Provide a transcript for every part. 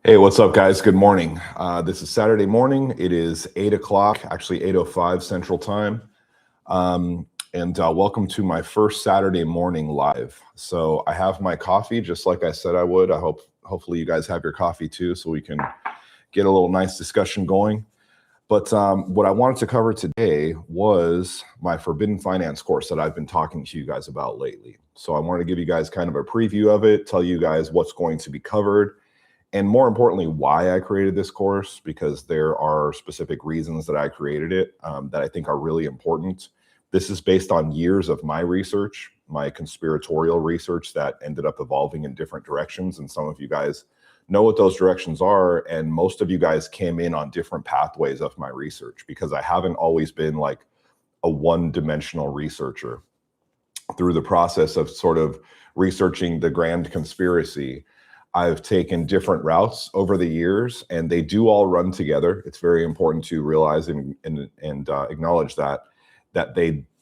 Hey, what's up, guys? Good morning. This is Saturday morning. It is 8 o'clock, actually 8:05 Central Time. And welcome to my first Saturday morning live. So I have my coffee, just like I said I would. Hopefully you guys have your coffee too, so we can get a little nice discussion going. But what I wanted to cover today was my Forbidden Finance course that I've been talking to you guys about lately. So I wanted to give you guys kind of a preview of it, tell you guys what's going to be covered, and more importantly, why I created this course, because there are specific reasons that I created it that I think are really important. This is based on years of my research, my conspiratorial research that ended up evolving in different directions. And some of you guys know what those directions are. And most of you guys came in on different pathways of my research, because I haven't always been like a one-dimensional researcher. Through the process of sort of researching the grand conspiracy, I've taken different routes over the years, and they do all run together. It's very important to realize and acknowledge that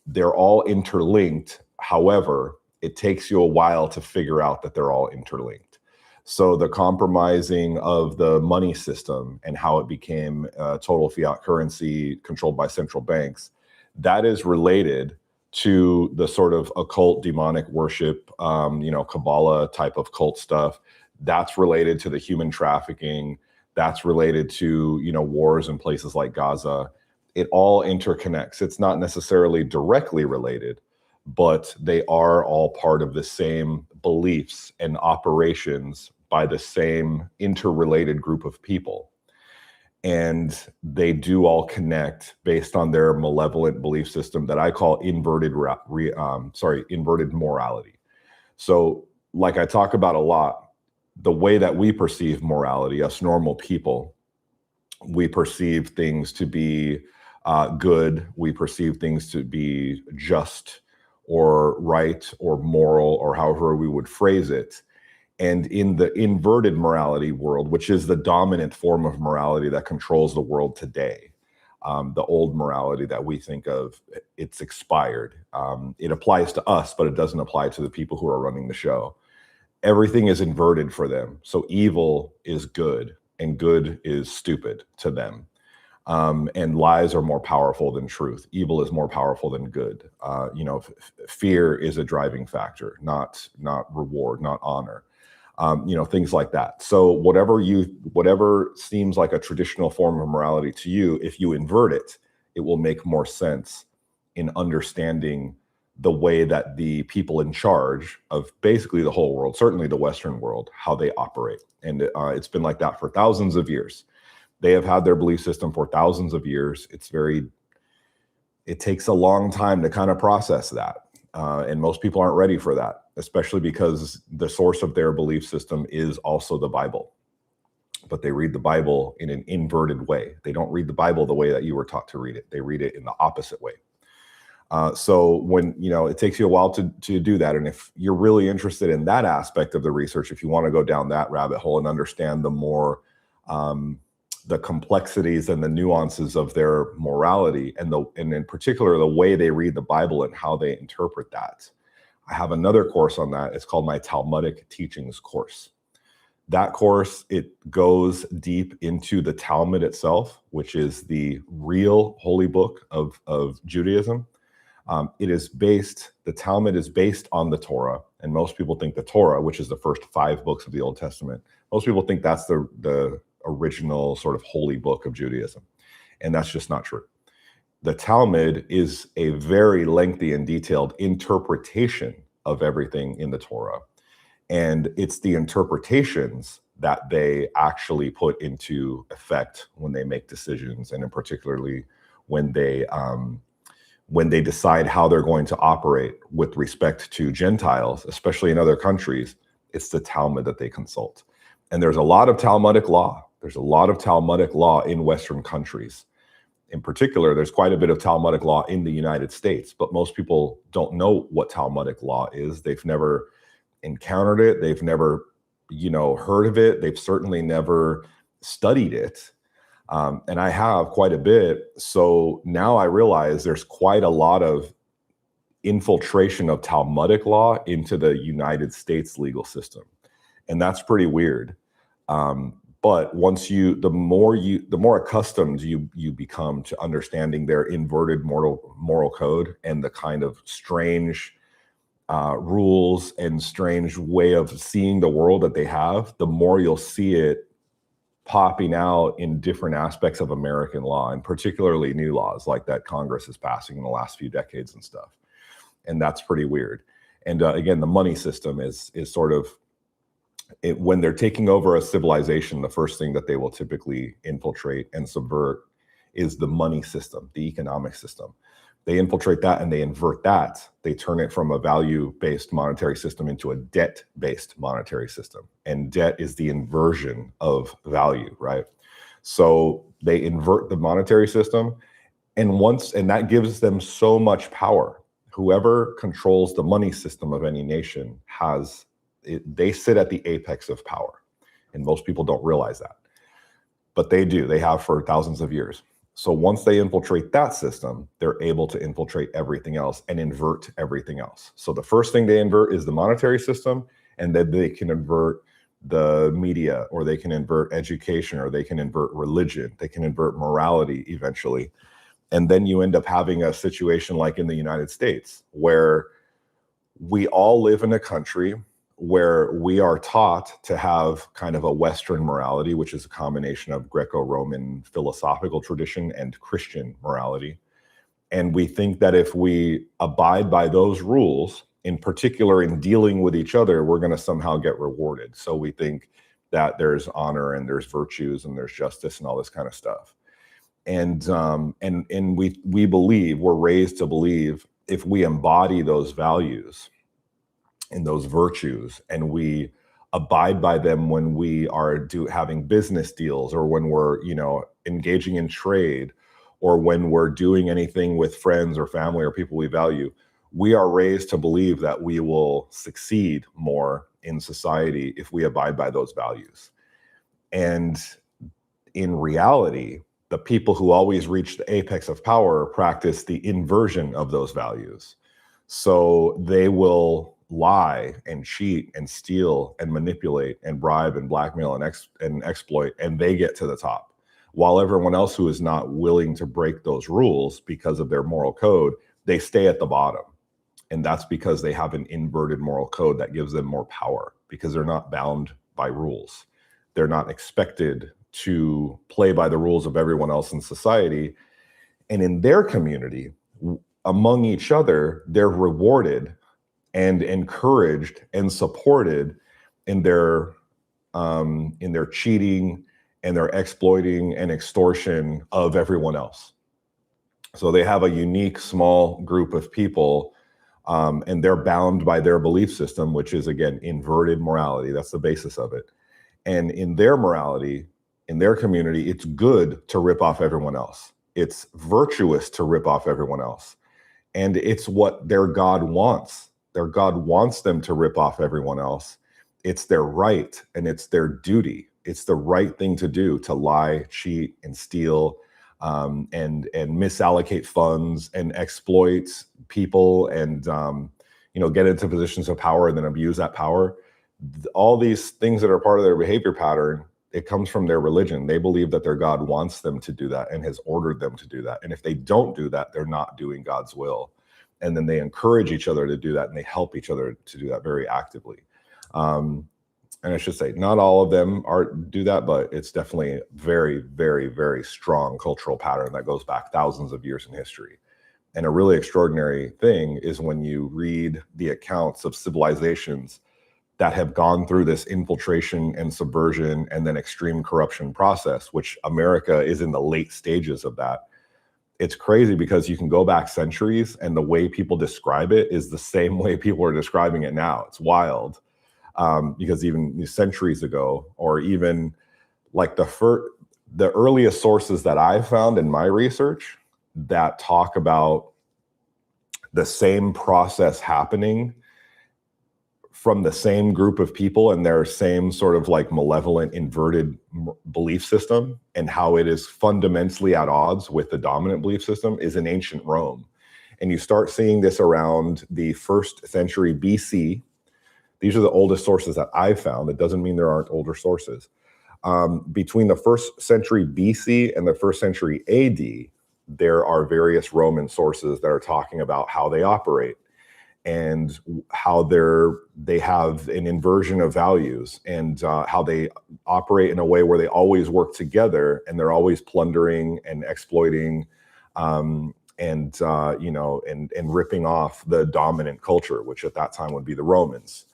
they're all interlinked. However, it takes you a while to figure out that they're all interlinked. So the compromising of the money system and how it became total fiat currency controlled by central banks, that is related to the sort of occult demonic worship, Kabbalah type of cult stuff. That's related to the human trafficking. That's related to, wars in places like Gaza. It all interconnects. It's not necessarily directly related, but they are all part of the same beliefs and operations by the same interrelated group of people. And they do all connect based on their malevolent belief system that I call inverted morality. So like I talk about a lot, the way that we perceive morality, us normal people, we perceive things to be good. We perceive things to be just or right or moral, or however we would phrase it. And in the inverted morality world, which is the dominant form of morality that controls the world today, the old morality that we think of, it's expired. It applies to us, but it doesn't apply to the people who are running the show. Everything is inverted for them. So evil is good and good is stupid to them. And lies are more powerful than truth. Evil is more powerful than good. Fear is a driving factor, not reward, not honor. Things like that. So whatever seems like a traditional form of morality to you, if you invert it, it will make more sense in understanding the way that the people in charge of basically the whole world, certainly the Western world, how they operate. And it's been like that for thousands of years. They have had their belief system for thousands of years. It takes a long time to kind of process that. And most people aren't ready for that, especially because the source of their belief system is also the Bible. But they read the Bible in an inverted way. They don't read the Bible the way that you were taught to read it. They read it in the opposite way. So when, it takes you a while to do that. And if you're really interested in that aspect of the research, if you want to go down that rabbit hole and understand the more, the complexities and the nuances of their morality, and in particular, the way they read the Bible and how they interpret that, I have another course on that. It's called my Talmudic Teachings course. That course, it goes deep into the Talmud itself, which is the real holy book of Judaism. The Talmud is based on the Torah, and most people think the Torah, which is the first 5 books of the Old Testament, most people think that's the original sort of holy book of Judaism, and that's just not true. The Talmud is a very lengthy and detailed interpretation of everything in the Torah, and it's the interpretations that they actually put into effect when they make decisions, and in particularly when they decide how they're going to operate with respect to Gentiles, especially in other countries. It's the Talmud that they consult. And there's a lot of Talmudic law. There's a lot of Talmudic law in Western countries. In particular, there's quite a bit of Talmudic law in the United States, but most people don't know what Talmudic law is. They've never encountered it. They've never, heard of it. They've certainly never studied it. And I have quite a bit. So now I realize there's quite a lot of infiltration of Talmudic law into the United States legal system. And that's pretty weird. But the more accustomed you become to understanding their inverted moral code and the kind of strange rules and strange way of seeing the world that they have, the more you'll see it popping out in different aspects of American law, and particularly new laws like that Congress is passing in the last few decades and stuff. And that's pretty weird. And again, the money system is sort of, when they're taking over a civilization, the first thing that they will typically infiltrate and subvert is the money system, the economic system. They infiltrate that and they invert that. They turn it from a value-based monetary system into a debt-based monetary system. And debt is the inversion of value, right? So they invert the monetary system, and that gives them so much power. Whoever controls the money system of any nation they sit at the apex of power. And most people don't realize that. But they do. They have for thousands of years. So once they infiltrate that system, they're able to infiltrate everything else and invert everything else. So the first thing they invert is the monetary system, and then they can invert the media, or they can invert education, or they can invert religion. They can invert morality eventually. And then you end up having a situation like in the United States, where we all live in a country where we are taught to have kind of a Western morality, which is a combination of Greco-Roman philosophical tradition and Christian morality. And we think that if we abide by those rules, in particular in dealing with each other, we're going to somehow get rewarded. So we think that there's honor and there's virtues and there's justice and all this kind of stuff. And we believe, we're raised to believe, if we embody those values and those virtues, and we abide by them when we are having business deals, or when we're, engaging in trade, or when we're doing anything with friends or family or people we value, we are raised to believe that we will succeed more in society if we abide by those values. And in reality, the people who always reach the apex of power practice the inversion of those values. So they will lie and cheat and steal and manipulate and bribe and blackmail and exploit, and they get to the top, while everyone else who is not willing to break those rules because of their moral code, they stay at the bottom. And that's because they have an inverted moral code that gives them more power, because they're not bound by rules. They're not expected to play by the rules of everyone else in society. And in their community, among each other, they're rewarded and encouraged and supported in their cheating and their exploiting and extortion of everyone else. So they have a unique small group of people, and they're bound by their belief system, which is, again, inverted morality. That's the basis of it. And in their morality, in their community, it's good to rip off everyone else. It's virtuous to rip off everyone else. And it's what their God wants. Their God wants them to rip off everyone else. It's their right and it's their duty. It's the right thing to do, to lie, cheat, and steal, and misallocate funds and exploit people, and get into positions of power and then abuse that power. All these things that are part of their behavior pattern, it comes from their religion. They believe that their God wants them to do that and has ordered them to do that. And if they don't do that, they're not doing God's will. And then they encourage each other to do that, and they help each other to do that very actively. And I should say, not all of them do that, but it's definitely a very, very, very strong cultural pattern that goes back thousands of years in history. And a really extraordinary thing is when you read the accounts of civilizations that have gone through this infiltration and subversion and then extreme corruption process, which America is in the late stages of that. It's crazy because you can go back centuries and the way people describe it is the same way people are describing it now. It's wild, because even centuries ago, or even like the earliest sources that I've found in my research that talk about the same process happening from the same group of people and their same sort of like malevolent inverted belief system, and how it is fundamentally at odds with the dominant belief system, is in ancient Rome. And you start seeing this around the 1st century BC. These are the oldest sources that I've found. It doesn't mean there aren't older sources. between the 1st century BC and the 1st century AD, there are various Roman sources that are talking about how they operate and how they have an inversion of values, and how they operate in a way where they always work together and they're always plundering and exploiting, and ripping off the dominant culture, which at that time would be the Romans.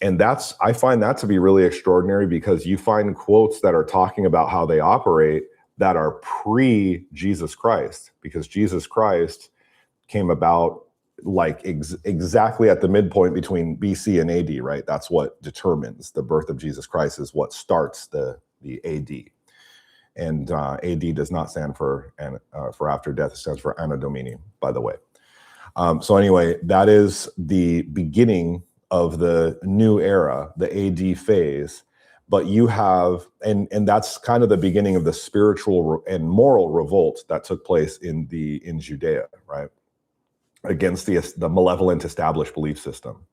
And I find that to be really extraordinary, because you find quotes that are talking about how they operate that are pre-Jesus Christ, because Jesus Christ came about like exactly at the midpoint between BC and AD, right? That's what determines the birth of Jesus Christ, is what starts the AD. And AD does not stand for after death. It stands for Anno Domini, by the way. So anyway, that is the beginning of the new era, the AD phase. But you have, and that's kind of the beginning of the spiritual and moral revolt that took place in Judea, right? Against the malevolent established belief system.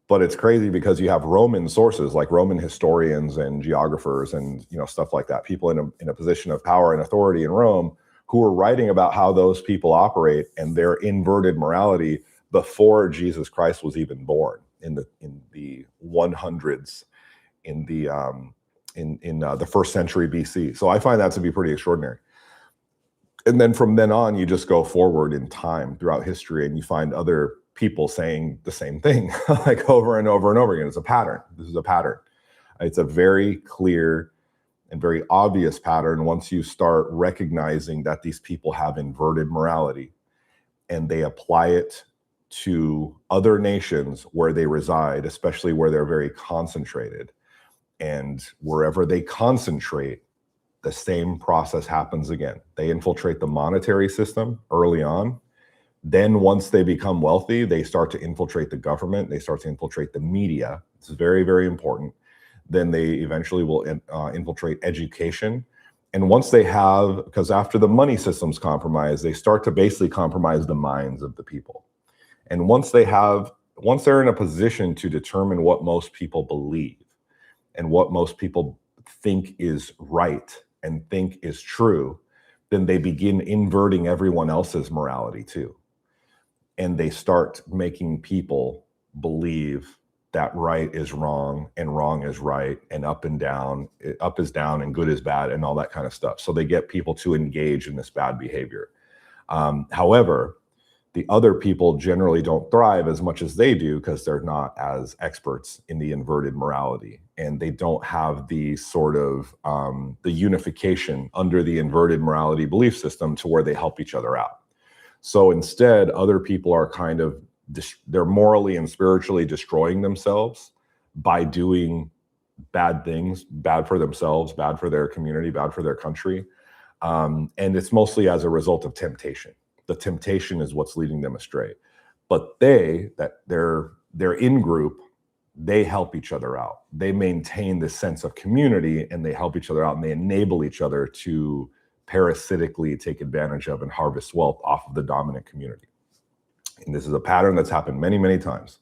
But it's crazy because you have Roman sources, like Roman historians and geographers and stuff like that, people in a position of power and authority in Rome, who are writing about how those people operate and their inverted morality before Jesus Christ was even born in the 100s, in the 1st century BC. So I find that to be pretty extraordinary. And then from then on, you just go forward in time throughout history, and you find other people saying the same thing, like over and over and over again. It's a pattern. This is a pattern. It's a very clear and very obvious pattern once you start recognizing that these people have inverted morality, and they apply it to other nations where they reside, especially where they're very concentrated. And wherever they concentrate, the same process happens again. They infiltrate the monetary system early on. Then once they become wealthy, they start to infiltrate the government. They start to infiltrate the media. This is very, very important. Then they eventually will infiltrate education. And once they have, because after the money system's compromised, they start to basically compromise the minds of the people. And once they're in a position to determine what most people believe and what most people think is right and think is true, then they begin inverting everyone else's morality too. And they start making people believe that right is wrong and wrong is right, and up and down, up is down and good is bad, and all that kind of stuff. So they get people to engage in this bad behavior. However, the other people generally don't thrive as much as they do, because they're not as experts in the inverted morality, and they don't have the sort of the unification under the inverted morality belief system to where they help each other out. So instead, other people are kind of, they're morally and spiritually destroying themselves by doing bad things, bad for themselves, bad for their community, bad for their country. And it's mostly as a result of temptation. The temptation is what's leading them astray. But their in-group, they help each other out. They maintain this sense of community, and they help each other out, and they enable each other to parasitically take advantage of and harvest wealth off of the dominant community. And this is a pattern that's happened many, many times.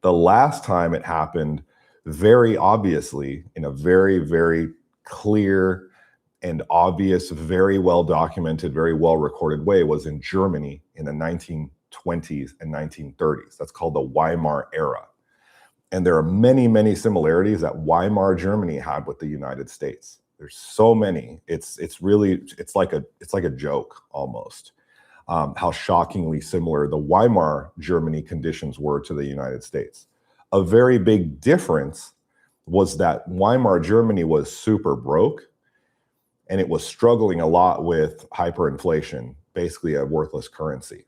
The last time it happened very obviously, in a very, very clear and obvious, very well documented, very well recorded way, was in Germany in the 1920s and 1930s. That's called the Weimar era. And there are many, many similarities that Weimar Germany had with the United States. There's so many. It's like a joke almost. How shockingly similar the Weimar Germany conditions were to the United States. A very big difference was that Weimar Germany was super broke, and it was struggling a lot with hyperinflation, basically a worthless currency.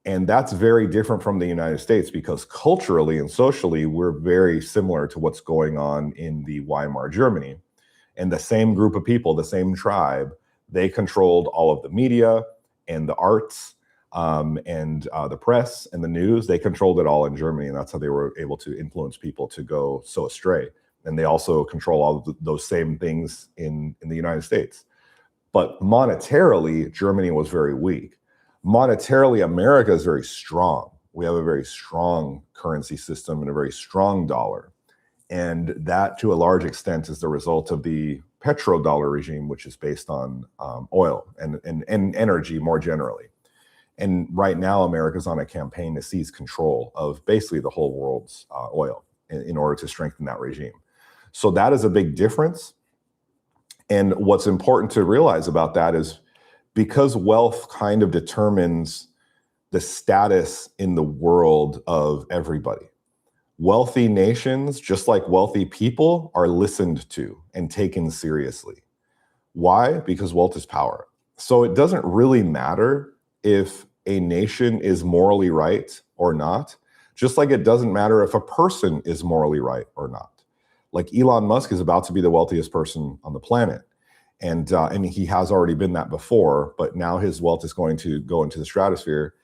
And that's very different from the United States, because culturally and socially, we're very similar to what's going on in the Weimar Germany. And the same group of people, the same tribe, they controlled all of the media and the arts, and the press and the news. They controlled it all in Germany, and that's how they were able to influence people to go so astray. And they also control all of those same things in the United States. But monetarily, Germany was very weak. Monetarily, America is very strong. We have a very strong currency system and a very strong dollar. And that, to a large extent, is the result of the petrodollar regime, which is based on oil and energy more generally. And right now, America's on a campaign to seize control of basically the whole world's oil in order to strengthen that regime. So that is a big difference. And what's important to realize about that is because wealth kind of determines the status in the world of everybody. Wealthy nations, just like wealthy people, are listened to and taken seriously. Why? Because wealth is power. So it doesn't really matter if a nation is morally right or not, just like it doesn't matter if a person is morally right or not. Like Elon Musk is about to be the wealthiest person on the planet. And he has already been that before, but now his wealth is going to go into the stratosphere.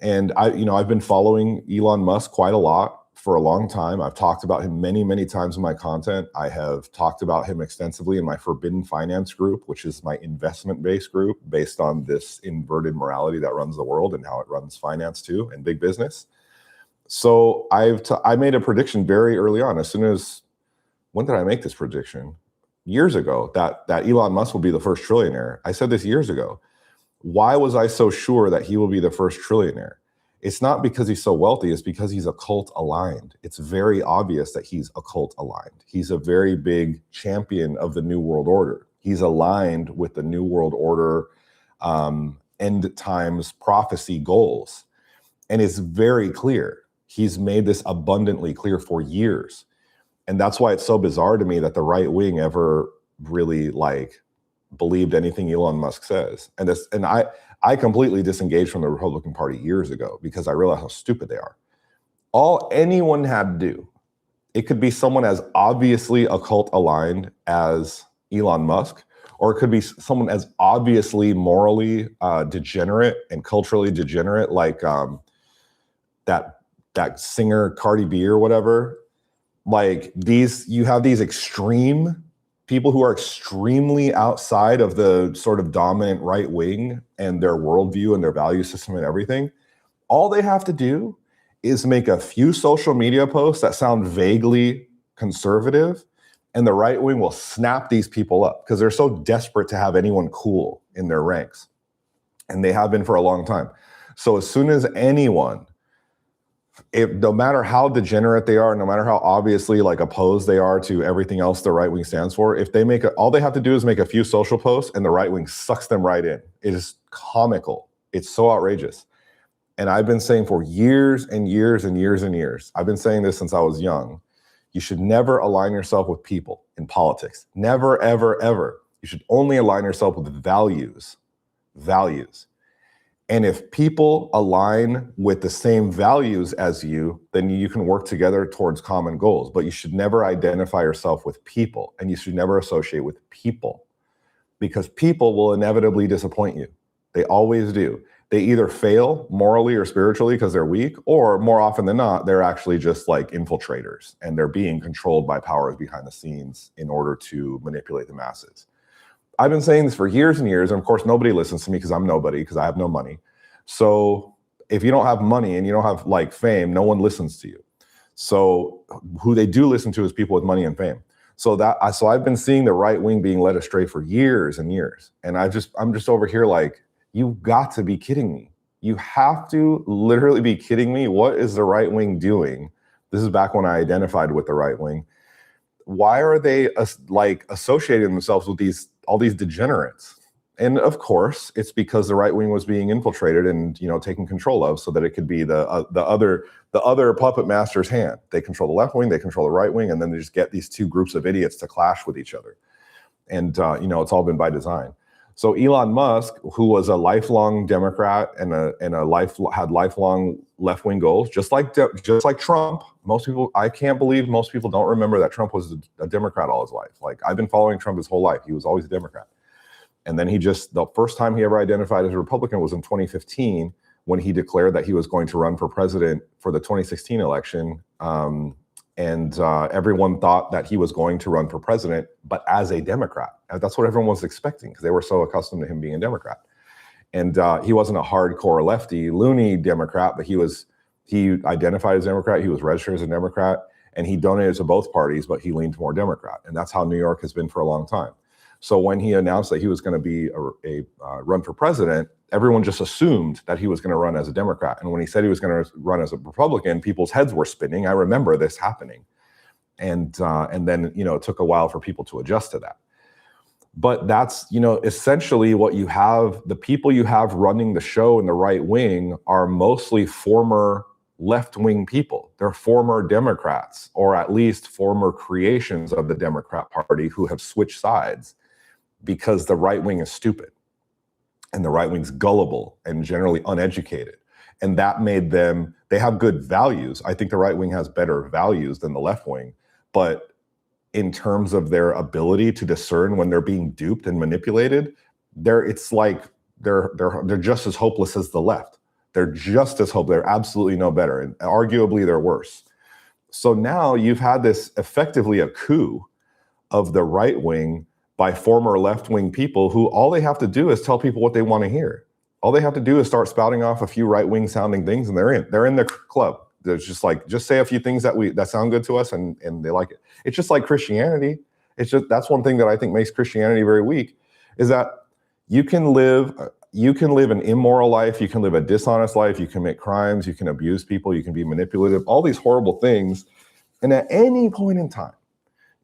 And I've been following Elon Musk quite a lot for a long time. I've talked about him many, many times in my content. I have talked about him extensively in my Forbidden Finance group, which is my investment-based group based on this inverted morality that runs the world and how it runs finance too and big business. So I made a prediction very early on. When did I make this prediction? Years ago, that Elon Musk will be the first trillionaire. I said this years ago. Why was I so sure that he will be the first trillionaire? It's not because he's so wealthy, it's because he's occult aligned. It's very obvious that he's occult aligned. He's a very big champion of the New World Order. He's aligned with the New World Order end times prophecy goals. And it's very clear. He's made this abundantly clear for years. And that's why it's so bizarre to me that the right wing ever really believed anything Elon Musk says. And I completely disengaged from the Republican Party years ago because I realized how stupid they are. All anyone had to do, it could be someone as obviously occult aligned as Elon Musk, or it could be someone as obviously morally degenerate and culturally degenerate, like that singer Cardi B or whatever. Like you have these extreme people who are extremely outside of the sort of dominant right wing and their worldview and their value system and everything. All they have to do is make a few social media posts that sound vaguely conservative, and the right wing will snap these people up because they're so desperate to have anyone cool in their ranks. And they have been for a long time. So as soon as anyone, no matter how degenerate they are, no matter how obviously opposed they are to everything else the right wing stands for, if they all they have to do is make a few social posts and the right wing sucks them right in. It is comical. It's so outrageous. And I've been saying for years and years and years and years, I've been saying this since I was young, you should never align yourself with people in politics. Never, ever, ever. You should only align yourself with values. Values. And if people align with the same values as you, then you can work together towards common goals. But you should never identify yourself with people, and you should never associate with people, because people will inevitably disappoint you. They always do. They either fail morally or spiritually because they're weak, or more often than not, they're actually just infiltrators, and they're being controlled by powers behind the scenes in order to manipulate the masses. I've been saying this for years and years, and of course, nobody listens to me because I'm nobody, because I have no money. So if you don't have money and you don't have fame, no one listens to you. So who they do listen to is people with money and fame. So I've been seeing the right wing being led astray for years and years, and I'm just over here you've got to be kidding me. You have to literally be kidding me. What is the right wing doing? This is back when I identified with the right wing. Why are they associating themselves with all these degenerates? And of course, it's because the right wing was being infiltrated and taken control of, so that it could be the other puppet master's hand. They control the left wing, they control the right wing, and then they just get these two groups of idiots to clash with each other. And it's all been by design. So Elon Musk, who was a lifelong Democrat and had lifelong left-wing goals, just like Trump. Most people, I can't believe most people don't remember that Trump was a Democrat all his life. I've been following Trump his whole life. He was always a Democrat. And then the first time he ever identified as a Republican was in 2015, when he declared that he was going to run for president for the 2016 election. And everyone thought that he was going to run for president, but as a Democrat. And that's what everyone was expecting, because they were so accustomed to him being a Democrat. And he wasn't a hardcore lefty, loony Democrat, but he identified as a Democrat. He was registered as a Democrat, and he donated to both parties, but he leaned more Democrat. And that's how New York has been for a long time. So when he announced that he was going to be a run for president, everyone just assumed that he was going to run as a Democrat. And when he said he was going to run as a Republican, people's heads were spinning. I remember this happening. And then, it took a while for people to adjust to that. But that's, essentially what you have. The people you have running the show in the right wing are mostly former left-wing people. They're former Democrats, or at least former creations of the Democrat Party who have switched sides because the right wing is stupid and the right wing's gullible and generally uneducated. And that made them, they have good values. I think the right wing has better values than the left wing, but in terms of their ability to discern when they're being duped and manipulated, it's like they're just as hopeless as the left. They're just as hopeless. They're absolutely no better, and arguably they're worse. So now you've had this effectively a coup of the right wing by former left-wing people who all they have to do is tell people what they want to hear. All they have to do is start spouting off a few right-wing sounding things, and they're in the club. There's just say a few things that sound good to us, and they like it. It's just like Christianity. That's one thing that I think makes Christianity very weak, is that you can live an immoral life, you can live a dishonest life, you can commit crimes, you can abuse people, you can be manipulative, all these horrible things, and at any point in time,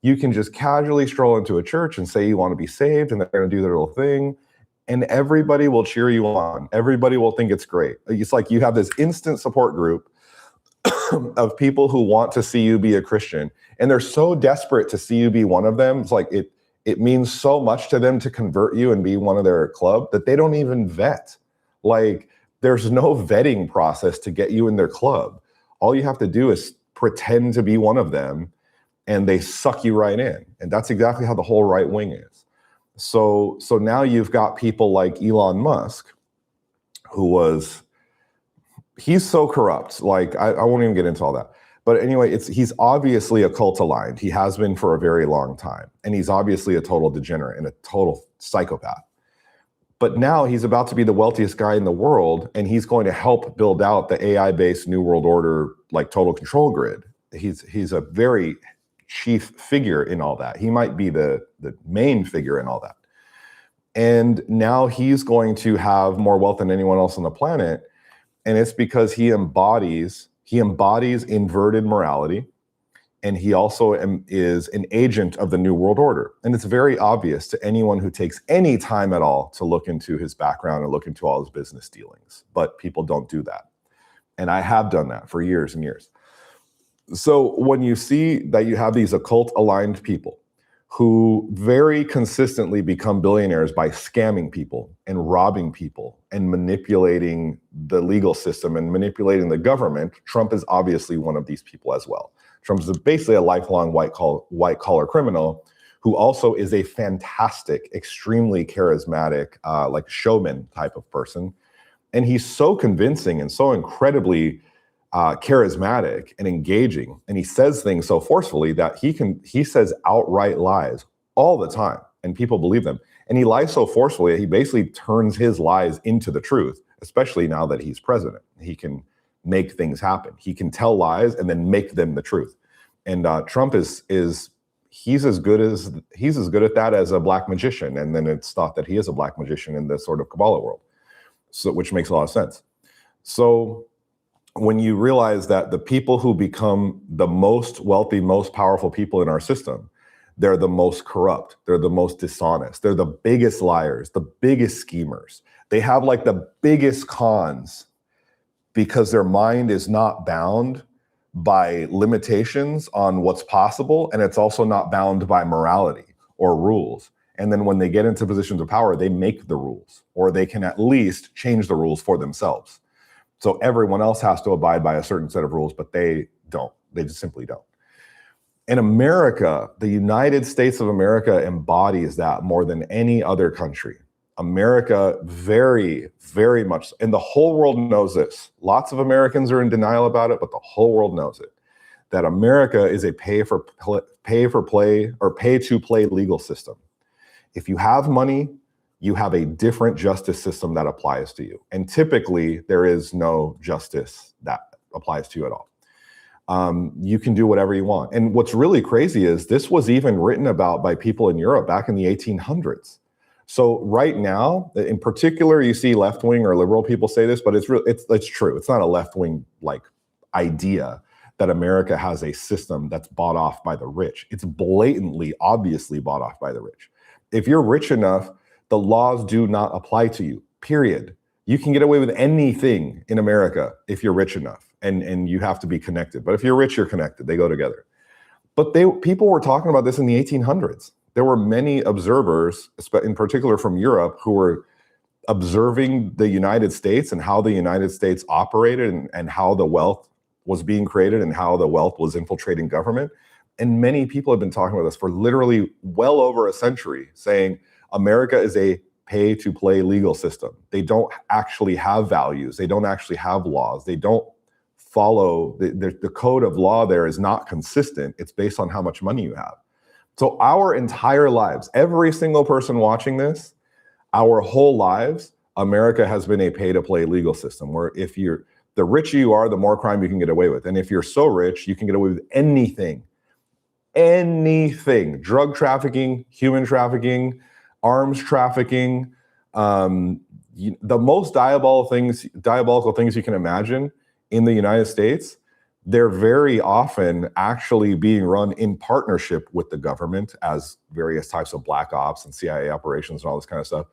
you can just casually stroll into a church and say you want to be saved, and they're going to do their little thing, and everybody will cheer you on. Everybody will think it's great. It's like you have this instant support group of people who want to see you be a Christian, and they're so desperate to see you be one of them. It's like it means so much to them to convert you and be one of their club that they don't even vet. Like, there's no vetting process to get you in their club. All you have to do is pretend to be one of them, and they suck you right in. And that's exactly how the whole right wing is. So now you've got people like Elon Musk, he's so corrupt. Like, I won't even get into all that. But anyway, he's obviously occult aligned. He has been for a very long time. And he's obviously a total degenerate and a total psychopath. But now he's about to be the wealthiest guy in the world, and he's going to help build out the AI-based New World Order, like, total control grid. He's a very chief figure in all that. He might be the main figure in all that. And now he's going to have more wealth than anyone else on the planet. And it's because he embodies inverted morality, and he also is an agent of the New World Order. And it's very obvious to anyone who takes any time at all to look into his background and look into all his business dealings. But people don't do that. And I have done that for years and years. So when you see that you have these occult aligned people who very consistently become billionaires by scamming people and robbing people and manipulating the legal system and manipulating the government, Trump is obviously one of these people as well. Trump is basically a lifelong white collar criminal who also is a fantastic, extremely charismatic, like showman type of person. And he's so convincing and so incredibly charismatic and engaging, and he says things so forcefully that he says outright lies all the time, and people believe them. And he lies so forcefully that he basically turns his lies into the truth, especially now that he's president. He can make things happen. He can tell lies and then make them the truth. And Trump he's as good at that as a black magician. And then it's thought that he is a black magician in the sort of Kabbalah world, so which makes a lot of sense. So when you realize that the people who become the most wealthy, most powerful people in our system, they're the most corrupt, they're the most dishonest, they're the biggest liars, the biggest schemers. They have like the biggest cons because their mind is not bound by limitations on what's possible, and it's also not bound by morality or rules. And then when they get into positions of power, they make the rules, or they can at least change the rules for themselves. So everyone else has to abide by a certain set of rules, but they don't. They just simply don't. In America, the United States of America embodies that more than any other country. America very, very much, and the whole world knows this. Lots of Americans are in denial about it, but the whole world knows it. That America is a pay to play legal system. If you have money, you have a different justice system that applies to you. And typically, there is no justice that applies to you at all. You can do whatever you want. And what's really crazy is this was even written about by people in Europe back in the 1800s. So right now, in particular, you see left-wing or liberal people say this, but it's true. It's not a left-wing like idea that America has a system that's bought off by the rich. It's blatantly, obviously bought off by the rich. If you're rich enough, the laws do not apply to you, period. You can get away with anything in America if you're rich enough, and you have to be connected. But if you're rich, you're connected. They go together. But people were talking about this in the 1800s. There were many observers, in particular from Europe, who were observing the United States and how the United States operated and how the wealth was being created and how the wealth was infiltrating government. And many people have been talking about this for literally well over a century, saying America is a pay-to-play legal system. They don't actually have values. They don't actually have laws. They don't follow, the code of law there is not consistent. It's based on how much money you have. So our entire lives, every single person watching this, our whole lives, America has been a pay-to-play legal system where the richer you are, the more crime you can get away with. And if you're so rich, you can get away with anything, drug trafficking, human trafficking, arms trafficking, the most diabolical things you can imagine in the United States. They're very often actually being run in partnership with the government as various types of black ops and CIA operations and all this kind of stuff.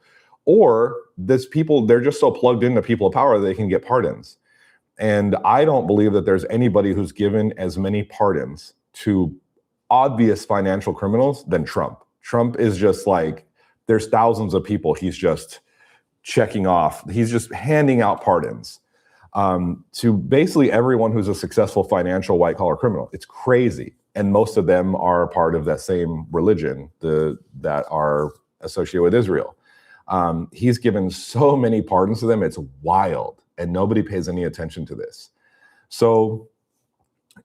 Or they're just so plugged into people of power that they can get pardons. And I don't believe that there's anybody who's given as many pardons to obvious financial criminals than Trump. Trump is just like, there's thousands of people he's just checking off. He's just handing out pardons to basically everyone who's a successful financial white-collar criminal. It's crazy. And most of them are part of that same religion that are associated with Israel. He's given so many pardons to them, it's wild. And nobody pays any attention to this. So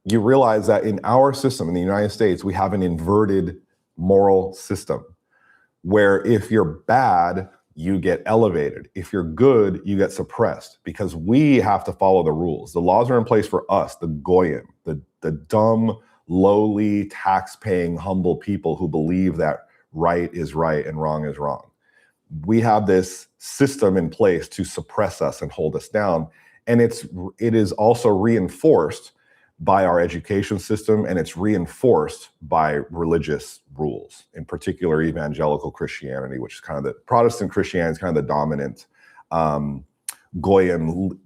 you realize that in our system, in the United States, we have an inverted moral system where if you're bad, you get elevated. If you're good, you get suppressed because we have to follow the rules. The laws are in place for us, the goyim, the dumb, lowly, tax-paying, humble people who believe that right is right and wrong is wrong. We have this system in place to suppress us and hold us down. And it is also reinforced by our education system, and it's reinforced by religious rules, in particular evangelical Christianity, which is kind of the Protestant Christianity is kind of the dominant goyim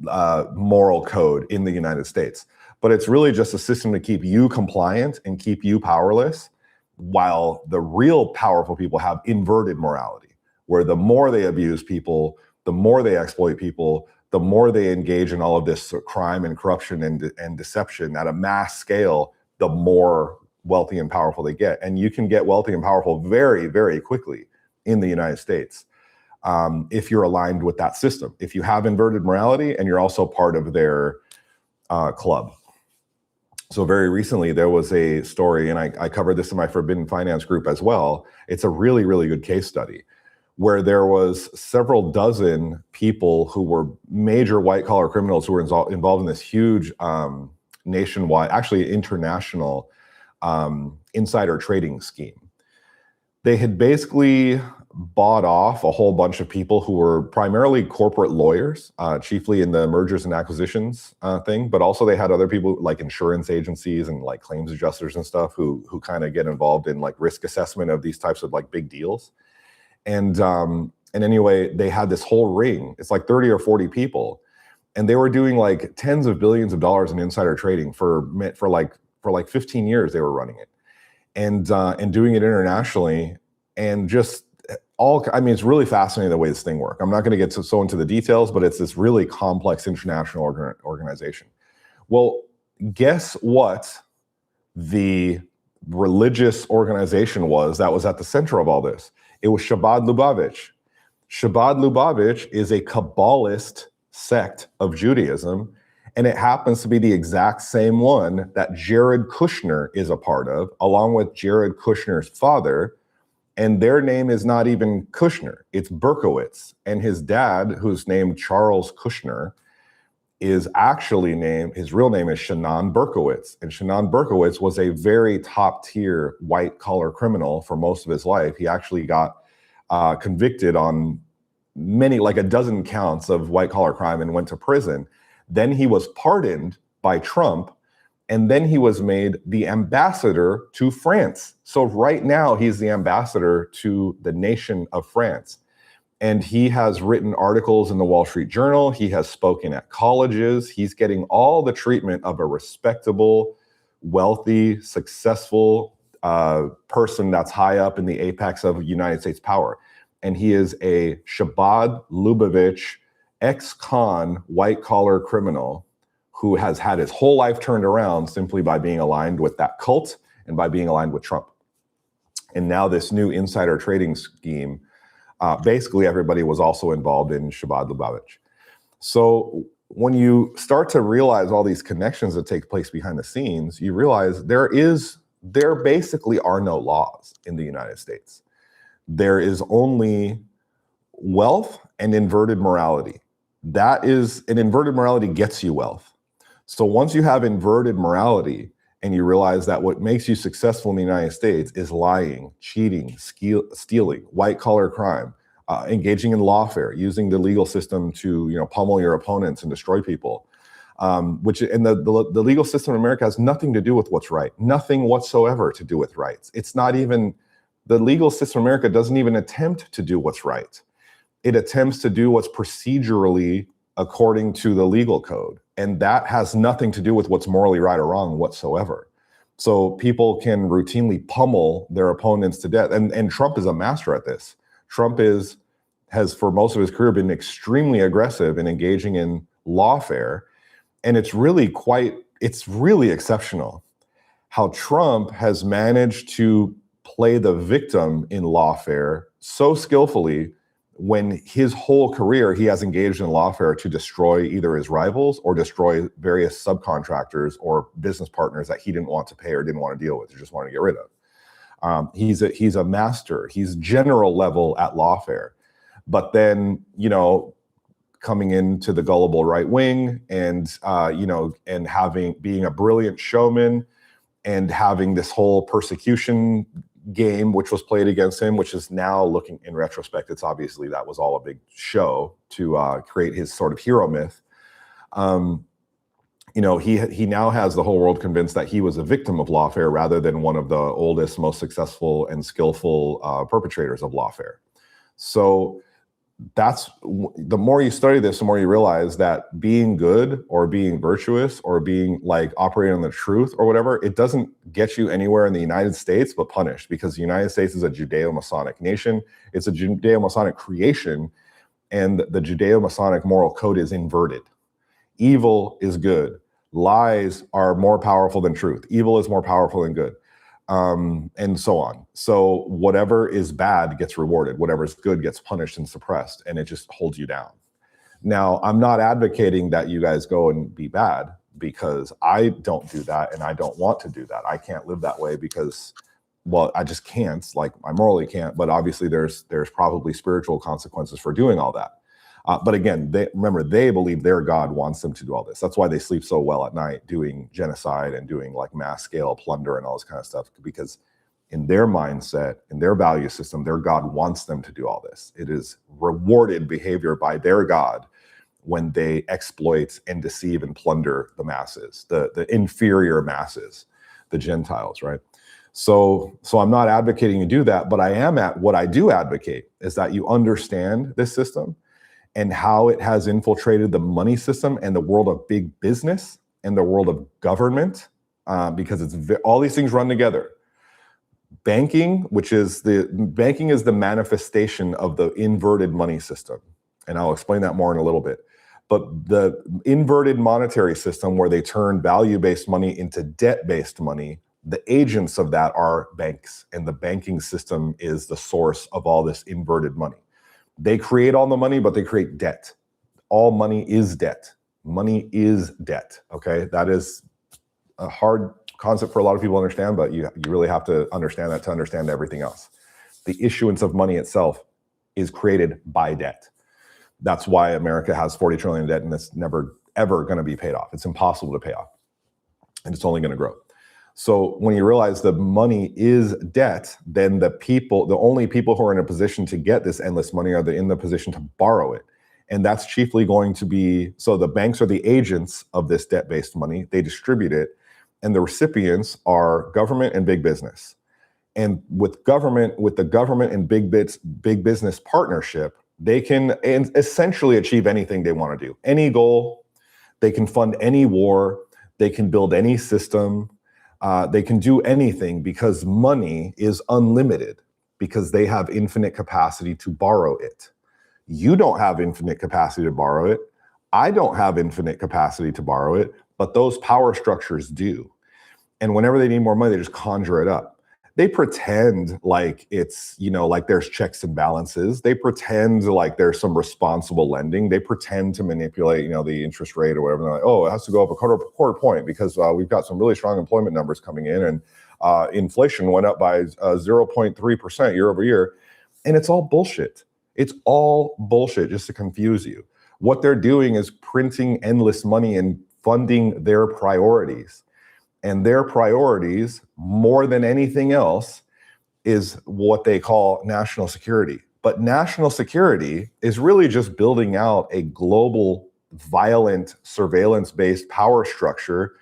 moral code in the United States. But it's really just a system to keep you compliant and keep you powerless, while the real powerful people have inverted morality, where the more they abuse people, the more they exploit people, the more they engage in all of this crime and corruption and deception at a mass scale, the more wealthy and powerful they get. And you can get wealthy and powerful very, very quickly in the United States if you're aligned with that system. If you have inverted morality and you're also part of their club. So very recently, there was a story, and I covered this in my Forbidden Finance group as well. It's a really, really good case study, where there was several dozen people who were major white-collar criminals who were involved in this huge nationwide, actually international insider trading scheme. They had basically bought off a whole bunch of people who were primarily corporate lawyers, chiefly in the mergers and acquisitions thing, but also they had other people like insurance agencies and like claims adjusters and stuff who kind of get involved in like risk assessment of these types of like big deals. And anyway, they had this whole ring. It's like 30 or 40 people, and they were doing like tens of billions of dollars in insider trading for like 15 years. They were running it, and doing it internationally, and just it's really fascinating the way this thing works. I'm not going to get so into the details, but it's this really complex international organization. Well, guess what the religious organization was that was at the center of all this? It was Chabad Lubavitch. Chabad Lubavitch is a Kabbalist sect of Judaism, and it happens to be the exact same one that Jared Kushner is a part of, along with Jared Kushner's father. And their name is not even Kushner, it's Berkowitz. And his dad, who's named Charles Kushner, is actually his real name is Shannon Berkowitz. And Shannon Berkowitz was a very top tier white collar criminal for most of his life. He actually got convicted on many, like a dozen counts of white collar crime and went to prison. Then he was pardoned by Trump, and then he was made the ambassador to France. So right now he's the ambassador to the nation of France. And he has written articles in the Wall Street Journal. He has spoken at colleges. He's getting all the treatment of a respectable, wealthy, successful person that's high up in the apex of United States power. And he is a Shabbat Lubavitch, ex-con, white-collar criminal who has had his whole life turned around simply by being aligned with that cult and by being aligned with Trump. And now this new insider trading scheme, basically everybody was also involved in Shabbat Lubavitch. So when you start to realize all these connections that take place behind the scenes, you realize there basically are no laws in the United States. There is only wealth and inverted morality. An inverted morality gets you wealth. So once you have inverted morality and you realize that what makes you successful in the United States is lying, cheating, stealing, white collar crime, engaging in lawfare, using the legal system to pummel your opponents and destroy people, the legal system in America has nothing to do with what's right, nothing whatsoever to do with rights. It's not even, the legal system in America doesn't even attempt to do what's right. It attempts to do what's procedurally according to the legal code. And that has nothing to do with what's morally right or wrong whatsoever. So people can routinely pummel their opponents to death. And Trump is a master at this. Trump has for most of his career been extremely aggressive in engaging in lawfare. And it's really exceptional how Trump has managed to play the victim in lawfare so skillfully when his whole career he has engaged in lawfare to destroy either his rivals or destroy various subcontractors or business partners that he didn't want to pay or didn't want to deal with or just wanted to get rid of. He's a master. He's general level at lawfare. But then, coming into the gullible right wing and being a brilliant showman and having this whole persecution game, which was played against him, which is now looking in retrospect, it's obviously that was all a big show to create his sort of hero myth. He now has the whole world convinced that he was a victim of lawfare rather than one of the oldest, most successful and skillful perpetrators of lawfare. So the more you study this, the more you realize that being good or being virtuous or being like operating on the truth or whatever, it doesn't get you anywhere in the United States, but punished, because the United States is a Judeo-Masonic nation. It's a Judeo-Masonic creation, and the Judeo-Masonic moral code is inverted. Evil is good. Lies are more powerful than truth. Evil is more powerful than good. And so on. So whatever is bad gets rewarded. Whatever is good gets punished and suppressed, and it just holds you down. Now, I'm not advocating that you guys go and be bad, because I don't do that, and I don't want to do that. I can't live that way because, well, I just can't. Like, I morally can't. But obviously, there's probably spiritual consequences for doing all that. But again, they believe their God wants them to do all this. That's why they sleep so well at night, doing genocide and doing like mass scale plunder and all this kind of stuff, because in their mindset, in their value system, their God wants them to do all this. It is rewarded behavior by their God when they exploit and deceive and plunder the masses, the inferior masses, the Gentiles, right? So I'm not advocating you do that, but what I do advocate is that you understand this system and how it has infiltrated the money system and the world of big business and the world of government, because all these things run together. Banking is the manifestation of the inverted money system. And I'll explain that more in a little bit. But the inverted monetary system, where they turn value-based money into debt-based money, the agents of that are banks. And the banking system is the source of all this inverted money. They create all the money, but they create debt. All money is debt. Money is debt, okay? That is a hard concept for a lot of people to understand, but you really have to understand that to understand everything else. The issuance of money itself is created by debt. That's why America has 40 trillion in debt, and it's never, ever going to be paid off. It's impossible to pay off, and it's only going to grow. So when you realize the money is debt, then the only people who are in a position to get this endless money are in the position to borrow it. And that's chiefly going to be, so the banks are the agents of this debt-based money. They distribute it, and the recipients are government and big business. And with the government and big business partnership, they can essentially achieve anything they want to do. Any goal, they can fund any war, they can build any system, they can do anything because money is unlimited, because they have infinite capacity to borrow it. You don't have infinite capacity to borrow it. I don't have infinite capacity to borrow it, but those power structures do. And whenever they need more money, they just conjure it up. They pretend like it's, like there's checks and balances. They pretend like there's some responsible lending. They pretend to manipulate, the interest rate or whatever. They're like, oh, it has to go up a quarter point because we've got some really strong employment numbers coming in, and inflation went up by 0.3% year over year. And it's all bullshit. It's all bullshit just to confuse you. What they're doing is printing endless money and funding their priorities. And their priorities, more than anything else, is what they call national security. But national security is really just building out a global, violent, surveillance-based power structure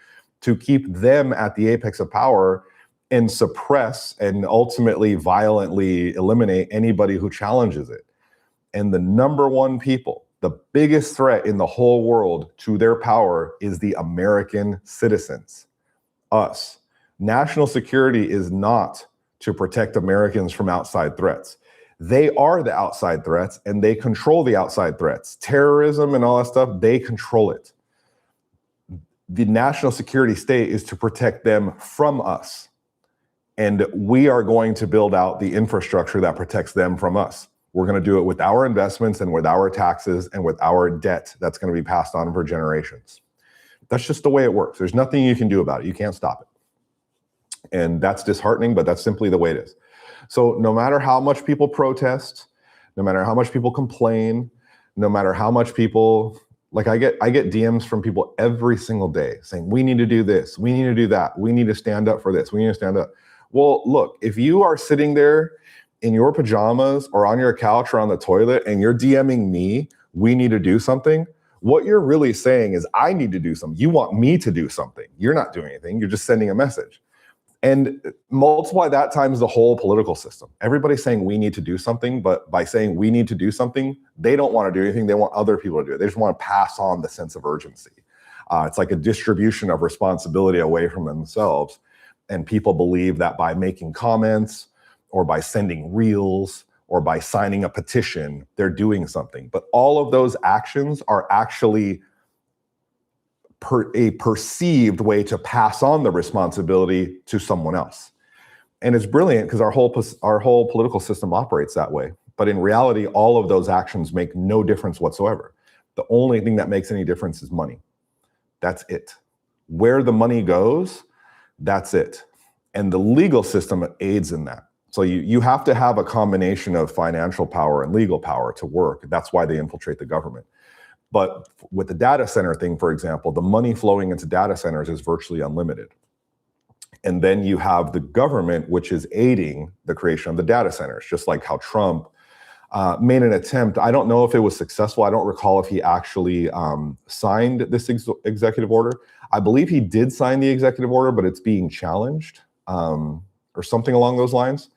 to keep them at the apex of power and suppress and ultimately violently eliminate anybody who challenges it. And the number one people, the biggest threat in the whole world to their power is the American citizens. Us. National security is not to protect Americans from outside threats. They are the outside threats, and they control the outside threats. Terrorism and all that stuff, they control it. The national security state is to protect them from us. And we are going to build out the infrastructure that protects them from us. We're going to do it with our investments and with our taxes and with our debt that's going to be passed on for generations. That's just the way it works. There's nothing you can do about it. You can't stop it. And that's disheartening, but that's simply the way it is. So no matter how much people protest, no matter how much people complain, no matter how much people, like I get DMs from people every single day saying, we need to do this, we need to do that, we need to stand up for this, we need to stand up. Well, look, if you are sitting there in your pajamas or on your couch or on the toilet and you're DMing me, we need to do something, what you're really saying is, I need to do something. You want me to do something. You're not doing anything. You're just sending a message. And multiply that times the whole political system. Everybody's saying we need to do something, but by saying we need to do something, they don't want to do anything. They want other people to do it. They just want to pass on the sense of urgency. It's like a distribution of responsibility away from themselves. And people believe that by making comments or by sending reels or by signing a petition, they're doing something. But all of those actions are actually a perceived way to pass on the responsibility to someone else. And it's brilliant because our whole political system operates that way. But in reality, all of those actions make no difference whatsoever. The only thing that makes any difference is money. That's it. Where the money goes, that's it. And the legal system aids in that. So you have to have a combination of financial power and legal power to work. That's why they infiltrate the government. But with the data center thing, for example, the money flowing into data centers is virtually unlimited. And then you have the government, which is aiding the creation of the data centers, just like how Trump made an attempt. I don't know if it was successful. I don't recall if he actually signed this executive order. I believe he did sign the executive order, but it's being challenged or something along those lines.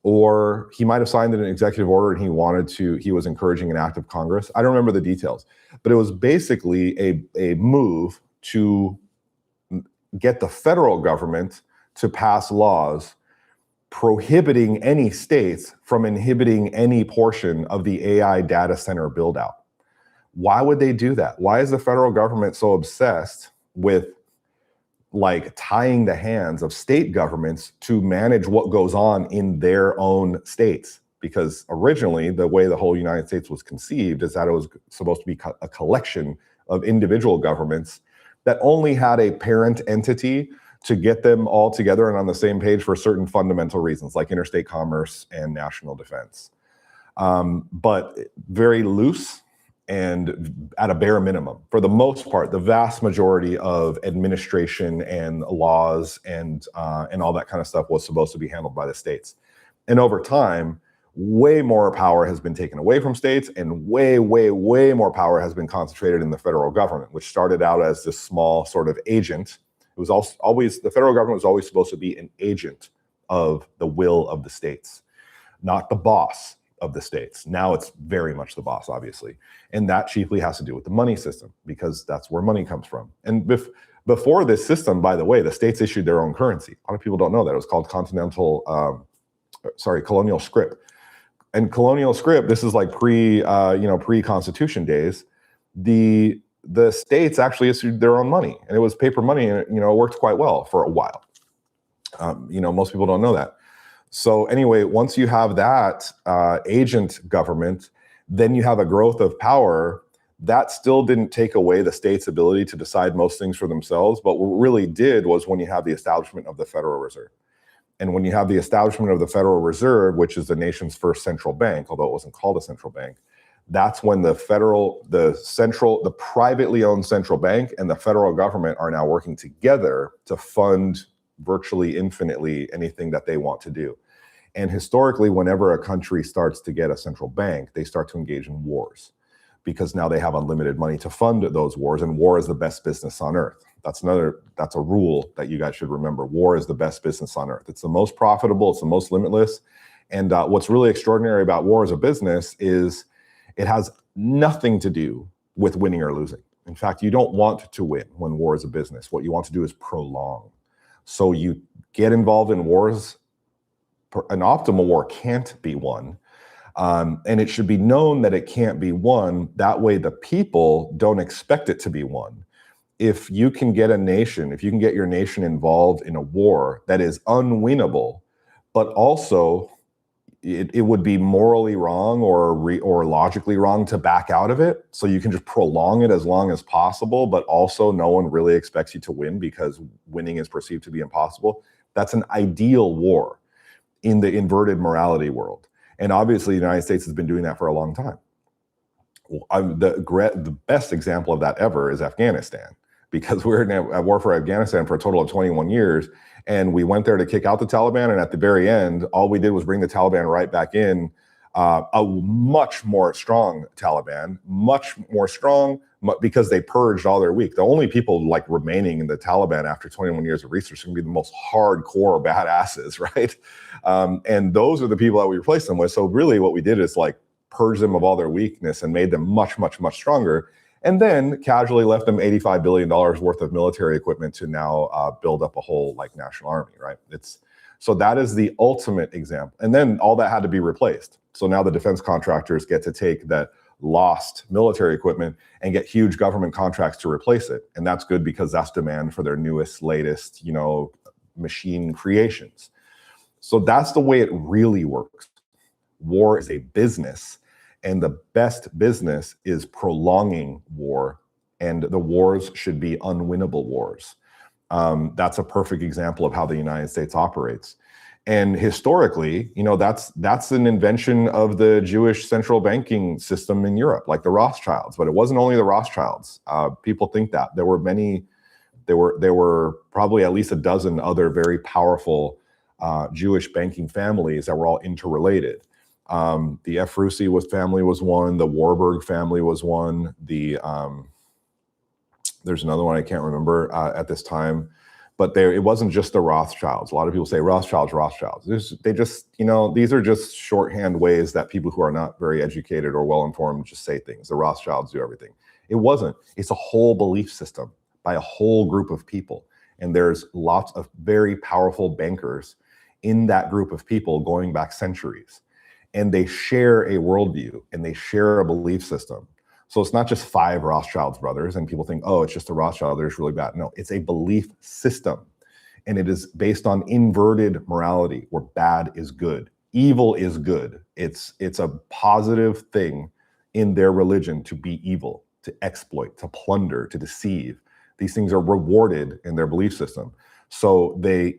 Or he might have signed an executive order and he was encouraging an act of Congress. I don't remember the details, but it was basically a move to get the federal government to pass laws prohibiting any states from inhibiting any portion of the AI data center build out. Why would they do that? Why is the federal government so obsessed with like tying the hands of state governments to manage what goes on in their own states? Because originally the way the whole United States was conceived is that it was supposed to be a collection of individual governments that only had a parent entity to get them all together and on the same page for certain fundamental reasons, like interstate commerce and national defense. But very loose and at a bare minimum. For the most part, the vast majority of administration and laws and all that kind of stuff was supposed to be handled by the states. And over time, way more power has been taken away from states, and way more power has been concentrated in the federal government, which started out as this small sort of agent. It was always the federal government was always supposed to be an agent of the will of the states, not the boss of the states. Now it's very much the boss, obviously. And that chiefly has to do with the money system, because that's where money comes from. And before this system, by the way, the states issued their own currency. A lot of people don't know that. It was called colonial scrip. And colonial scrip, this is like pre-Constitution days. The states actually issued their own money, and it was paper money, and it worked quite well for a while. Most people don't know that. So anyway, once you have that agent government, then you have a growth of power. That still didn't take away the state's ability to decide most things for themselves. But what really did was when you have the establishment of the Federal Reserve. And when you have the establishment of the Federal Reserve, which is the nation's first central bank, although it wasn't called a central bank, that's when the privately owned central bank and the federal government are now working together to fund virtually infinitely anything that they want to do. And historically, whenever a country starts to get a central bank, they start to engage in wars, because now they have unlimited money to fund those wars, and war is the best business on earth. That's a rule that you guys should remember. War is the best business on earth. It's the most profitable, it's the most limitless. And what's really extraordinary about war as a business is it has nothing to do with winning or losing. In fact, you don't want to win when war is a business. What you want to do is prolong. So you get involved in wars. An optimal war can't be won. And it should be known that it can't be won. That way the people don't expect it to be won. If you can get your nation involved in a war that is unwinnable, but also it would be morally wrong or logically wrong to back out of it, so you can just prolong it as long as possible, but also no one really expects you to win because winning is perceived to be impossible. That's an ideal war in the inverted morality world. And obviously the United States has been doing that for a long time. The best example of that ever is Afghanistan, because we're in a war for Afghanistan for a total of 21 years. And we went there to kick out the Taliban. And at the very end, all we did was bring the Taliban right back in, a much more strong Taliban, much more strong because they purged all their weak. The only people remaining in the Taliban after 21 years of research are going to be the most hardcore badasses, right? And those are the people that we replaced them with. So really what we did is purge them of all their weakness and made them much stronger. And then casually left them $85 billion worth of military equipment to now build up a whole national army, right? So that is the ultimate example. And then all that had to be replaced. So now the defense contractors get to take that lost military equipment and get huge government contracts to replace it. And that's good because that's demand for their newest, latest, machine creations. So that's the way it really works. War is a business. And the best business is prolonging war, and the wars should be unwinnable wars. That's a perfect example of how the United States operates. And historically, that's an invention of the Jewish central banking system in Europe, like the Rothschilds. But it wasn't only the Rothschilds. People think that there were probably at least a dozen other very powerful Jewish banking families that were all interrelated. The Efrusi family was one. The Warburg family was one. There's another one I can't remember at this time, but it wasn't just the Rothschilds. A lot of people say Rothschilds. These are just shorthand ways that people who are not very educated or well-informed just say things. The Rothschilds do everything. It wasn't. It's a whole belief system by a whole group of people. And there's lots of very powerful bankers in that group of people going back centuries. And they share a worldview and they share a belief system. So it's not just 5 Rothschilds brothers and people think, oh, it's just a Rothschild, they're just really bad. No, it's a belief system. And it is based on inverted morality where bad is good. Evil is good. It's a positive thing in their religion to be evil, to exploit, to plunder, to deceive. These things are rewarded in their belief system. So they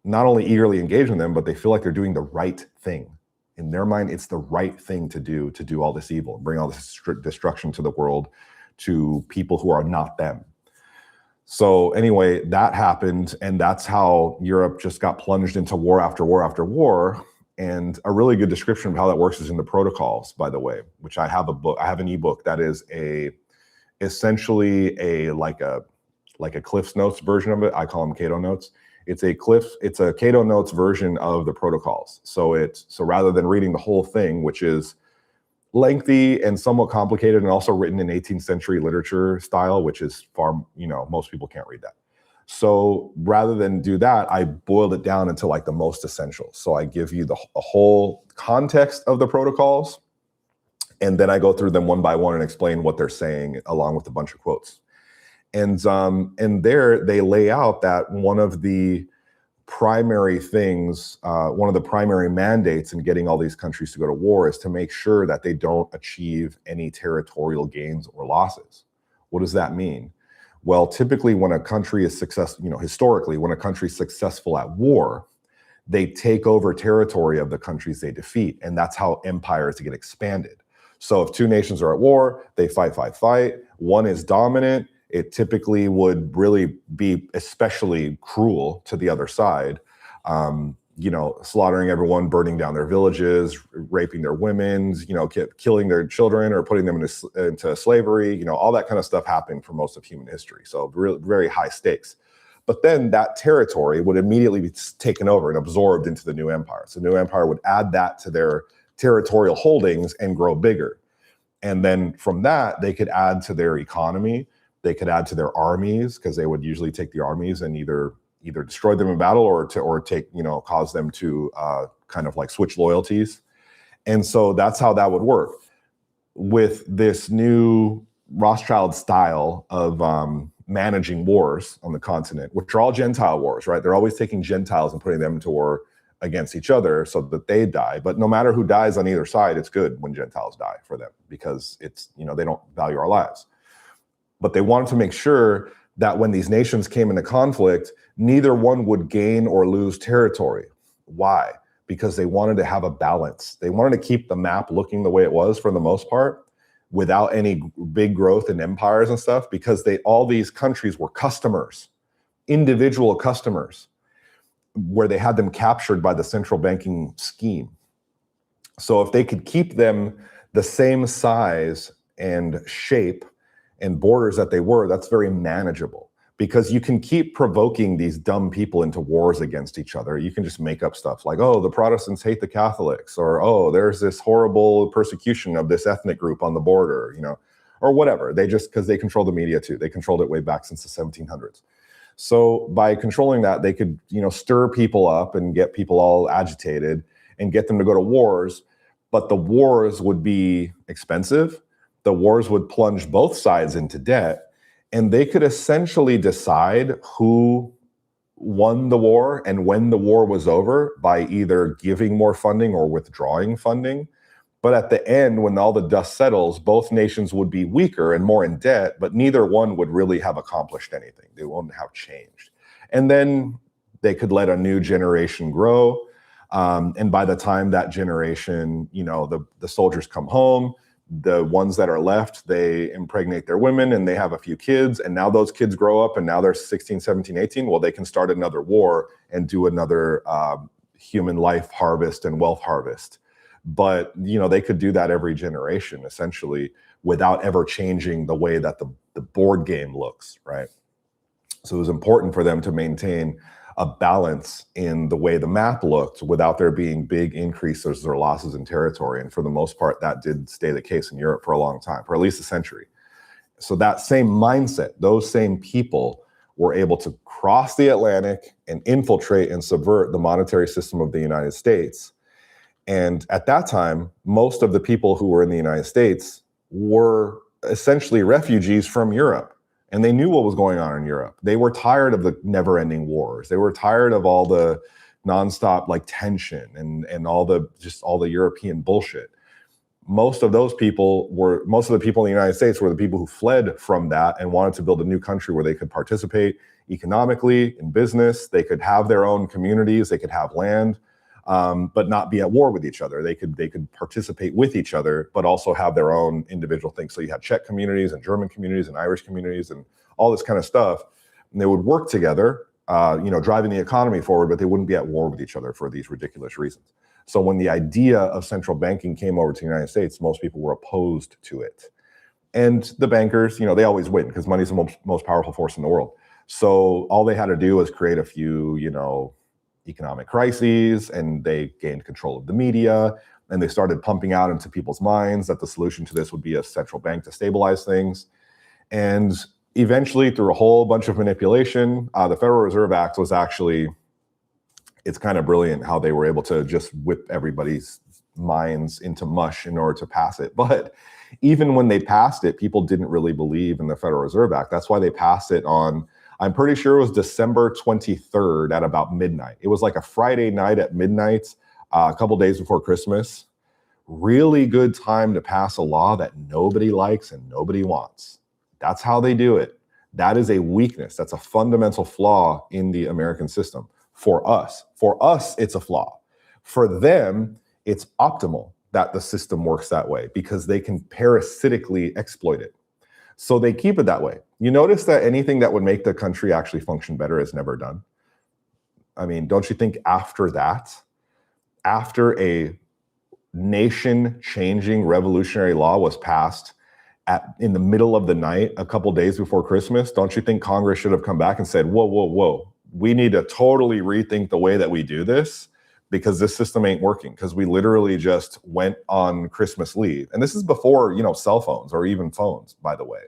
not only eagerly engage in them, but they feel like they're doing the right thing. In their mind, it's the right thing to do all this evil, bring all this destruction to the world, to people who are not them. So anyway, that happened, and that's how Europe just got plunged into war after war after war. And a really good description of how that works is in the Protocols, by the way, which I have an ebook that is essentially like a Cliff's Notes version of it. I call them Cato Notes. It's a Cato Notes version of the Protocols. So rather than reading the whole thing, which is lengthy and somewhat complicated and also written in 18th century literature style, which is far, most people can't read that. So rather than do that, I boiled it down into like the most essential. So I give you the whole context of the Protocols, and then I go through them one by one and explain what they're saying along with a bunch of quotes. And there they lay out that one of the primary things, one of the primary mandates in getting all these countries to go to war is to make sure that they don't achieve any territorial gains or losses. What does that mean? Well, typically when a country is successful, historically, when a country is successful at war, they take over territory of the countries they defeat. And that's how empires get expanded. So if two nations are at war, they fight. One is dominant. It typically would really be especially cruel to the other side, slaughtering everyone, burning down their villages, raping their women, killing their children or putting them into slavery, all that kind of stuff happened for most of human history. So very high stakes. But then that territory would immediately be taken over and absorbed into the new empire. So the new empire would add that to their territorial holdings and grow bigger. And then from that, they could add to their economy. They could add to their armies, because they would usually take the armies and either destroy them in battle or cause them to kind of like switch loyalties. And so that's how that would work. With this new Rothschild style of managing wars on the continent, which are all Gentile wars, right? They're always taking Gentiles and putting them into war against each other so that they die. But no matter who dies on either side, it's good when Gentiles die for them, because it's, they don't value our lives. But they wanted to make sure that when these nations came into conflict, neither one would gain or lose territory. Why? Because they wanted to have a balance. They wanted to keep the map looking the way it was for the most part, without any big growth in empires and stuff, because all these countries were customers, individual customers, where they had them captured by the central banking scheme. So if they could keep them the same size and shape and borders that they were, that's very manageable, because you can keep provoking these dumb people into wars against each other. You can just make up stuff like, oh, the Protestants hate the Catholics, or, oh, there's this horrible persecution of this ethnic group on the border, or whatever. Because they control the media too. They controlled it way back since the 1700s. So by controlling that, they could, stir people up and get people all agitated and get them to go to wars. But the wars would be expensive. The wars would plunge both sides into debt, and they could essentially decide who won the war and when the war was over by either giving more funding or withdrawing funding. But at the end, when all the dust settles, both nations would be weaker and more in debt, but neither one would really have accomplished anything. They wouldn't have changed. And then they could let a new generation grow. And by the time that generation, the soldiers come home, the ones that are left, they impregnate their women and they have a few kids. And now those kids grow up and now they're 16, 17, 18. Well, they can start another war and do another human life harvest and wealth harvest. But, they could do that every generation, essentially, without ever changing the way that the board game looks, right? So it was important for them to maintain a balance in the way the map looked without there being big increases or losses in territory. And for the most part, that did stay the case in Europe for a long time, for at least a century. So that same mindset, those same people were able to cross the Atlantic and infiltrate and subvert the monetary system of the United States. And at that time, most of the people who were in the United States were essentially refugees from Europe. And they knew what was going on in Europe. They were tired of the never-ending wars. They were tired of all the nonstop tension and all the European bullshit. Most of the people in the United States were the people who fled from that and wanted to build a new country where they could participate economically, in business. They could have their own communities. They could have land. but not be at war with each other. They could participate with each other, but also have their own individual things. So you had Czech communities and German communities and Irish communities and all this kind of stuff. And they would work together, driving the economy forward, but they wouldn't be at war with each other for these ridiculous reasons. So when the idea of central banking came over to the United States, most people were opposed to it. And the bankers, they always win because money is the most powerful force in the world. So all they had to do was create a few, economic crises, and they gained control of the media, and they started pumping out into people's minds that the solution to this would be a central bank to stabilize things. And eventually, through a whole bunch of manipulation, the Federal Reserve Act was actually, it's kind of brilliant how they were able to just whip everybody's minds into mush in order to pass it. But even when they passed it, people didn't really believe in the Federal Reserve Act. That's why they passed it on, I'm pretty sure it was December 23rd at about midnight. It was like a Friday night at midnight, a couple days before Christmas. Really good time to pass a law that nobody likes and nobody wants. That's how they do it. That is a weakness. That's a fundamental flaw in the American system. For us, it's a flaw. For them, it's optimal that the system works that way because they can parasitically exploit it. So they keep it that way. You notice that anything that would make the country actually function better is never done. I mean, don't you think after that, after a nation-changing revolutionary law was passed in the middle of the night, a couple days before Christmas, don't you think Congress should have come back and said, whoa, we need to totally rethink the way that we do this because this system ain't working, because we literally just went on Christmas leave. And this is before, cell phones or even phones, by the way.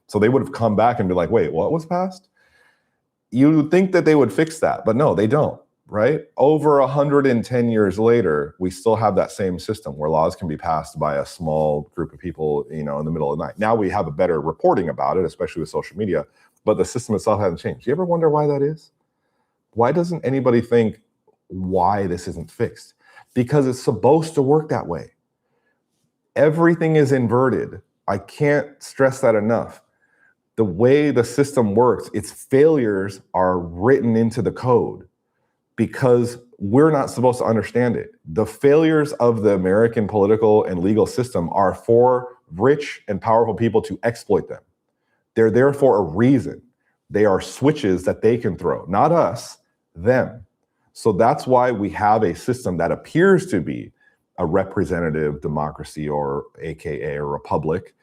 So they would have come back and be like, wait, what was passed? You would think that they would fix that, but no, they don't, right? Over 110 years later, we still have that same system where laws can be passed by a small group of people, in the middle of the night. Now we have a better reporting about it, especially with social media, but the system itself hasn't changed. Do you ever wonder why that is? Why doesn't anybody think why this isn't fixed? Because it's supposed to work that way. Everything is inverted. I can't stress that enough. The way the system works, its failures are written into the code because we're not supposed to understand it. The failures of the American political and legal system are for rich and powerful people to exploit them. They're there for a reason. They are switches that they can throw, not us, them. So that's why we have a system that appears to be a representative democracy, or AKA a republic.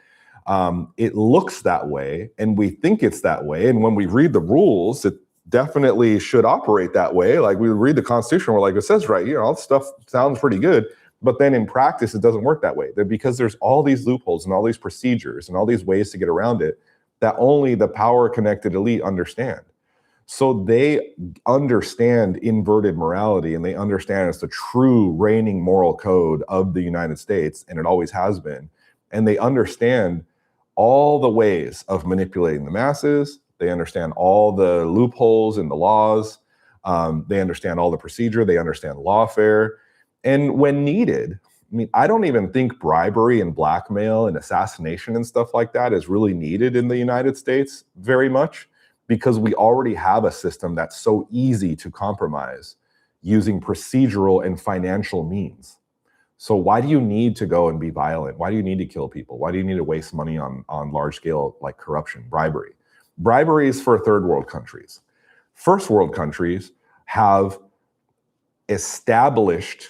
It looks that way, and we think it's that way. And when we read the rules, it definitely should operate that way. Like we read the Constitution, we're like, it says right, all this stuff sounds pretty good. But then in practice, it doesn't work that way. Because there's all these loopholes and all these procedures and all these ways to get around it that only the power-connected elite understand. So they understand inverted morality, and they understand it's the true reigning moral code of the United States, and it always has been. And they understand all the ways of manipulating the masses. They understand all the loopholes in the laws. They understand all the procedure. They understand lawfare. And when needed, I don't even think bribery and blackmail and assassination and stuff like that is really needed in the United States very much, because we already have a system that's so easy to compromise using procedural and financial means. So why do you need to go and be violent? Why do you need to kill people? Why do you need to waste money on large scale like corruption, bribery? Bribery is for third world countries. First world countries have established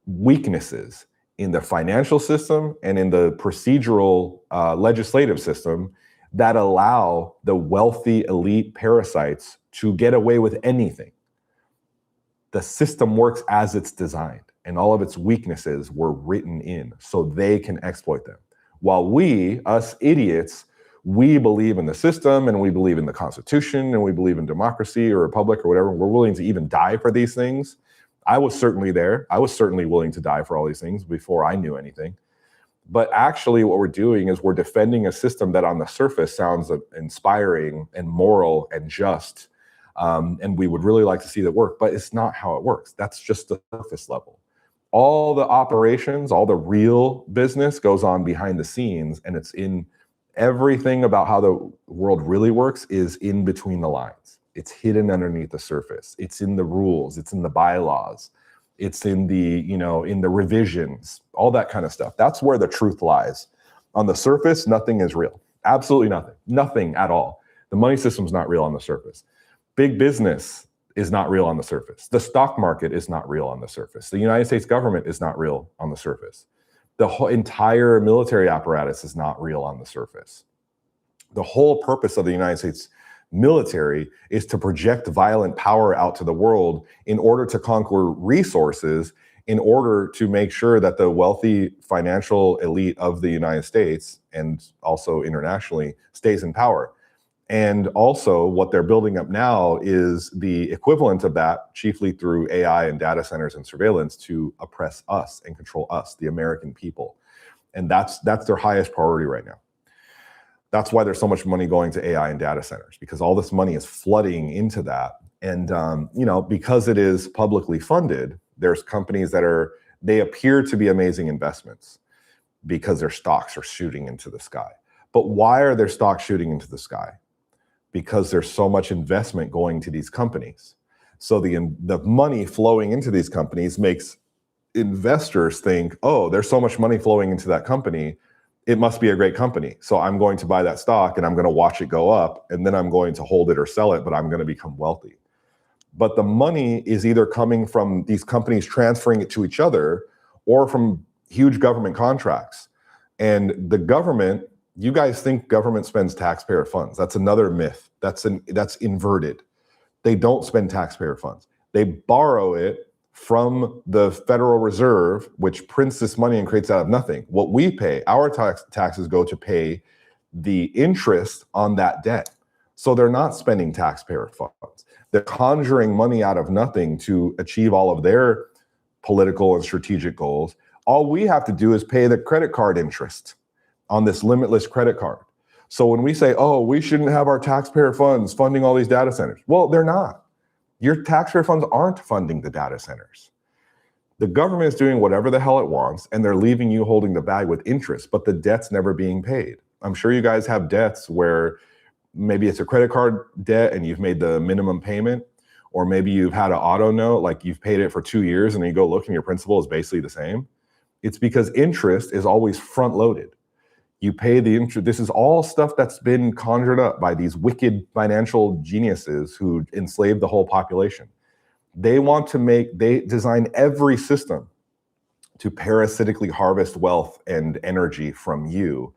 weaknesses in the financial system and in the procedural legislative system that allow the wealthy elite parasites to get away with anything. The system works as it's designed, and all of its weaknesses were written in so they can exploit them. While we, us idiots, we believe in the system, and we believe in the Constitution, and we believe in democracy or republic or whatever. We're willing to even die for these things. I was certainly there. I was certainly willing to die for all these things before I knew anything. But actually what we're doing is we're defending a system that on the surface sounds inspiring and moral and just. And we would really like to see that work, but it's not how it works. That's just the surface level. All the operations, all the real business goes on behind the scenes, and it's in everything about how the world really works is in between the lines. It's hidden underneath the surface. It's in the rules. It's in the bylaws. It's in the, in the revisions, all that kind of stuff. That's where the truth lies. On the surface, nothing is real. Absolutely nothing. Nothing at all. The money system's not real on the surface. Big business is not real on the surface. The stock market is not real on the surface. The United States government is not real on the surface. The whole entire military apparatus is not real on the surface. The whole purpose of the United States military is to project violent power out to the world in order to conquer resources, in order to make sure that the wealthy financial elite of the United States and also internationally stays in power. And also what they're building up now is the equivalent of that, chiefly through AI and data centers and surveillance, to oppress us and control us, the American people. And that's their highest priority right now. That's why there's so much money going to AI and data centers, because all this money is flooding into that. And, because it is publicly funded, there's companies that they appear to be amazing investments because their stocks are shooting into the sky. But why are their stocks shooting into the sky? Because there's so much investment going to these companies. So the money flowing into these companies makes investors think, oh, there's so much money flowing into that company, it must be a great company. So I'm going to buy that stock and I'm going to watch it go up, and then I'm going to hold it or sell it, but I'm going to become wealthy. But the money is either coming from these companies transferring it to each other or from huge government contracts. And the government, you guys think government spends taxpayer funds. That's another myth. That's inverted. They don't spend taxpayer funds. They borrow it from the Federal Reserve, which prints this money and creates out of nothing. What we pay, our taxes go to pay the interest on that debt. So they're not spending taxpayer funds. They're conjuring money out of nothing to achieve all of their political and strategic goals. All we have to do is pay the credit card interest on this limitless credit card. So when we say, oh, we shouldn't have our taxpayer funds funding all these data centers, well, they're not. Your taxpayer funds aren't funding the data centers. The government is doing whatever the hell it wants, and they're leaving you holding the bag with interest, but the debt's never being paid. I'm sure you guys have debts where maybe it's a credit card debt and you've made the minimum payment, or maybe you've had an auto note, like you've paid it for 2 years and you go look and your principal is basically the same. It's because interest is always front loaded. You pay the interest. This is all stuff that's been conjured up by these wicked financial geniuses who enslaved the whole population. They design every system to parasitically harvest wealth and energy from you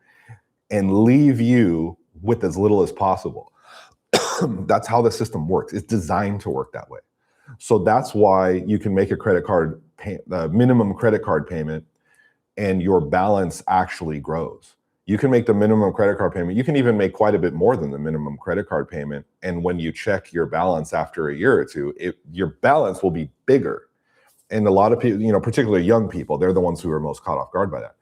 and leave you with as little as possible. That's how the system works. It's designed to work that way. So that's why you can make a credit card minimum credit card payment and your balance actually grows. You can make the minimum credit card payment. You can even make quite a bit more than the minimum credit card payment. And when you check your balance after a year or two, your balance will be bigger. And a lot of people, particularly young people, they're the ones who are most caught off guard by that.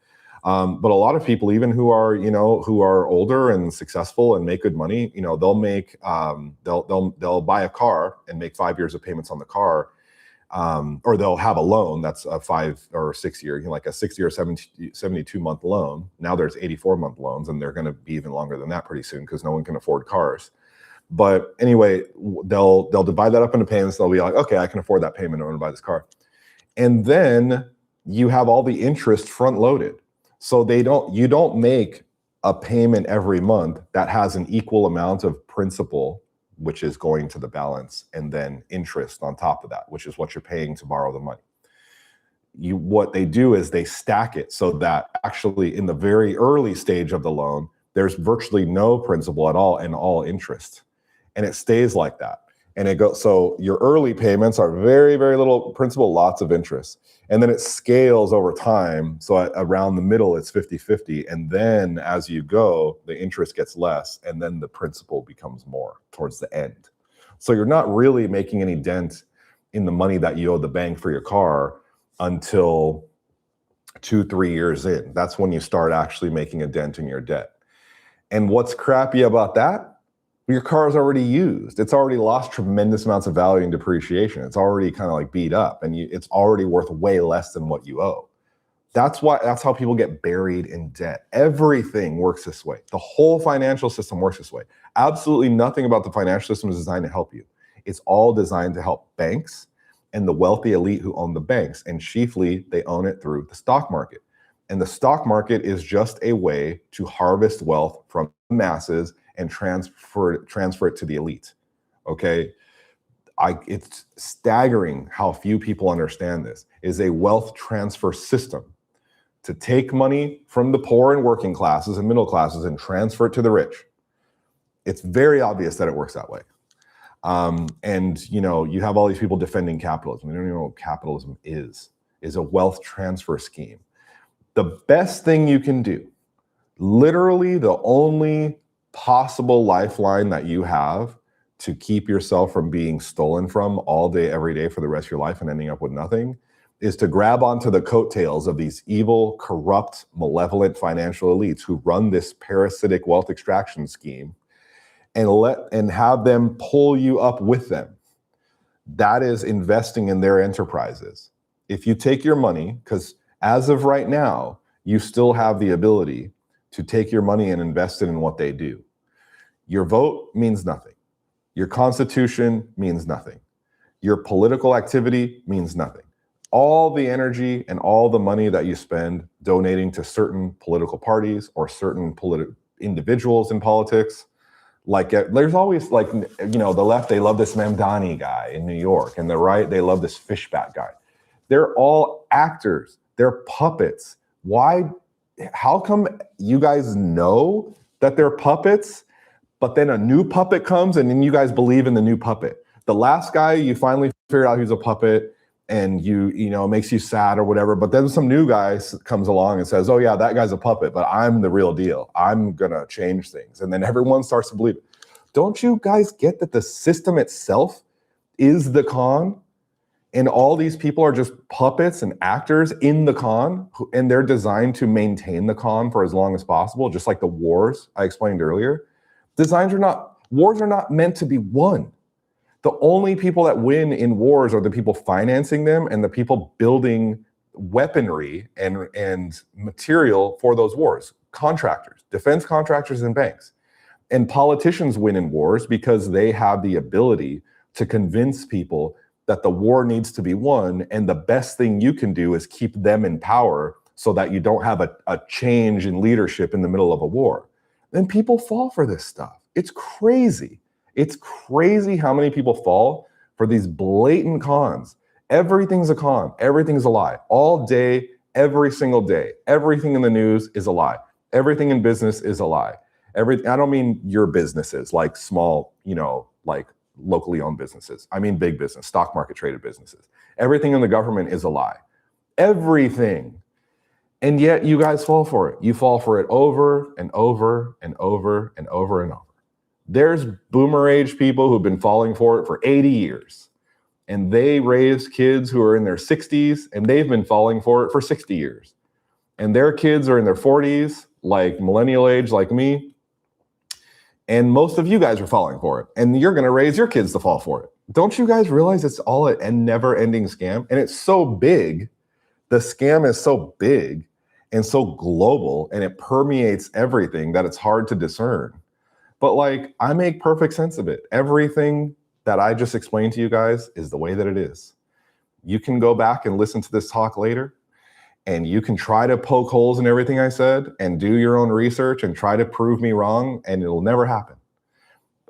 But a lot of people, even who are older and successful and make good money, they'll buy a car and make 5 years of payments on the car. Or they'll have a loan that's a 5 or 6 year, like a 60 or 72 month loan. Now there's 84-month loans, and they're going to be even longer than that pretty soon because no one can afford cars. But anyway, they'll divide that up into payments. They'll be like, okay, I can afford that payment. I'm going to buy this car. And then you have all the interest front loaded. So you don't make a payment every month that has an equal amount of principal, which is going to the balance, and then interest on top of that, which is what you're paying to borrow the money. What they do is they stack it so that actually in the very early stage of the loan, there's virtually no principal at all and all interest. And it stays like that. And it goes, so your early payments are very, very little principal, lots of interest. And then it scales over time. So around the middle, it's 50-50. And then as you go, the interest gets less, and then the principal becomes more towards the end. So you're not really making any dent in the money that you owe the bank for your car until 2-3 years in. That's when you start actually making a dent in your debt. And what's crappy about that? Your car is already used. It's already lost tremendous amounts of value and depreciation. It's already kind of like beat up, and it's already worth way less than what you owe. That's how people get buried in debt. Everything works this way. The whole financial system works this way. Absolutely nothing about the financial system is designed to help you. It's all designed to help banks and the wealthy elite who own the banks. And chiefly, they own it through the stock market. And the stock market is just a way to harvest wealth from the masses and transfer it to the elite. Okay? It's staggering how few people understand this. It is a wealth transfer system to take money from the poor and working classes and middle classes and transfer it to the rich. It's very obvious that it works that way. And you have all these people defending capitalism. They don't even know what capitalism is a wealth transfer scheme. The best thing you can do, literally the only possible lifeline that you have to keep yourself from being stolen from all day, every day for the rest of your life and ending up with nothing, is to grab onto the coattails of these evil, corrupt, malevolent financial elites who run this parasitic wealth extraction scheme and have them pull you up with them. That is investing in their enterprises. If you take your money, because as of right now, you still have the ability to take your money and invest it in what they do. Your vote means nothing. Your constitution means nothing. Your political activity means nothing. All the energy and all the money that you spend donating to certain political parties or certain individuals in politics, like there's always the left, they love this Mamdani guy in New York, and the right, they love this Fishback guy. They're all actors. They're puppets. Why? How come you guys know that they're puppets, but then a new puppet comes and then you guys believe in the new puppet? The last guy, you finally figured out he's a puppet and it makes you sad or whatever, but then some new guy comes along and says, oh yeah, that guy's a puppet, but I'm the real deal. I'm gonna change things. And then everyone starts to believe it. Don't you guys get that the system itself is the con? And all these people are just puppets and actors in the con, and they're designed to maintain the con for as long as possible, just like the wars I explained earlier. Wars are not meant to be won. The only people that win in wars are the people financing them and the people building weaponry and material for those wars. Contractors, defense contractors and banks. And politicians win in wars because they have the ability to convince people that the war needs to be won, and the best thing you can do is keep them in power so that you don't have a change in leadership in the middle of a war. And people fall for this stuff. It's crazy. It's crazy how many people fall for these blatant cons. Everything's a con. Everything's a lie. All day, every single day. Everything in the news is a lie. Everything in business is a lie. I don't mean your businesses, like small, like locally owned businesses. I mean big business, stock market traded businesses. Everything in the government is a lie. Everything. And yet you guys fall for it. You fall for it over and over and over and over and over. There's boomer age people who've been falling for it for 80 years. And they raise kids who are in their 60s, and they've been falling for it for 60 years. And their kids are in their 40s, like millennial age, like me. And most of you guys are falling for it. And you're going to raise your kids to fall for it. Don't you guys realize it's all a never-ending scam? And it's so big. The scam is so big and so global, and it permeates everything that it's hard to discern. But I make perfect sense of it. Everything that I just explained to you guys is the way that it is. You can go back and listen to this talk later, and you can try to poke holes in everything I said and do your own research and try to prove me wrong, and it'll never happen.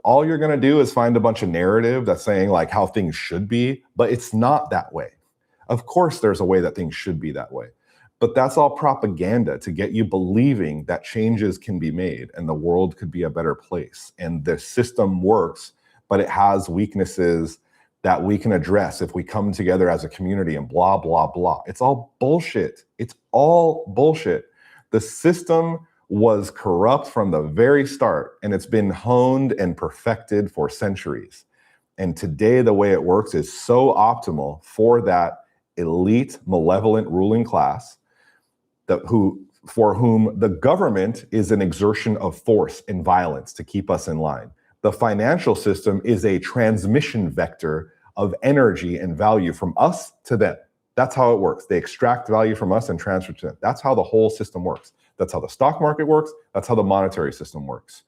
All you're going to do is find a bunch of narrative that's saying how things should be, but it's not that way. Of course, there's a way that things should be that way. But that's all propaganda to get you believing that changes can be made and the world could be a better place. And the system works, but it has weaknesses that we can address if we come together as a community and blah, blah, blah. It's all bullshit. It's all bullshit. The system was corrupt from the very start, and it's been honed and perfected for centuries. And today, the way it works is so optimal for that elite, malevolent ruling class for whom the government is an exertion of force and violence to keep us in line. The financial system is a transmission vector of energy and value from us to them. That's how it works. They extract value from us and transfer to them. That's how the whole system works. That's how the stock market works. That's how the monetary system works.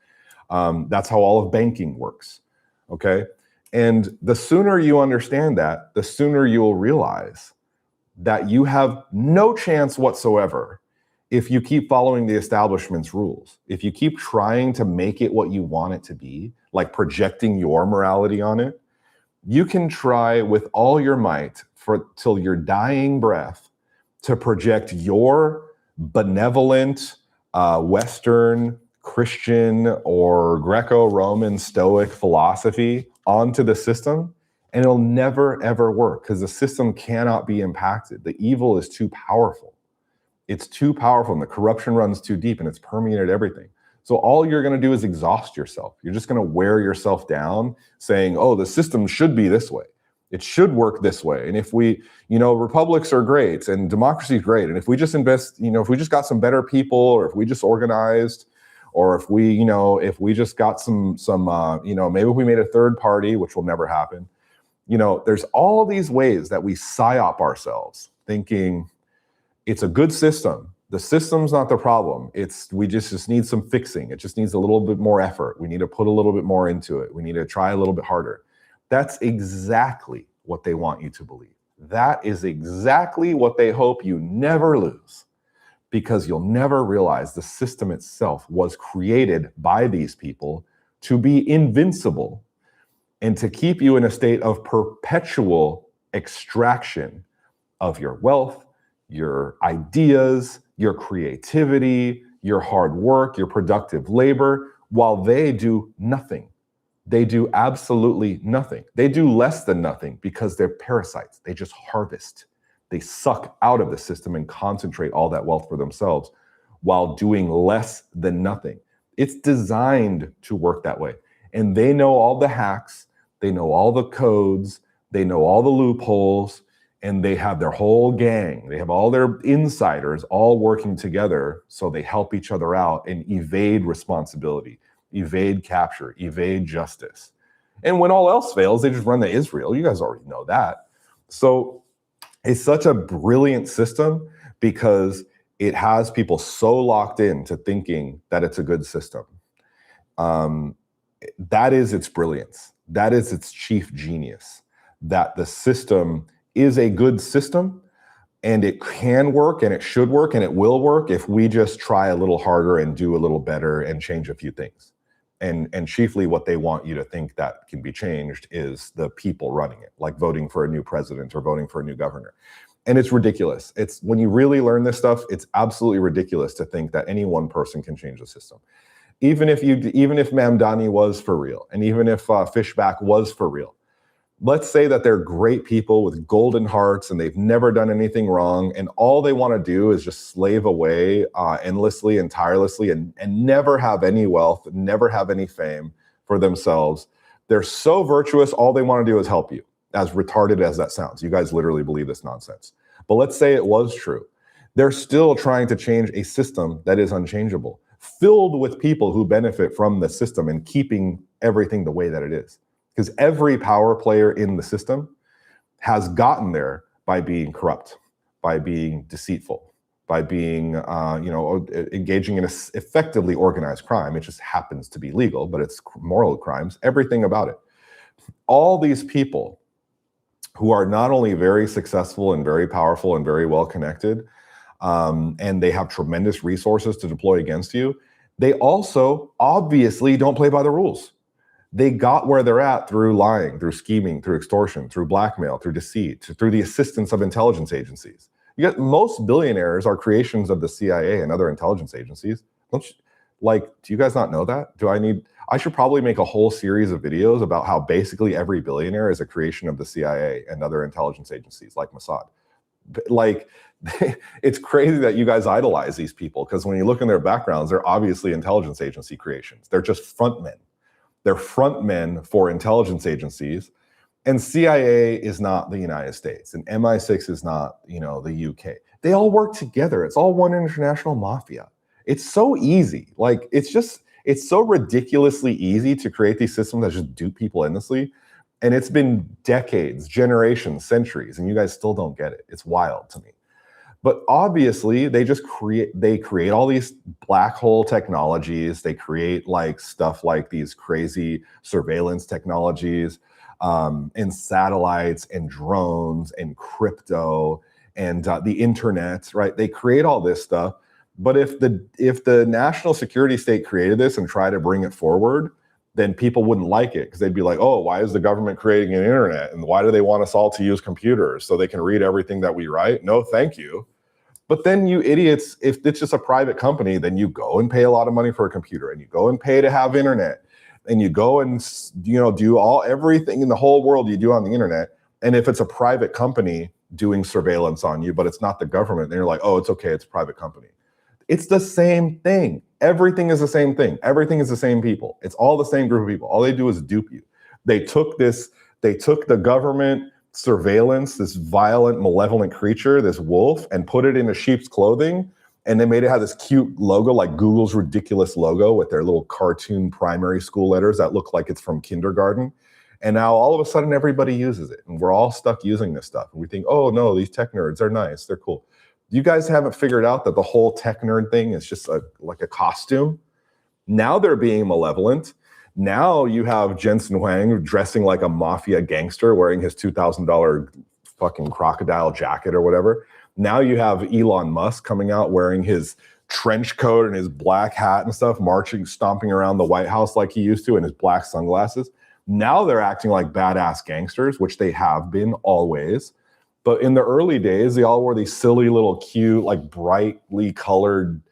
That's how all of banking works. Okay? And the sooner you understand that, the sooner you'll realize that you have no chance whatsoever if you keep following the establishment's rules. If you keep trying to make it what you want it to be, like projecting your morality on it, you can try with all your might for till your dying breath to project your benevolent Western Christian or Greco-Roman Stoic philosophy onto the system, and it'll never ever work because the system cannot be impacted. The evil is too powerful. It's too powerful, and the corruption runs too deep, and it's permeated everything. So all you're going to do is exhaust yourself. You're just going to wear yourself down saying, oh, the system should be this way. It should work this way. And if we, republics are great and democracy is great. And if we just invest, if we just got some better people, or if we just organized, or if we just got some maybe if we made a third party, which will never happen. There's all these ways that we psyop ourselves thinking it's a good system. The system's not the problem. We just need some fixing. It just needs a little bit more effort. We need to put a little bit more into it. We need to try a little bit harder. That's exactly what they want you to believe. That is exactly what they hope you never lose, because you'll never realize the system itself was created by these people to be invincible and to keep you in a state of perpetual extraction of your wealth, your ideas, your creativity, your hard work, your productive labor, while they do nothing. They do absolutely nothing. They do less than nothing because they're parasites. They just harvest. They suck out of the system and concentrate all that wealth for themselves while doing less than nothing. It's designed to work that way. And they know all the hacks, they know all the codes, they know all the loopholes, and they have their whole gang. They have all their insiders all working together, so they help each other out and evade responsibility, evade capture, evade justice. And when all else fails, they just run to Israel. You guys already know that. So it's such a brilliant system because it has people so locked in to thinking that it's a good system. That is its brilliance. That is its chief genius, that the system is a good system, and it can work, and it should work, and it will work if we just try a little harder and do a little better and change a few things. And chiefly what they want you to think that can be changed is the people running it, like voting for a new president or voting for a new governor. And it's ridiculous. It's when you really learn this stuff, it's absolutely ridiculous to think that any one person can change the system. Even if Mamdani was for real, and even if Fishback was for real, let's say that they're great people with golden hearts and they've never done anything wrong, and all they want to do is just slave away endlessly and tirelessly and never have any wealth, never have any fame for themselves. They're so virtuous, all they want to do is help you, as retarded as that sounds. You guys literally believe this nonsense. But let's say it was true. They're still trying to change a system that is unchangeable, filled with people who benefit from the system and keeping everything the way that it is. Because every power player in the system has gotten there by being corrupt, by being deceitful, by being, engaging in effectively organized crime. It just happens to be legal, but it's moral crimes, everything about it. All these people who are not only very successful and very powerful and very well connected, and they have tremendous resources to deploy against you, they also obviously don't play by the rules. They got where they're at through lying, through scheming, through extortion, through blackmail, through deceit, through the assistance of intelligence agencies. Yet most billionaires are creations of the CIA and other intelligence agencies. Do you guys not know that? I should probably make a whole series of videos about how basically every billionaire is a creation of the CIA and other intelligence agencies like Mossad. It's crazy that you guys idolize these people, because when you look in their backgrounds, they're obviously intelligence agency creations. They're just frontmen. They're frontmen for intelligence agencies, and CIA is not the United States, and MI6 is not, the UK. They all work together. It's all one international mafia. It's so easy. It's so ridiculously easy to create these systems that just dupe people endlessly. And it's been decades, generations, centuries, and you guys still don't get it. It's wild to me. But obviously, they create all these black hole technologies. They create stuff like these crazy surveillance technologies. and satellites and drones and crypto and the internet, right? They create all this stuff. But if the national security state created this and tried to bring it forward, then people wouldn't like it, because they'd be like, oh, why is the government creating an internet? And why do they want us all to use computers so they can read everything that we write? No, thank you. But then you idiots, if it's just a private company, then you go and pay a lot of money for a computer, and you go and pay to have internet, and you go and do everything in the whole world you do on the internet. And if it's a private company doing surveillance on you, but it's not the government, then you're like, oh, it's okay, it's a private company. It's the same thing. Everything is the same thing. Everything is the same people. It's all the same group of people. All they do is dupe you. They took the government surveillance, this violent, malevolent creature, this wolf, and put it in a sheep's clothing. And they made it have this cute logo, like Google's ridiculous logo with their little cartoon primary school letters that look like it's from kindergarten. And now all of a sudden everybody uses it. And we're all stuck using this stuff. And we think, oh no, these tech nerds are nice. They're cool. You guys haven't figured out that the whole tech nerd thing is just like a costume. Now they're being malevolent. Now you have Jensen Huang dressing like a mafia gangster, wearing his $2,000 fucking crocodile jacket or whatever. Now you have Elon Musk coming out wearing his trench coat and his black hat and stuff, stomping around the White House like he used to, in his black sunglasses. Now they're acting like badass gangsters, which they have been always. But in the early days, they all wore these silly little cute, like brightly colored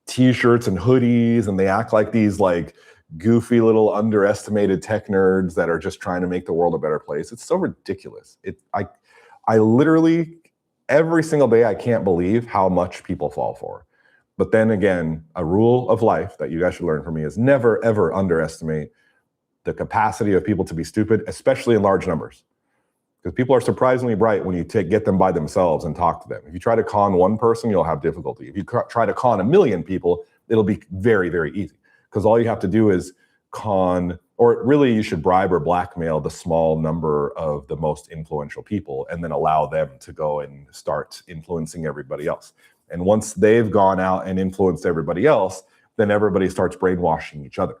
t-shirts and hoodies, and they act like these like goofy little underestimated tech nerds that are just trying to make the world a better place. It's so ridiculous. I literally, every single day, I can't believe how much people fall for. But then again, a rule of life that you guys should learn from me is never, ever underestimate the capacity of people to be stupid, especially in large numbers. Because people are surprisingly bright when you get them by themselves and talk to them. If you try to con one person, you'll have difficulty. If you try to con 1 million people, it'll be very, very easy. Because all you have to do is or really you should bribe or blackmail the small number of the most influential people, and then allow them to go and start influencing everybody else. And once they've gone out and influenced everybody else, then everybody starts brainwashing each other.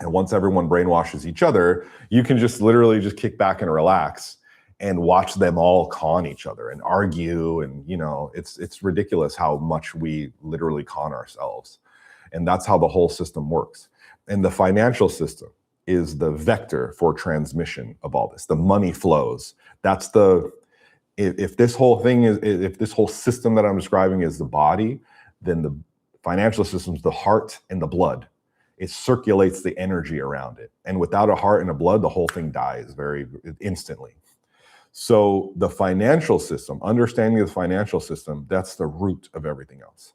And once everyone brainwashes each other, you can just literally just kick back and relax and watch them all con each other and argue. And, it's ridiculous how much we literally con ourselves. And that's how the whole system works. And the financial system is the vector for transmission of all this. The money flows. If this whole system that I'm describing is the body, then the financial system is the heart and the blood. It circulates the energy around it. And without a heart and a blood, the whole thing dies very instantly. So the financial system, understanding the financial system, that's the root of everything else.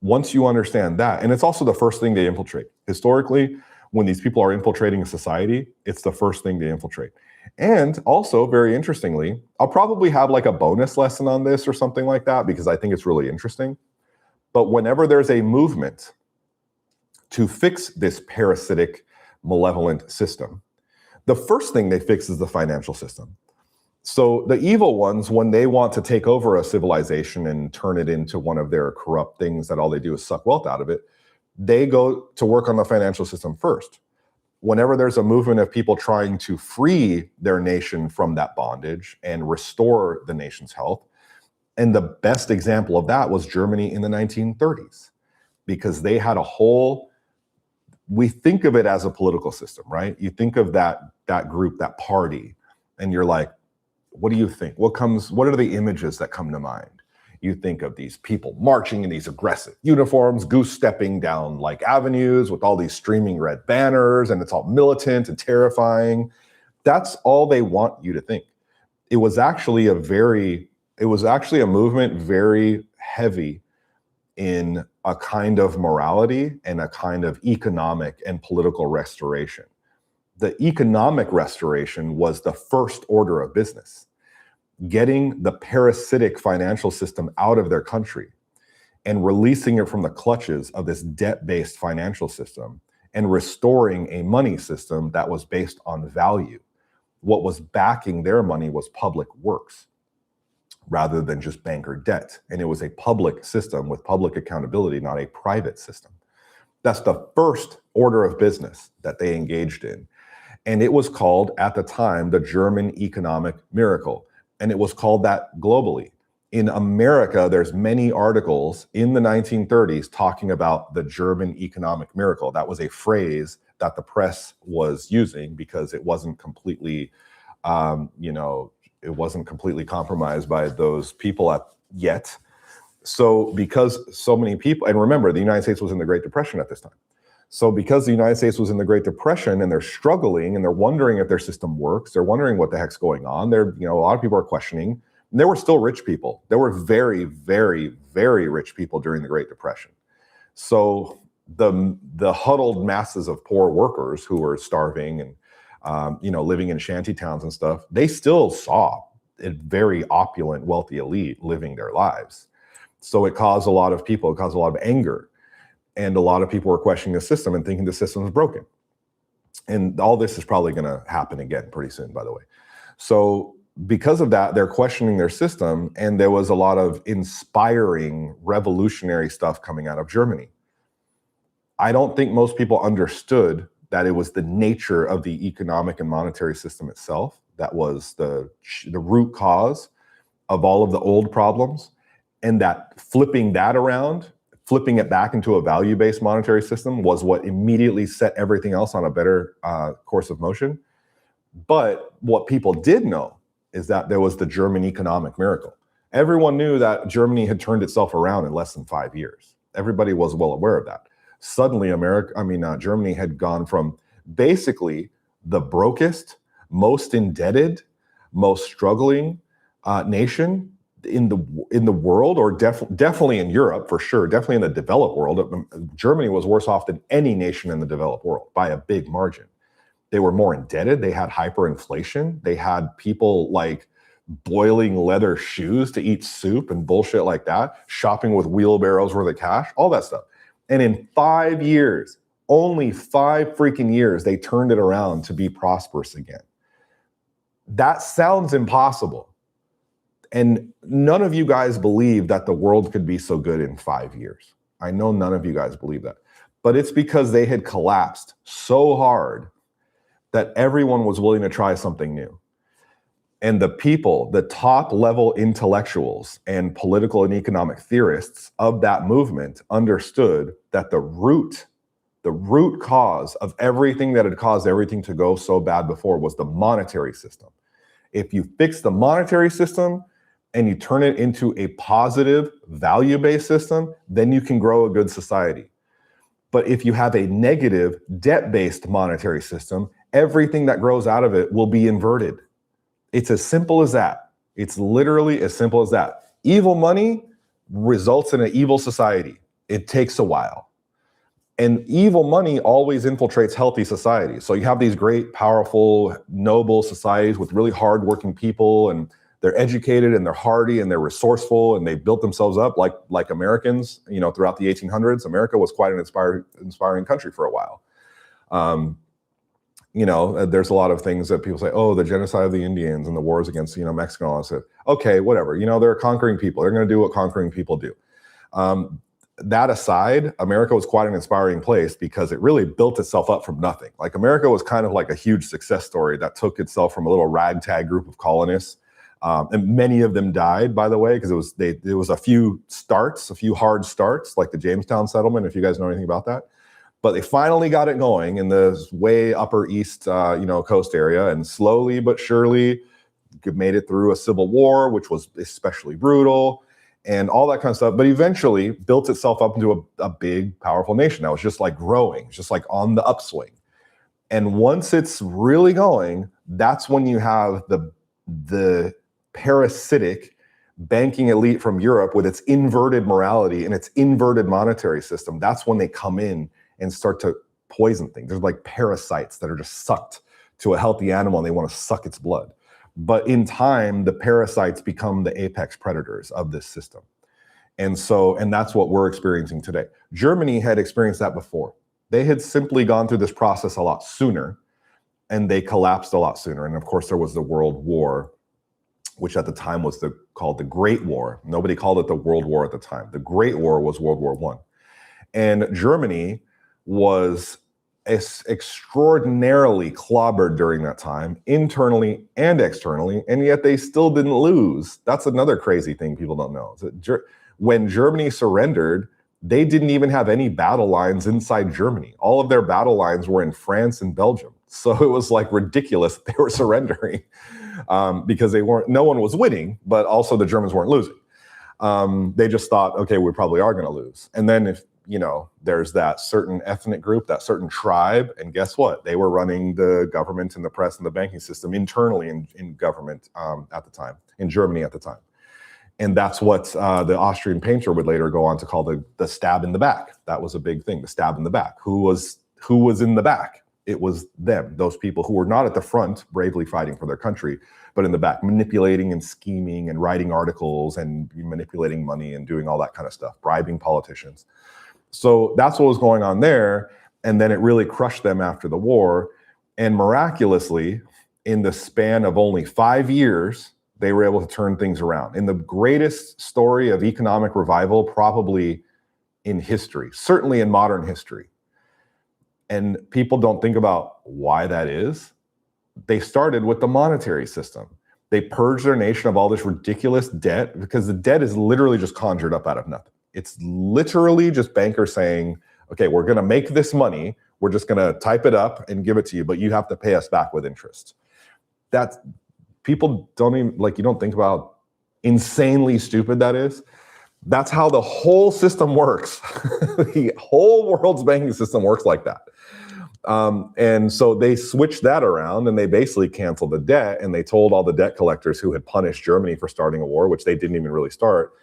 Once you understand that, and it's also the first thing they infiltrate. Historically, when these people are infiltrating a society, it's the first thing they infiltrate. And also, very interestingly, I'll probably have like a bonus lesson on this or something like that, because I think it's really interesting. But whenever there's a movement to fix this parasitic, malevolent system, the first thing they fix is the financial system. So the evil ones, when they want to take over a civilization and turn it into one of their corrupt things that all they do is suck wealth out of it, they go to work on the financial system first. Whenever there's a movement of people trying to free their nation from that bondage and restore the nation's health, and the best example of that was Germany in the 1930s, because they had we think of it as a political system, right? You think of that group, that party, and you're like, what do you think? What are the images that come to mind? You think of these people marching in these aggressive uniforms, goose-stepping down like avenues with all these streaming red banners, and it's all militant and terrifying. That's all they want you to think. It was actually a movement very heavy in a kind of morality and a kind of economic and political restoration. The economic restoration was the first order of business. Getting the parasitic financial system out of their country and releasing it from the clutches of this debt-based financial system and restoring a money system that was based on value. What was backing their money was public works rather than just banker debt. And it was a public system with public accountability, not a private system. That's the first order of business that they engaged in. And it was called, at the time, the German economic miracle. And it was called that globally. In America, there's many articles in the 1930s talking about the German economic miracle. That was a phrase that the press was using because it wasn't completely, it wasn't completely compromised by those people yet. So because so many people, and remember, the United States was in the Great Depression at this time. So because the United States was in the Great Depression and they're struggling and they're wondering if their system works, they're wondering what the heck's going on. A lot of people are questioning. And there were still rich people. There were very, very, very rich people during the Great Depression. So the huddled masses of poor workers who were starving and living in shanty towns and stuff, they still saw a very opulent, wealthy elite living their lives. So it caused a lot of anger. And a lot of people were questioning the system and thinking the system was broken. And all this is probably going to happen again pretty soon, by the way. So because of that, they're questioning their system. And there was a lot of inspiring, revolutionary stuff coming out of Germany. I don't think most people understood that it was the nature of the economic and monetary system itself that was the root cause of all of the old problems. And that flipping that around, flipping it back into a value-based monetary system was what immediately set everything else on a better course of motion. But what people did know is that there was the German economic miracle. Everyone knew that Germany had turned itself around in less than 5 years. Everybody was well aware of that. Suddenly, Germany had gone from basically the brokest, most indebted, most struggling nation in the world, or definitely in Europe for sure, definitely in the developed world. Germany was worse off than any nation in the developed world by a big margin. They were more indebted. They had hyperinflation. They had people like boiling leather shoes to eat soup and bullshit like that, shopping with wheelbarrows worth of cash, all that stuff. And in 5 years, only 5 freaking years, they turned it around to be prosperous again. That sounds impossible. And none of you guys believe that the world could be so good in 5 years. I know none of you guys believe that. But it's because they had collapsed so hard that everyone was willing to try something new. And the people, the top level intellectuals and political and economic theorists of that movement understood that the root cause of everything that had caused everything to go so bad before was the monetary system. If you fix the monetary system and you turn it into a positive value-based system, then you can grow a good society. But if you have a negative debt-based monetary system, everything that grows out of it will be inverted. It's as simple as that. It's literally as simple as that. Evil money results in an evil society. It takes a while. And evil money always infiltrates healthy societies. So you have these great, powerful, noble societies with really hardworking people, and they're educated and they're hardy and they're resourceful and they built themselves up like Americans, throughout the 1800s. America was quite an inspiring country for a while. There's a lot of things that people say, oh, the genocide of the Indians and the wars against, Mexico. And I said, okay, whatever. They're conquering people. They're going to do what conquering people do. That aside, America was quite an inspiring place because it really built itself up from nothing. Like America was kind of like a huge success story that took itself from a little ragtag group of colonists. And many of them died, by the way, because there was a few hard starts, like the Jamestown settlement, if you guys know anything about that. But they finally got it going in the way upper east, coast area, and slowly but surely made it through a civil war, which was especially brutal, and all that kind of stuff. But eventually built itself up into a big, powerful nation that was just like growing, just like on the upswing. And once it's really going, that's when you have the parasitic banking elite from Europe with its inverted morality and its inverted monetary system. That's when they come in and start to poison things. There's like parasites that are just sucked to a healthy animal and they want to suck its blood. But in time, the parasites become the apex predators of this system. And that's what we're experiencing today. Germany had experienced that before. They had simply gone through this process a lot sooner and they collapsed a lot sooner. And of course, there was the World War, which at the time was called the Great War. Nobody called it the World War at the time. The Great War was World War I. And Germany was extraordinarily clobbered during that time, internally and externally, and yet they still didn't lose. That's another crazy thing people don't know. When Germany surrendered, they didn't even have any battle lines inside Germany. All of their battle lines were in France and Belgium. So it was like ridiculous that they were surrendering because no one was winning, but also the Germans weren't losing. They just thought, okay, we probably are going to lose. And then if, there's that certain ethnic group, that certain tribe, and guess what? They were running the government and the press and the banking system internally in government at the time, in Germany at the time. And that's what the Austrian painter would later go on to call the stab in the back. That was a big thing, the stab in the back. Who was in the back? It was them, those people who were not at the front, bravely fighting for their country, but in the back, manipulating and scheming and writing articles and manipulating money and doing all that kind of stuff, bribing politicians. So that's what was going on there. And then it really crushed them after the war. And miraculously, in the span of only 5 years, they were able to turn things around. In the greatest story of economic revival, probably in history, certainly in modern history. And people don't think about why that is. They started with the monetary system. They purged their nation of all this ridiculous debt, because the debt is literally just conjured up out of nothing. It's literally just bankers saying, okay, we're going to make this money. We're just going to type it up and give it to you, but you have to pay us back with interest. That's, people don't even, you don't think about insanely stupid that is. That's how the whole system works. The whole world's banking system works like that. And so they switched that around and they basically canceled the debt, and they told all the debt collectors who had punished Germany for starting a war, which they didn't even really start,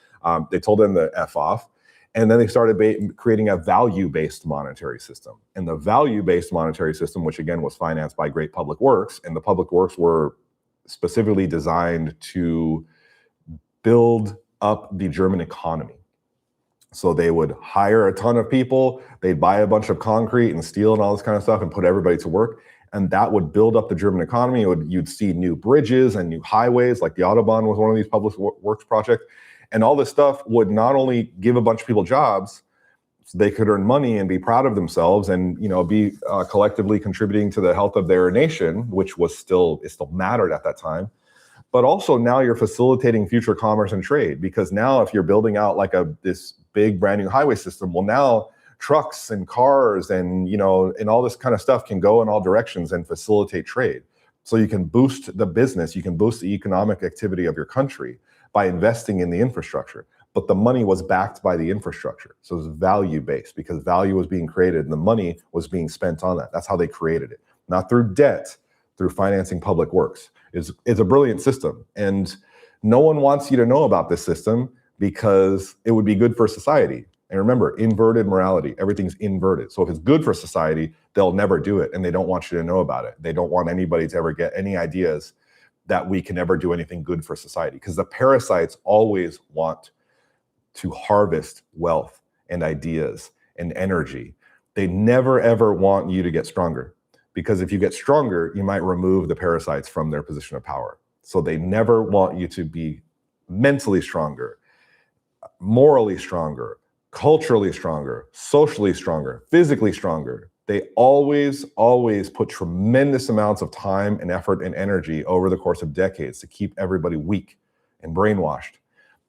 they told them to F off. And then they started creating a value-based monetary system. And the value-based monetary system, which again was financed by great public works, and the public works were specifically designed to build up the German economy. So they would hire a ton of people, they'd buy a bunch of concrete and steel and all this kind of stuff and put everybody to work. And that would build up the German economy. You'd see new bridges and new highways, like the Autobahn was one of these public works projects. And all this stuff would not only give a bunch of people jobs, so they could earn money and be proud of themselves and be collectively contributing to the health of their nation, which it still mattered at that time. But also now you're facilitating future commerce and trade, because now if you're building out this big brand new highway system, well, now trucks and cars and and all this kind of stuff can go in all directions and facilitate trade. So you can boost the business, you can boost the economic activity of your country by investing in the infrastructure. But the money was backed by the infrastructure. So it was value-based, because value was being created and the money was being spent on that. That's how they created it. Not through debt, through financing public works. It's a brilliant system. And no one wants you to know about this system because it would be good for society. And remember, inverted morality, everything's inverted. So if it's good for society, they'll never do it. And they don't want you to know about it. They don't want anybody to ever get any ideas that we can ever do anything good for society, because the parasites always want to harvest wealth and ideas and energy. They never, ever want you to get stronger, because if you get stronger, you might remove the parasites from their position of power. So they never want you to be mentally stronger, morally stronger, culturally stronger, socially stronger, physically stronger. They always, always put tremendous amounts of time and effort and energy over the course of decades to keep everybody weak and brainwashed.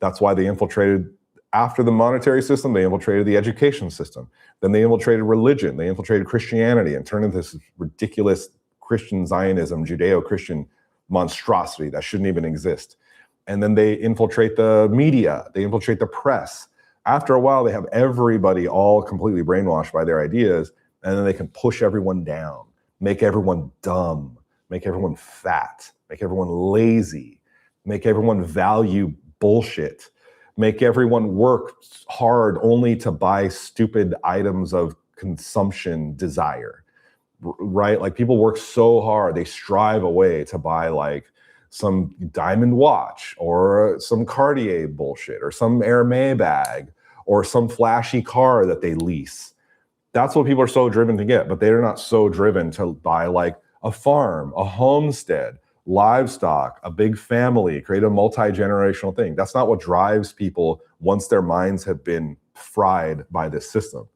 That's why they infiltrated, after the monetary system, they infiltrated the education system. Then they infiltrated religion. They infiltrated Christianity and turned into this ridiculous Christian Zionism, Judeo-Christian monstrosity that shouldn't even exist. And then they infiltrate the media. They infiltrate the press. After a while, they have everybody all completely brainwashed by their ideas, and then they can push everyone down, make everyone dumb, make everyone fat, make everyone lazy, make everyone value bullshit, make everyone work hard only to buy stupid items of consumption desire, right? Like people work so hard, they strive away to buy some diamond watch or some Cartier bullshit or some Hermes bag or some flashy car that they lease. That's what people are so driven to get, but they're not so driven to buy a farm, a homestead, livestock, a big family, create a multi-generational thing. That's not what drives people once their minds have been fried by this system,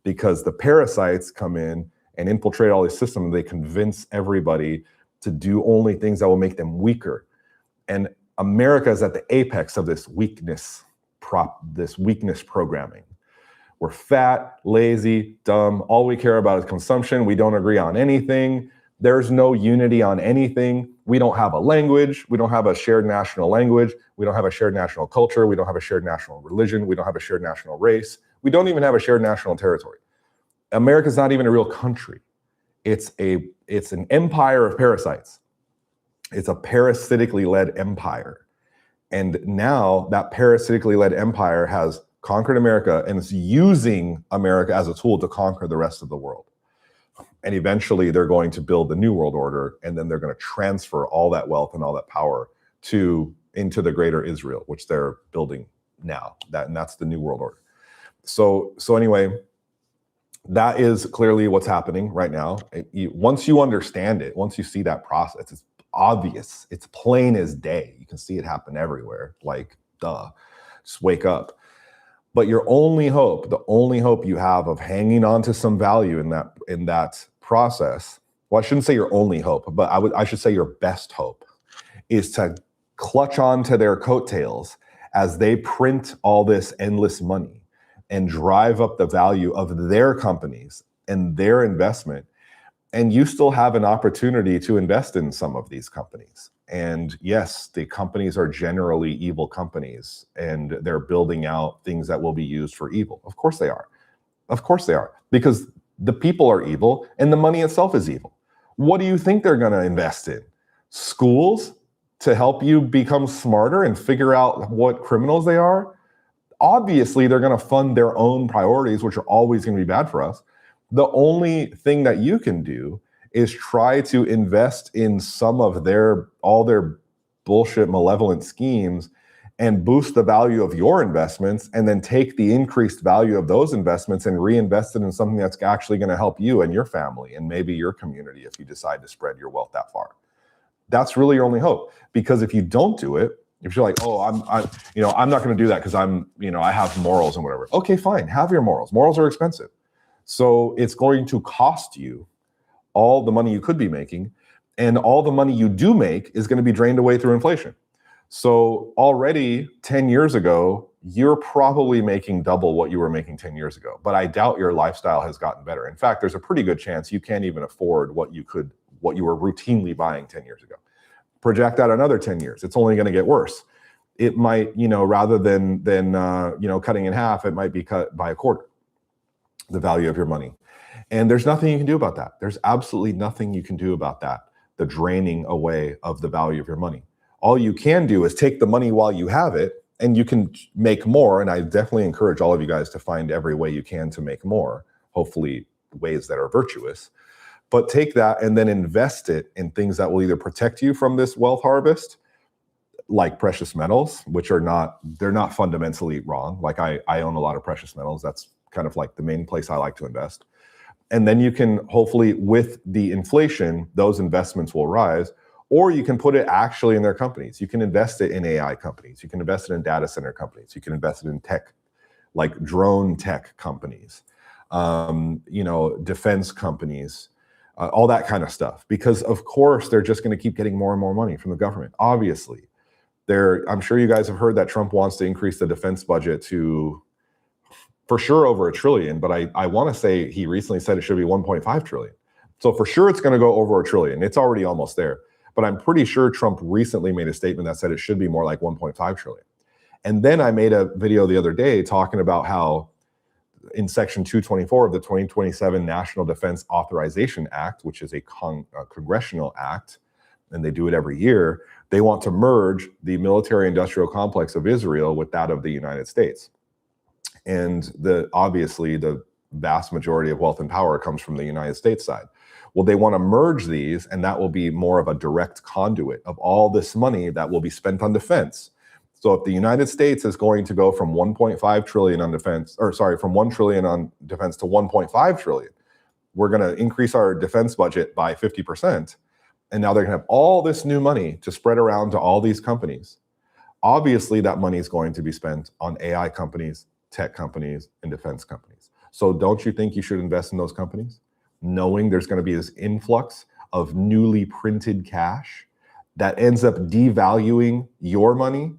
because the parasites come in and infiltrate all these systems. They convince everybody to do only things that will make them weaker. And America is at the apex of this weakness programming. We're fat, lazy, dumb. All we care about is consumption. We don't agree on anything. There's no unity on anything. We don't have a language. We don't have a shared national language. We don't have a shared national culture. We don't have a shared national religion. We don't have a shared national race. We don't even have a shared national territory. America's not even a real country. It's an empire of parasites. It's a parasitically led empire. And now that parasitically led empire has conquered America and is using America as a tool to conquer the rest of the world. And eventually they're going to build the new world order, and then they're going to transfer all that wealth and all that power into the greater Israel, which they're building now. And that's the new world order. So anyway, that is clearly what's happening right now. Once you understand it, once you see that process, it's obvious. It's plain as day. You can see it happen everywhere. Like, duh, just wake up. But your only hope, the only hope you have of hanging on to some value in that process, well, I shouldn't say your only hope, but I should say your best hope, is to clutch on to their coattails as they print all this endless money and drive up the value of their companies and their investment. And you still have an opportunity to invest in some of these companies. And yes, the companies are generally evil companies, and they're building out things that will be used for evil. Of course they are. Of course they are. Because the people are evil and the money itself is evil. What do you think they're going to invest in? Schools to help you become smarter and figure out what criminals they are? Obviously, they're going to fund their own priorities, which are always going to be bad for us. The only thing that you can do is try to invest in some of all their bullshit malevolent schemes and boost the value of your investments, and then take the increased value of those investments and reinvest it in something that's actually going to help you and your family and maybe your community if you decide to spread your wealth that far. That's really your only hope. Because if you don't do it, if you're like, oh, I'm not going to do that because I have morals and whatever. Okay, fine, have your morals. Morals are expensive. So it's going to cost you all the money you could be making, and all the money you do make is going to be drained away through inflation. So already 10 years ago, you're probably making double what you were making 10 years ago, but I doubt your lifestyle has gotten better. In fact, there's a pretty good chance you can't even afford what you were routinely buying 10 years ago. Project out another 10 years. It's only going to get worse. It might, rather than cutting in half, it might be cut by a quarter, the value of your money. And there's nothing you can do about that. There's absolutely nothing you can do about that, the draining away of the value of your money. All you can do is take the money while you have it, and you can make more. And I definitely encourage all of you guys to find every way you can to make more, hopefully ways that are virtuous. But take that and then invest it in things that will either protect you from this wealth harvest, like precious metals, which they're not fundamentally wrong. Like I own a lot of precious metals. That's kind of like the main place I like to invest. And then you can hopefully, with the inflation, those investments will rise, or you can put it actually in their companies. You can invest it in AI companies. You can invest it in data center companies. You can invest it in tech, like drone tech companies, defense companies, all that kind of stuff. Because of course, they're just going to keep getting more and more money from the government. Obviously, I'm sure you guys have heard that Trump wants to increase the defense budget to, for sure, over $1 trillion, but I want to say he recently said it should be 1.5 trillion. So for sure it's going to go over $1 trillion. It's already almost there. But I'm pretty sure Trump recently made a statement that said it should be more like 1.5 trillion. And then I made a video the other day talking about how in Section 224 of the 2027 National Defense Authorization Act, which is a congressional act, and they do it every year, they want to merge the military-industrial complex of Israel with that of the United States. And obviously the vast majority of wealth and power comes from the United States side. Well, they want to merge these, and that will be more of a direct conduit of all this money that will be spent on defense. So if the United States is going to go from 1.5 trillion on defense, from 1 trillion on defense to 1.5 trillion, we're going to increase our defense budget by 50%. And now they're going to have all this new money to spread around to all these companies. Obviously, that money is going to be spent on AI companies, tech companies, and defense companies. So don't you think you should invest in those companies? knowing there's going to be this influx of newly printed cash that ends up devaluing your money,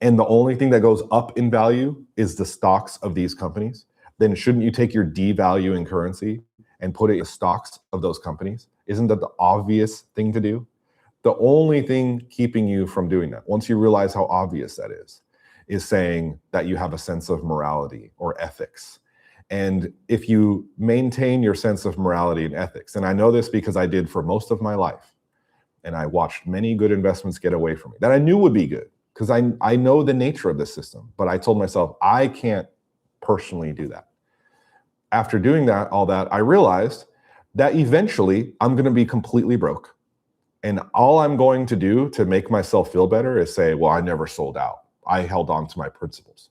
and the only thing that goes up in value is the stocks of these companies, then shouldn't you take your devaluing currency and put it in stocks of those companies? Isn't that the obvious thing to do? The only thing keeping you from doing that, once you realize how obvious that is saying that you have a sense of morality or ethics. And if you maintain your sense of morality and ethics, and I know this because I did for most of my life, and I watched many good investments get away from me that I knew would be good, because I know the nature of this system, but I told myself, I can't personally do that. After doing that, all that, I realized that eventually I'm going to be completely broke. And all I'm going to do to make myself feel better is say, well, I never sold out. I held on to my principles.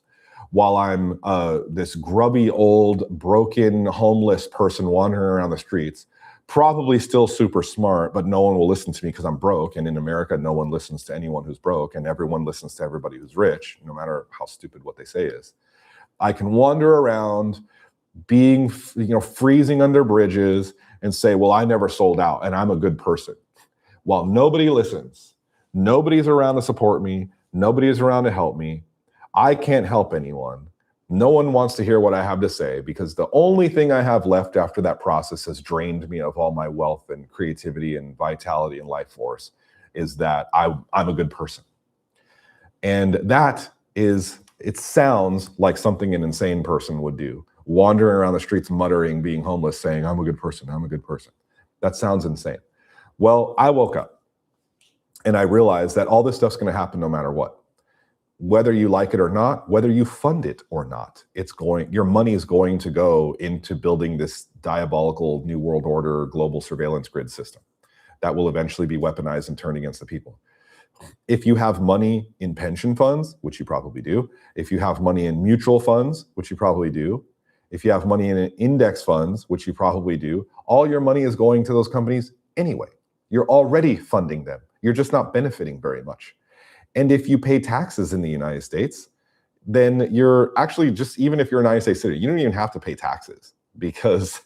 While I'm this grubby, old, broken, homeless person wandering around the streets, probably still super smart, but no one will listen to me because I'm broke. And in America, no one listens to anyone who's broke, and everyone listens to everybody who's rich, no matter how stupid what they say is. I can wander around being, freezing under bridges and say, well, I never sold out and I'm a good person. While nobody listens, nobody's around to support me, nobody is around to help me, I can't help anyone. No one wants to hear what I have to say, because the only thing I have left after that process has drained me of all my wealth and creativity and vitality and life force, is that I'm a good person. And that is, it sounds like something an insane person would do. Wandering around the streets, muttering, being homeless, saying, I'm a good person, I'm a good person. That sounds insane. Well, I woke up and I realized that all this stuff's going to happen no matter what. Whether you like it or not, whether you fund it or not, your money is going to go into building this diabolical new world order global surveillance grid system that will eventually be weaponized and turned against the people. If you have money in pension funds, which you probably do, if you have money in mutual funds, which you probably do, if you have money in index funds, which you probably do, all your money is going to those companies anyway. You're already funding them. You're just not benefiting very much. And if you pay taxes in the United States, then you're actually, just even if you're a United States citizen, you don't even have to pay taxes, because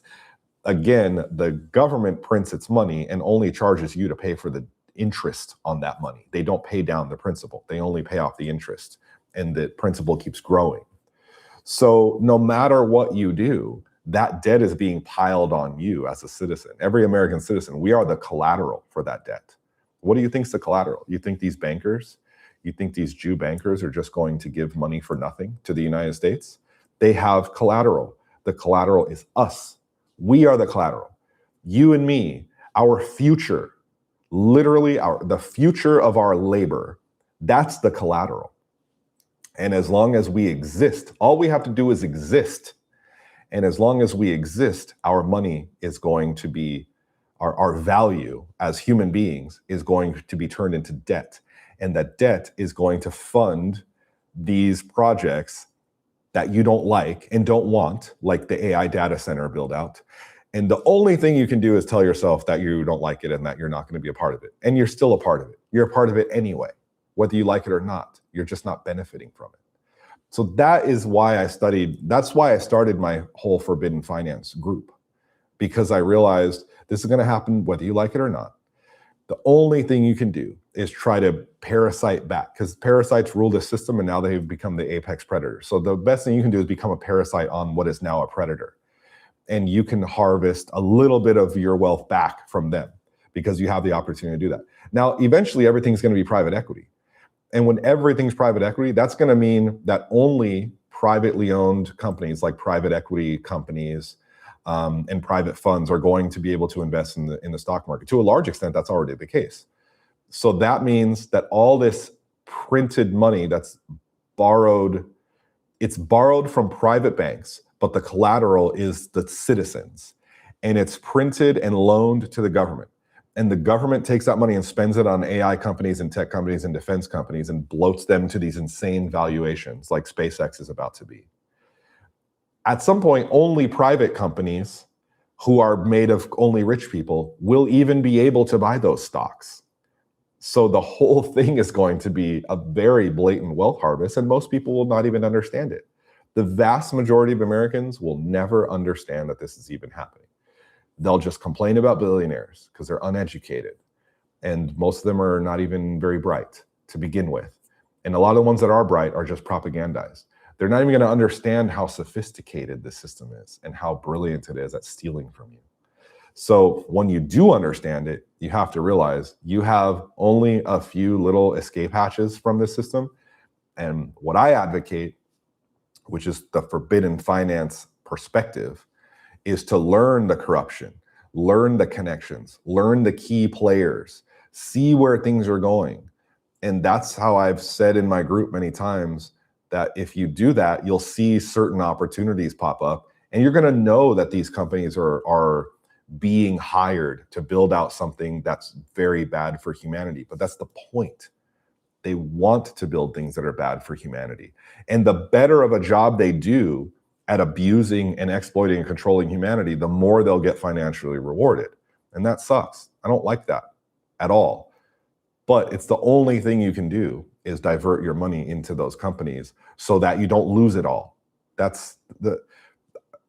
again, the government prints its money and only charges you to pay for the interest on that money. They don't pay down the principal. They only pay off the interest, and the principal keeps growing. So no matter what you do, that debt is being piled on you as a citizen. Every American citizen, we are the collateral for that debt. What do you think is the collateral? You think these bankers, you think these Jew bankers are just going to give money for nothing to the United States? They have collateral. The collateral is us. We are the collateral. You and me, our future, literally the future of our labor, that's the collateral. And as long as we exist, all we have to do is exist. And as long as we exist, our money is going to be, our value as human beings is going to be turned into debt. And that debt is going to fund these projects that you don't like and don't want, like the AI data center build out. And the only thing you can do is tell yourself that you don't like it and that you're not going to be a part of it. And you're still a part of it. You're a part of it anyway, whether you like it or not. You're just not benefiting from it. So that is why that's why I started my whole Forbidden Finance group, because I realized this is going to happen whether you like it or not. The only thing you can do is try to parasite back, because parasites rule the system and now they've become the apex predator. So the best thing you can do is become a parasite on what is now a predator. And you can harvest a little bit of your wealth back from them because you have the opportunity to do that. Now, eventually everything's going to be private equity. And when everything's private equity, that's going to mean that only privately owned companies, like private equity companies and private funds, are going to be able to invest in the stock market. To a large extent, that's already the case. So that means that all this printed money that's borrowed, it's borrowed from private banks, but the collateral is the citizens. And it's printed and loaned to the government. And the government takes that money and spends it on AI companies and tech companies and defense companies and bloats them to these insane valuations like SpaceX is about to be. At some point, only private companies who are made of only rich people will even be able to buy those stocks. So the whole thing is going to be a very blatant wealth harvest, and most people will not even understand it. The vast majority of Americans will never understand that this is even happening. They'll just complain about billionaires because they're uneducated. And most of them are not even very bright to begin with. And a lot of the ones that are bright are just propagandized. They're not even going to understand how sophisticated the system is and how brilliant it is at stealing from you. So when you do understand it, you have to realize you have only a few little escape hatches from this system. And what I advocate, which is the forbidden finance perspective, is to learn the corruption, learn the connections, learn the key players, see where things are going. And that's how I've said in my group many times that if you do that, you'll see certain opportunities pop up, and you're going to know that these companies are being hired to build out something that's very bad for humanity. But that's the point. They want to build things that are bad for humanity. And the better of a job they do at abusing and exploiting and controlling humanity, the more they'll get financially rewarded. And that sucks. I don't like that at all. But it's the only thing you can do is divert your money into those companies so that you don't lose it all. That's not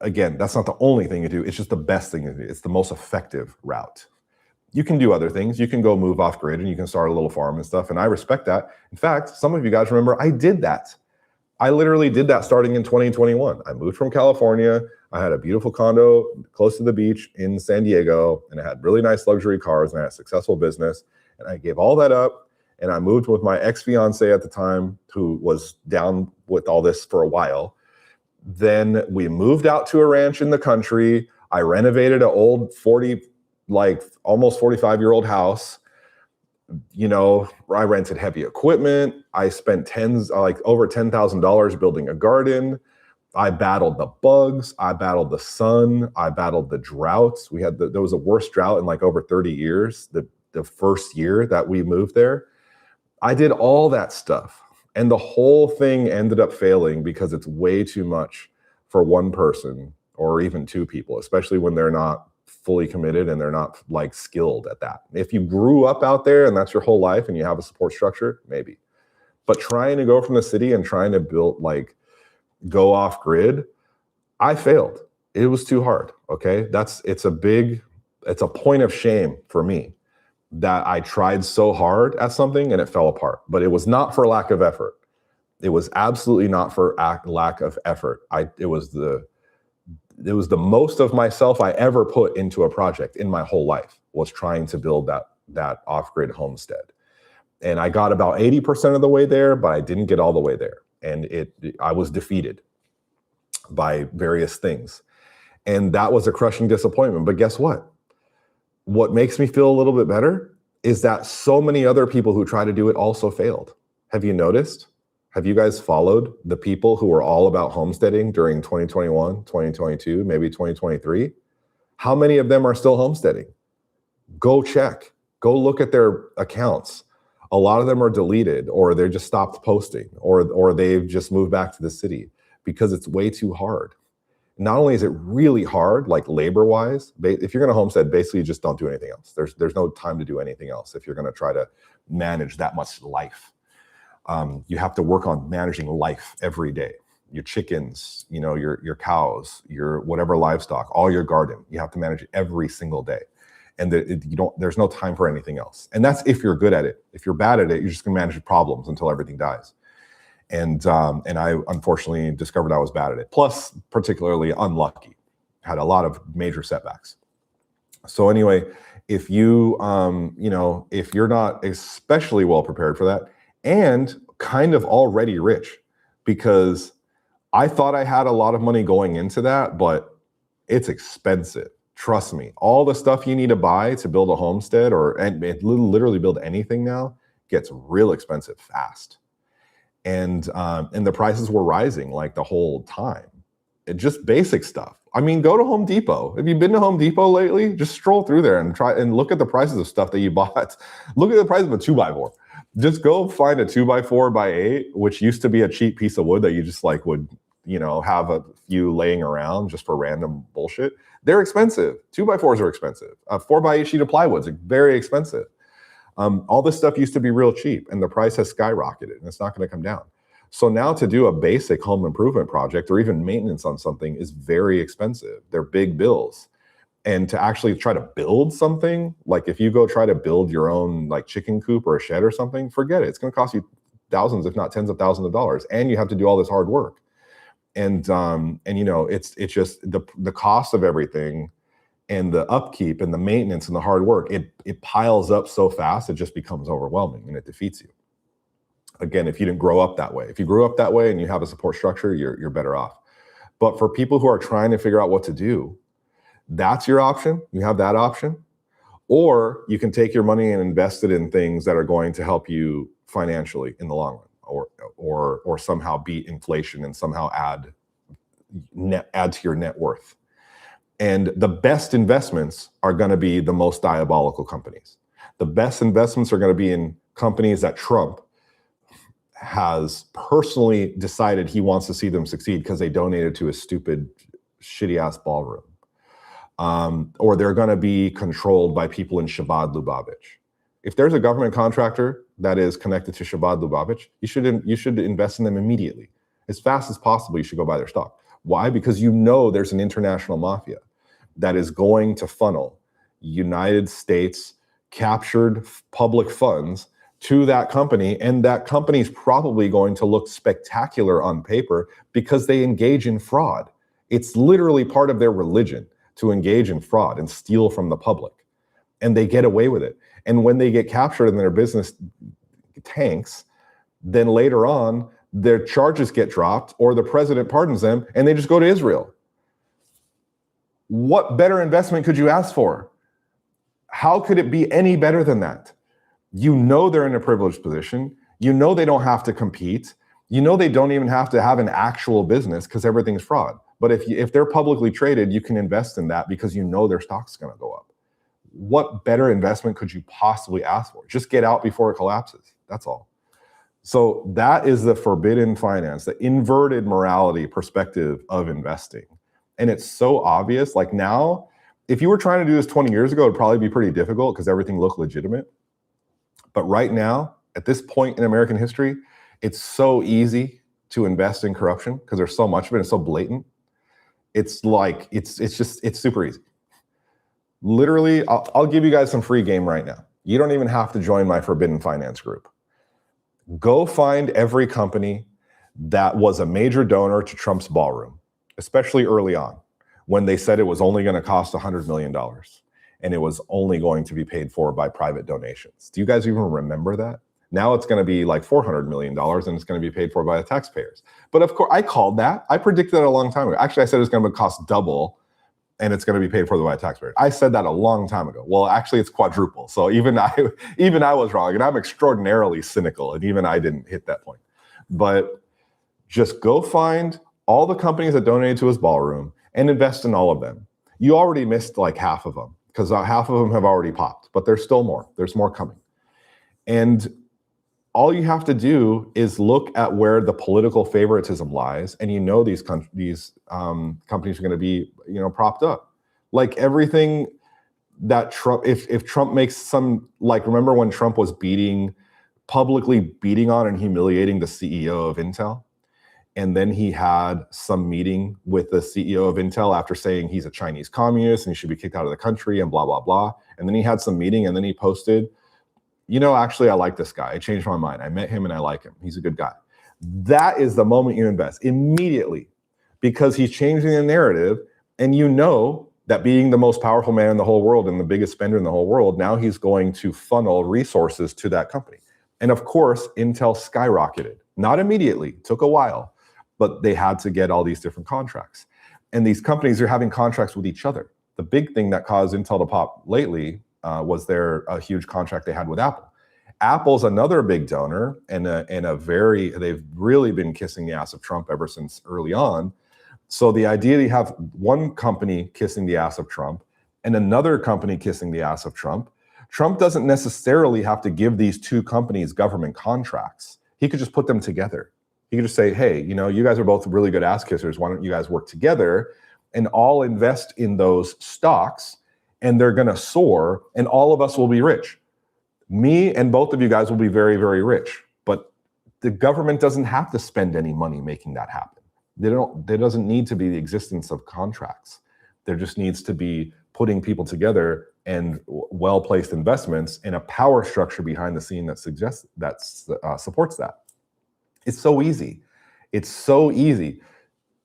the only thing you do. It's just the best thing to do. It's the most effective route. You can do other things. You can go move off grid and you can start a little farm and stuff. And I respect that. In fact, some of you guys remember I did that. I literally did that starting in 2021. I moved from California. I had a beautiful condo close to the beach in San Diego, and I had really nice luxury cars, and I had a successful business. And I gave all that up, and I moved with my ex-fiance at the time, who was down with all this for a while. Then we moved out to a ranch in the country. I renovated an old almost 45-year-old house. You know, I rented heavy equipment. I spent over $10,000 building a garden. I battled the bugs. I battled the sun. I battled the droughts. There was a worst drought in like over 30 years. The first year that we moved there, I did all that stuff. And the whole thing ended up failing because it's way too much for one person or even two people, especially when they're not fully committed and they're not like skilled at that. If you grew up out there and that's your whole life and you have a support structure, maybe. But trying to go from the city and trying to go off grid, I failed. It was too hard. Okay. It's a point of shame for me that I tried so hard at something and it fell apart. But it was not for lack of effort. It was absolutely not for lack of effort. It was the most of myself I ever put into a project in my whole life, was trying to build that off-grid homestead. And I got about 80% of the way there, but I didn't get all the way there. And I was defeated by various things. And that was a crushing disappointment. But guess what? What makes me feel a little bit better is that so many other people who try to do it also failed. Have you noticed? Have you guys followed the people who were all about homesteading during 2021, 2022, maybe 2023? How many of them are still homesteading? Go check. Go look at their accounts. A lot of them are deleted, or they just stopped posting, or they've just moved back to the city because it's way too hard. Not only is it really hard, like labor-wise, if you're going to homestead, basically you just don't do anything else. There's no time to do anything else if you're going to try to manage that much life. You have to work on managing life every day. Your chickens, your cows, your whatever livestock, all your garden. You have to manage it every single day, and there's no time for anything else. And that's if you're good at it. If you're bad at it, you're just going to manage problems until everything dies. And I unfortunately discovered I was bad at it. Plus, particularly unlucky, had a lot of major setbacks. So anyway, if you if you're not especially well prepared for that, and kind of already rich, because I thought I had a lot of money going into that, but it's expensive. Trust me, all the stuff you need to buy to build a homestead and literally build anything now gets real expensive fast. And the prices were rising like the whole time. Just basic stuff. I mean, go to Home Depot. Have you been to Home Depot lately? Just stroll through there and try and look at the prices of stuff that you bought. Look at the price of a 2x4. Just go find a 2x4x8, which used to be a cheap piece of wood that you just would have a few laying around just for random bullshit. They're expensive. 2x4s are expensive. A 4x8 sheet of plywood is very expensive. All this stuff used to be real cheap, and the price has skyrocketed, and it's not going to come down. So now to do a basic home improvement project or even maintenance on something is very expensive. They're big bills. And to actually try to build something, like if you go try to build your own like chicken coop or a shed or something, forget it. It's going to cost you thousands, if not tens of thousands of dollars. And you have to do all this hard work. And you know, it's just the cost of everything and the upkeep and the maintenance and the hard work, it piles up so fast, it just becomes overwhelming and it defeats you. Again, if you didn't grow up that way, if you grew up that way and you have a support structure, you're better off. But for people who are trying to figure out what to do, that's your option. You have that option. Or you can take your money and invest it in things that are going to help you financially in the long run, or somehow beat inflation and somehow add to your net worth. And the best investments are going to be the most diabolical companies. The best investments are going to be in companies that Trump has personally decided he wants to see them succeed because they donated to a stupid, shitty ass ballroom. Or they're going to be controlled by people in Shabbat Lubavitch. If there's a government contractor that is connected to Shabbat Lubavitch, you should invest in them immediately. As fast as possible, you should go buy their stock. Why? Because you know there's an international mafia that is going to funnel United States captured public funds to that company, and that company is probably going to look spectacular on paper because they engage in fraud. It's literally part of their religion to engage in fraud and steal from the public, and they get away with it. And when they get captured and their business tanks, then later on their charges get dropped or the president pardons them and they just go to Israel. What better investment could you ask for? How could it be any better than that? You know they're in a privileged position. You know they don't have to compete. You know they don't even have to have an actual business because everything's fraud. But if they're publicly traded, you can invest in that because you know their stock's going to go up. What better investment could you possibly ask for? Just get out before it collapses. That's all. So that is the forbidden finance, the inverted morality perspective of investing. And it's so obvious. Like now, if you were trying to do this 20 years ago, it'd probably be pretty difficult because everything looked legitimate. But right now, at this point in American history, it's so easy to invest in corruption because there's so much of it. It's so blatant. It's like, it's super easy. Literally, I'll give you guys some free game right now. You don't even have to join my forbidden finance group. Go find every company that was a major donor to Trump's ballroom, especially early on, when they said it was only going to cost $100 million and it was only going to be paid for by private donations. Do you guys even remember that? Now it's going to be like $400 million and it's going to be paid for by the taxpayers. But of course, I called that. I predicted that a long time ago. Actually, I said it's going to cost double and it's going to be paid for by the taxpayers. I said that a long time ago. Well, actually, it's quadruple. So even I was wrong, and I'm extraordinarily cynical, and even I didn't hit that point. But just go find all the companies that donated to his ballroom and invest in all of them. You already missed like half of them because half of them have already popped, but there's still more. There's more coming. And all you have to do is look at where the political favoritism lies, and you know these companies are going to be, propped up. Like everything that Trump, if Trump makes some, like remember when Trump was publicly beating on and humiliating the CEO of Intel, and then he had some meeting with the CEO of Intel after saying he's a Chinese communist and he should be kicked out of the country and blah blah blah, and then he had some meeting and then he posted, actually, I like this guy. I changed my mind. I met him and I like him. He's a good guy. That is the moment you invest immediately because he's changing the narrative. And you know that being the most powerful man in the whole world and the biggest spender in the whole world, now he's going to funnel resources to that company. And of course, Intel skyrocketed. Not immediately. It took a while, but they had to get all these different contracts. And these companies are having contracts with each other. The big thing that caused Intel to pop lately was a huge contract they had with Apple. Apple's another big donor and they've really been kissing the ass of Trump ever since early on. So the idea that you have one company kissing the ass of Trump and another company kissing the ass of Trump, Trump doesn't necessarily have to give these two companies government contracts. He could just put them together. He could just say, hey, you guys are both really good ass kissers. Why don't you guys work together and all invest in those stocks and they're going to soar and all of us will be rich. Me and both of you guys will be very, very rich. But the government doesn't have to spend any money making that happen. There doesn't need to be the existence of contracts. There just needs to be putting people together and well-placed investments and a power structure behind the scene that suggests that supports that. It's so easy. It's so easy.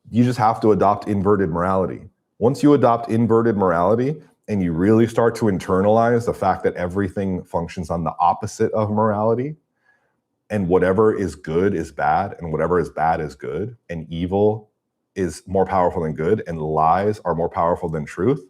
You just have to adopt inverted morality. Once you adopt inverted morality and you really start to internalize the fact that everything functions on the opposite of morality, and whatever is good is bad, and whatever is bad is good, and evil is more powerful than good, and lies are more powerful than truth,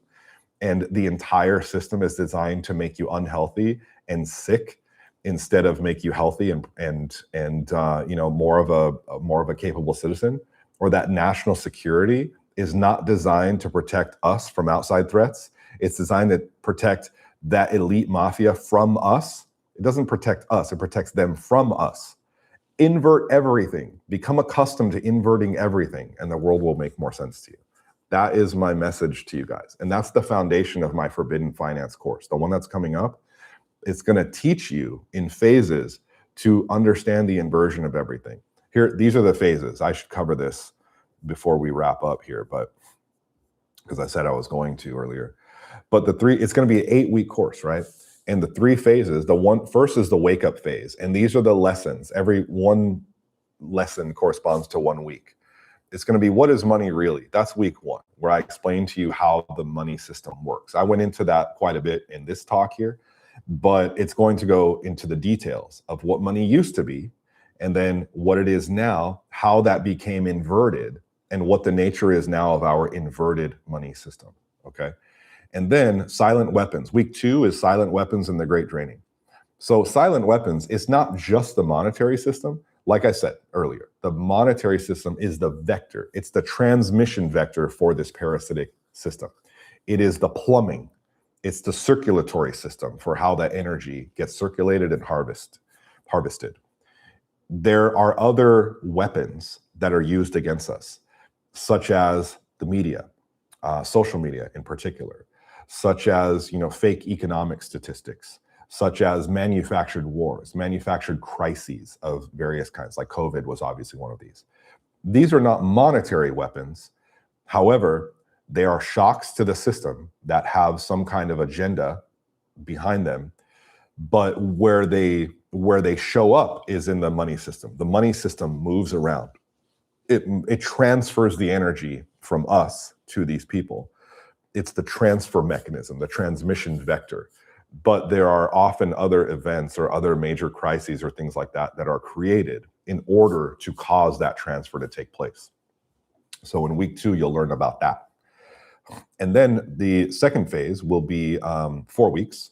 and the entire system is designed to make you unhealthy and sick instead of make you healthy and more of a capable citizen, or that national security is not designed to protect us from outside threats. It's designed to protect that elite mafia from us. It doesn't protect us, it protects them from us. Invert everything. Become accustomed to inverting everything, and the world will make more sense to you. That is my message to you guys. And that's the foundation of my Forbidden Finance course. The one that's coming up, it's going to teach you in phases to understand the inversion of everything. Here, these are the phases. I should cover this before we wrap up here, but because I said I was going to earlier. But it's going to be an 8-week course, right? And the 3 phases, first is the wake up phase. And these are the lessons. Every one lesson corresponds to 1 week. It's going to be, what is money really? That's week 1, where I explain to you how the money system works. I went into that quite a bit in this talk here, but it's going to go into the details of what money used to be, and then what it is now, how that became inverted, and what the nature is now of our inverted money system, okay? And then silent weapons. Week 2 is silent weapons and the great draining. So silent weapons is not just the monetary system. Like I said earlier, the monetary system is the vector. It's the transmission vector for this parasitic system. It is the plumbing. It's the circulatory system for how that energy gets circulated and harvested. There are other weapons that are used against us, such as the media, social media in particular, such as fake economic statistics, such as manufactured wars, manufactured crises of various kinds, like COVID was obviously one of these. These are not monetary weapons. However, they are shocks to the system that have some kind of agenda behind them. But where they show up is in the money system. The money system moves around. It transfers the energy from us to these people. It's the transfer mechanism, the transmission vector. But there are often other events or other major crises or things like that that are created in order to cause that transfer to take place. So in week 2, you'll learn about that. And then the second phase will be 4 weeks.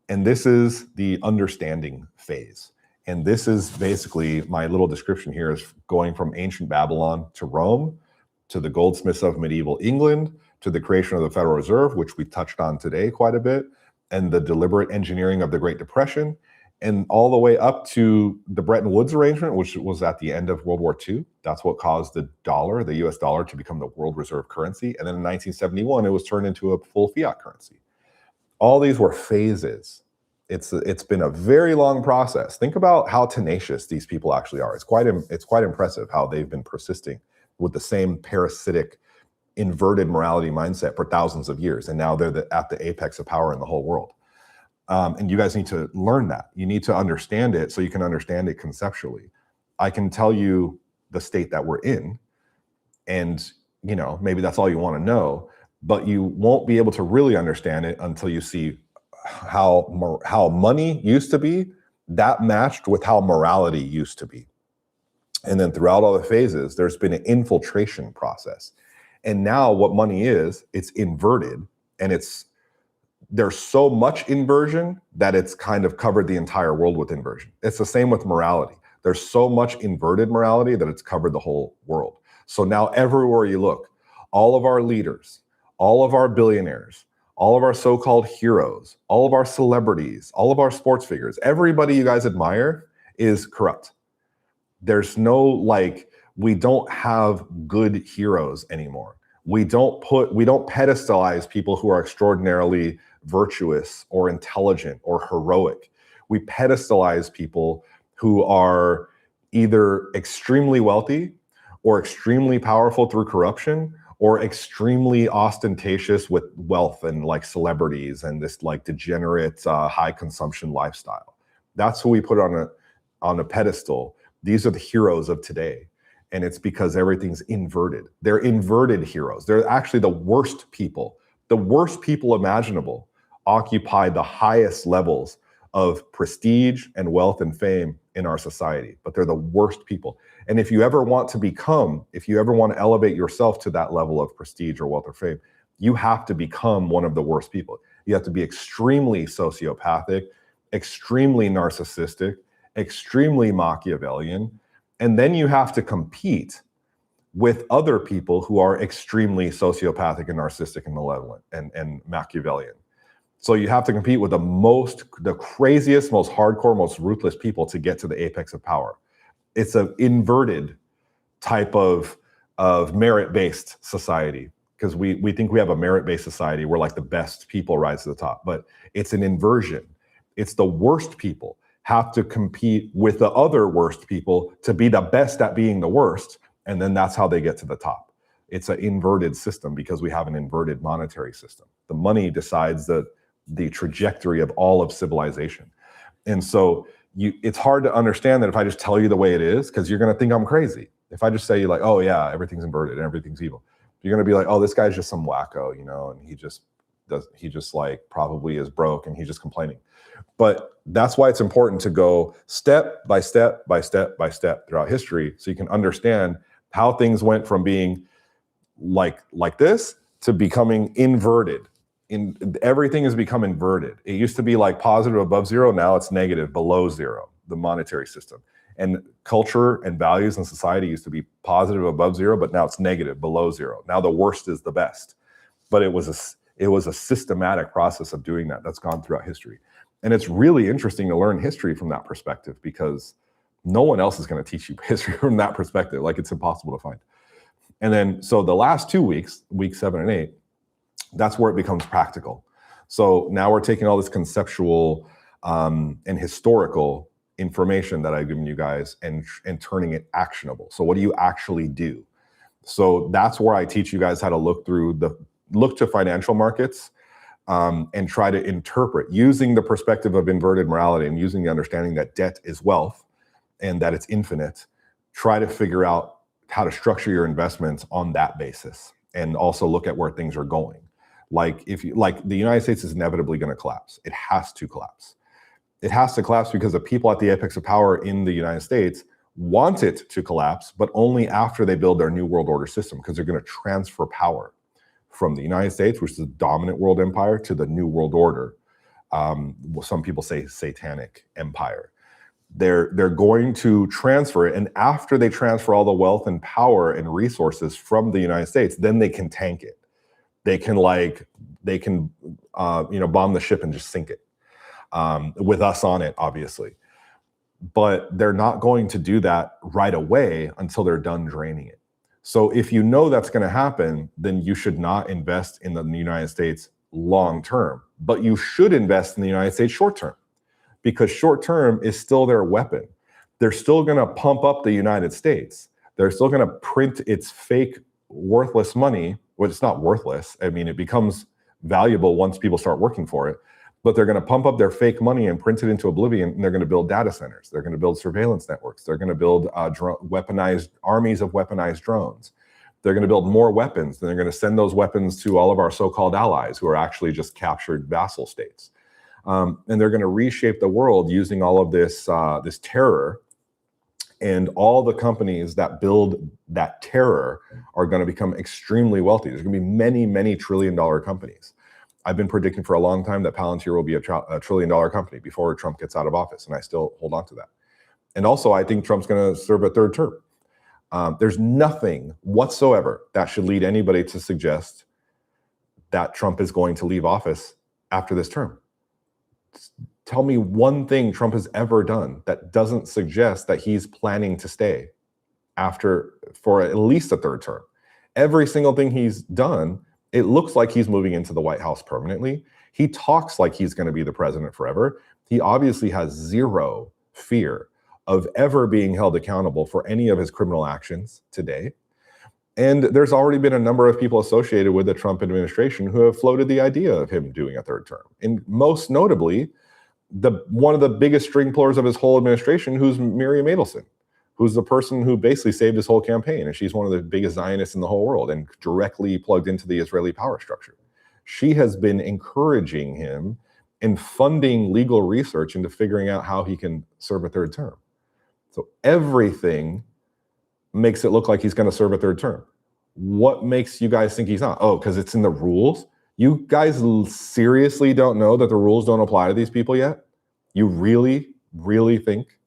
And this is the understanding phase. And this is basically, my little description here is going from ancient Babylon to Rome, to the goldsmiths of medieval England, to the creation of the Federal Reserve, which we touched on today quite a bit, and the deliberate engineering of the Great Depression, and all the way up to the Bretton Woods arrangement, which was at the end of World War II. That's what caused the dollar, the US dollar, to become the world reserve currency. And then in 1971, it was turned into a full fiat currency. All these were phases. It's been a very long process. Think about how tenacious these people actually are. It's quite impressive how they've been persisting with the same parasitic, inverted morality mindset for thousands of years. And now they're at the apex of power in the whole world. And you guys need to learn that. You need to understand it so you can understand it conceptually. I can tell you the state that we're in, and maybe that's all you want to know, but you won't be able to really understand it until you see how money used to be, that matched with how morality used to be. And then throughout all the phases, there's been an infiltration process. And now what money is, it's inverted, and there's so much inversion that it's kind of covered the entire world with inversion. It's the same with morality. There's so much inverted morality that it's covered the whole world. So now everywhere you look, all of our leaders, all of our billionaires, all of our so-called heroes, all of our celebrities, all of our sports figures, everybody you guys admire is corrupt. There's no, we don't have good heroes anymore. We don't pedestalize people who are extraordinarily virtuous or intelligent or heroic. We pedestalize people who are either extremely wealthy or extremely powerful through corruption, or extremely ostentatious with wealth and like celebrities and this like degenerate high consumption lifestyle. That's who we put on a pedestal. These are the heroes of today. And it's because everything's inverted. They're inverted heroes. They're actually the worst people. The worst people imaginable occupy the highest levels of prestige and wealth and fame in our society, but they're the worst people. And if you ever want to elevate yourself to that level of prestige or wealth or fame, you have to become one of the worst people. You have to be extremely sociopathic, extremely narcissistic, extremely Machiavellian, and then you have to compete with other people who are extremely sociopathic and narcissistic and malevolent and Machiavellian. So you have to compete with the craziest, most hardcore, most ruthless people to get to the apex of power. It's an inverted type of merit-based society, because we think we have a merit-based society where like the best people rise to the top, but it's an inversion. It's the worst people have to compete with the other worst people to be the best at being the worst, and then that's how they get to the top. It's an inverted system because we have an inverted monetary system. The money decides the trajectory of all of civilization. And so it's hard to understand that if I just tell you the way it is, because you're going to think I'm crazy. If I just say like, oh yeah, everything's inverted and everything's evil, you're going to be like, oh, this guy's just some wacko, and he just like probably is broke and he's just complaining. But that's why it's important to go step by step by step by step throughout history, so you can understand how things went from being like this to becoming inverted. Everything has become inverted. It used to be like positive above zero. Now it's negative below zero, the monetary system. And culture and values in society used to be positive above zero, but now it's negative below zero. Now the worst is the best. But it was a systematic process of doing that that's gone throughout history. And it's really interesting to learn history from that perspective, because no one else is going to teach you history from that perspective. Like, it's impossible to find. And then, so the last 2 weeks, week 7 and 8, that's where it becomes practical. So now we're taking all this conceptual and historical information that I've given you guys and turning it actionable. So what do you actually do? So that's where I teach you guys how to look to financial markets and try to interpret, using the perspective of inverted morality and using the understanding that debt is wealth and that it's infinite. Try to figure out how to structure your investments on that basis, and also look at where things are going. Like, the United States is inevitably going to collapse. It has to collapse. It has to collapse because the people at the apex of power in the United States want it to collapse, but only after they build their new world order system, because they're going to transfer power from the United States, which is the dominant world empire, to the new world order. Some people say satanic empire. They're going to transfer it, and after they transfer all the wealth and power and resources from the United States, then they can tank it. They can bomb the ship and just sink it, with us on it, obviously. But they're not going to do that right away until they're done draining it. So if you know that's going to happen, then you should not invest in the United States long term, but you should invest in the United States short term, because short term is still their weapon. They're still going to pump up the United States. They're still going to print its fake worthless money. Well, it's not worthless. I mean, it becomes valuable once people start working for it. But they're going to pump up their fake money and print it into oblivion, and they're going to build data centers. They're going to build surveillance networks. They're going to build weaponized armies of weaponized drones. They're going to build more weapons, and they're going to send those weapons to all of our so-called allies, who are actually just captured vassal states. And they're going to reshape the world using all of this terror. And all the companies that build that terror are going to become extremely wealthy. There's going to be many, many trillion-dollar companies. I've been predicting for a long time that Palantir will be a trillion-dollar company before Trump gets out of office, and I still hold on to that. And also, I think Trump's going to serve a third term. There's nothing whatsoever that should lead anybody to suggest that Trump is going to leave office after this term. Tell me one thing Trump has ever done that doesn't suggest that he's planning to stay for at least a third term. Every single thing he's done, it looks like he's moving into the White House permanently. He talks like he's going to be the president forever. He obviously has zero fear of ever being held accountable for any of his criminal actions today. And there's already been a number of people associated with the Trump administration who have floated the idea of him doing a third term. And most notably, one of the biggest string pullers of his whole administration, who's Miriam Adelson, who's the person who basically saved his whole campaign. And she's one of the biggest Zionists in the whole world and directly plugged into the Israeli power structure. She has been encouraging him and funding legal research into figuring out how he can serve a third term. So everything makes it look like he's going to serve a third term. What makes you guys think he's not? Oh, because it's in the rules? You guys seriously don't know that the rules don't apply to these people yet? You really, really think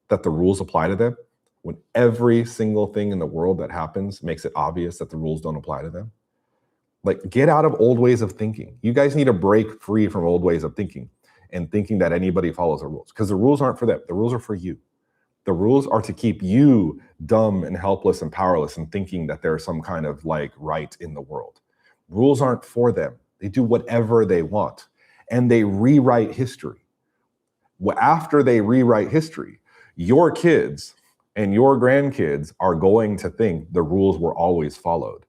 that the rules apply to them when every single thing in the world that happens makes it obvious that the rules don't apply to them? Like, get out of old ways of thinking. You guys need to break free from old ways of thinking and thinking that anybody follows the rules, because the rules aren't for them. The rules are for you. The rules are to keep you dumb and helpless and powerless and thinking that there's some kind of like right in the world. Rules aren't for them. They do whatever they want, and they rewrite history. After they rewrite history, your kids and your grandkids are going to think the rules were always followed,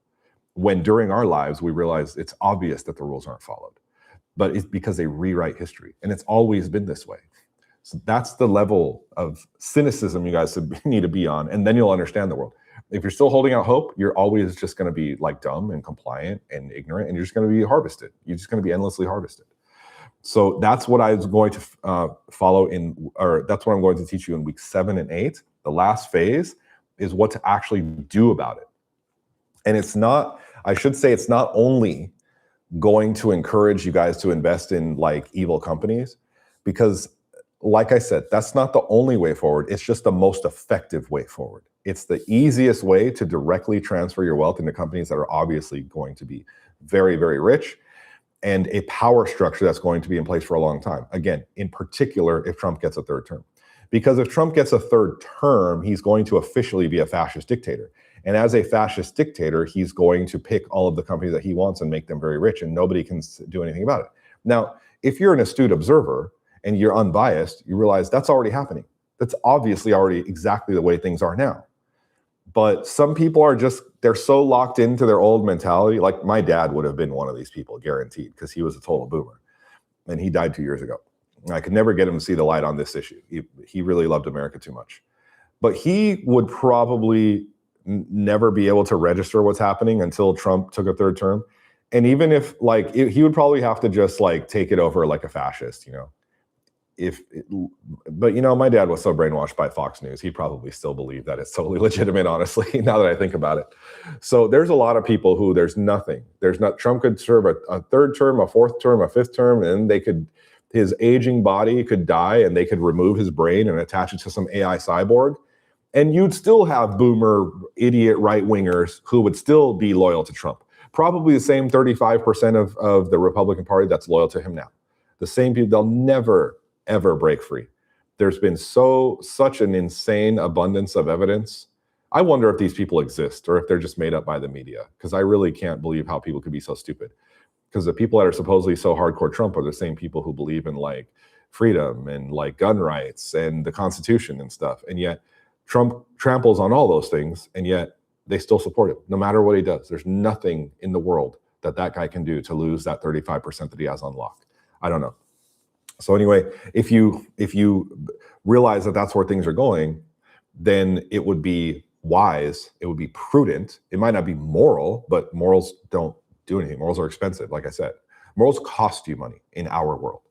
when during our lives we realize it's obvious that the rules aren't followed. But it's because they rewrite history, and it's always been this way. So that's the level of cynicism you guys need to be on, and then you'll understand the world. If you're still holding out hope, you're always just going to be like dumb and compliant and ignorant, and you're just going to be harvested. You're just going to be endlessly harvested. So that's what I was going to follow that's what I'm going to teach you in week 7 and 8. The last phase is what to actually do about it. And it's not only going to encourage you guys to invest in like evil companies, because like I said, that's not the only way forward. It's just the most effective way forward. It's the easiest way to directly transfer your wealth into companies that are obviously going to be very, very rich, and a power structure that's going to be in place for a long time. Again, in particular, if Trump gets a third term. Because if Trump gets a third term, he's going to officially be a fascist dictator. And as a fascist dictator, he's going to pick all of the companies that he wants and make them very rich, and nobody can do anything about it. Now, if you're an astute observer and you're unbiased, you realize that's already happening. That's obviously already exactly the way things are now. But some people are they're so locked into their old mentality. Like my dad would have been one of these people, guaranteed, because he was a total boomer. And he died 2 years ago. And I could never get him to see the light on this issue. He really loved America too much. But he would probably never be able to register what's happening until Trump took a third term. And even if he would probably have to just like take it over like a fascist, you know. But you know, my dad was so brainwashed by Fox News, he probably still believed that it's totally legitimate, honestly, now that I think about it. So there's a lot of people who Trump could serve a third term, a fourth term, a fifth term, and his aging body could die, and they could remove his brain and attach it to some AI cyborg. And you'd still have boomer, idiot right-wingers who would still be loyal to Trump. Probably the same 35% of the Republican Party that's loyal to him now. The same people, they'll never, ever break free. There's been such an insane abundance of evidence. I wonder if these people exist or if they're just made up by the media, because I really can't believe how people could be so stupid. Because the people that are supposedly so hardcore Trump are the same people who believe in like freedom and like gun rights and the Constitution and stuff. And yet Trump tramples on all those things, and yet they still support him no matter what he does. There's nothing in the world that guy can do to lose that 35% that he has on lock. I don't know. So anyway, if you realize that that's where things are going, then it would be wise, it would be prudent. It might not be moral, but morals don't do anything. Morals are expensive, like I said. Morals cost you money in our world.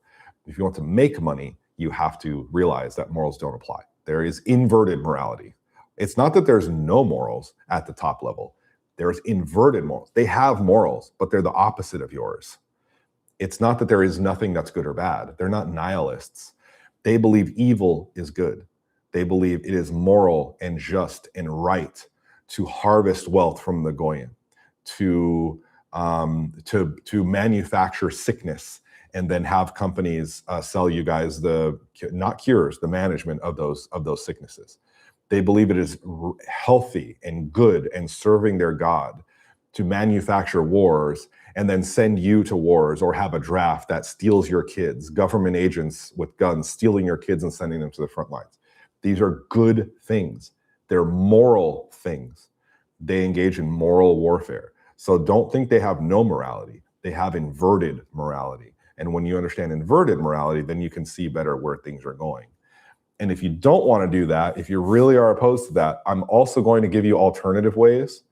If you want to make money, you have to realize that morals don't apply. There is inverted morality. It's not that there's no morals at the top level. There's inverted morals. They have morals, but they're the opposite of yours. It's not that there is nothing that's good or bad. They're not nihilists. They believe evil is good. They believe it is moral and just and right to harvest wealth from the goyim, to manufacture sickness, and then have companies sell you guys not cures, the management of those sicknesses. They believe it is healthy and good and serving their God to manufacture wars and then send you to wars, or have a draft that steals your kids, government agents with guns stealing your kids and sending them to the front lines. These are good things. They're moral things. They engage in moral warfare. So don't think they have no morality. They have inverted morality. And when you understand inverted morality, then you can see better where things are going. And if you don't want to do that, if you really are opposed to that, I'm also going to give you alternative ways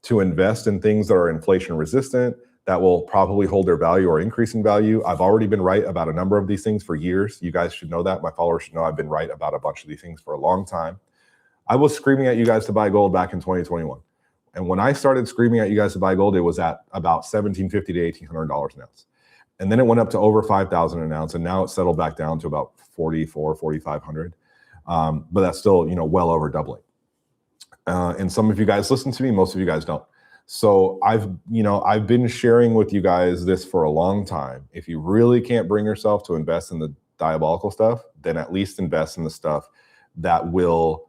to invest in things that are inflation resistant, that will probably hold their value or increase in value. I've already been right about a number of these things for years. You guys should know that. My followers should know I've been right about a bunch of these things for a long time. I was screaming at you guys to buy gold back in 2021. And when I started screaming at you guys to buy gold, it was at about $1,750 to $1,800 an ounce. And then it went up to over 5,000 an ounce. And now it's settled back down to about 4,500. But that's still, well over doubling. And some of you guys listen to me, most of you guys don't. So I've been sharing with you guys this for a long time. If you really can't bring yourself to invest in the diabolical stuff, then at least invest in the stuff that will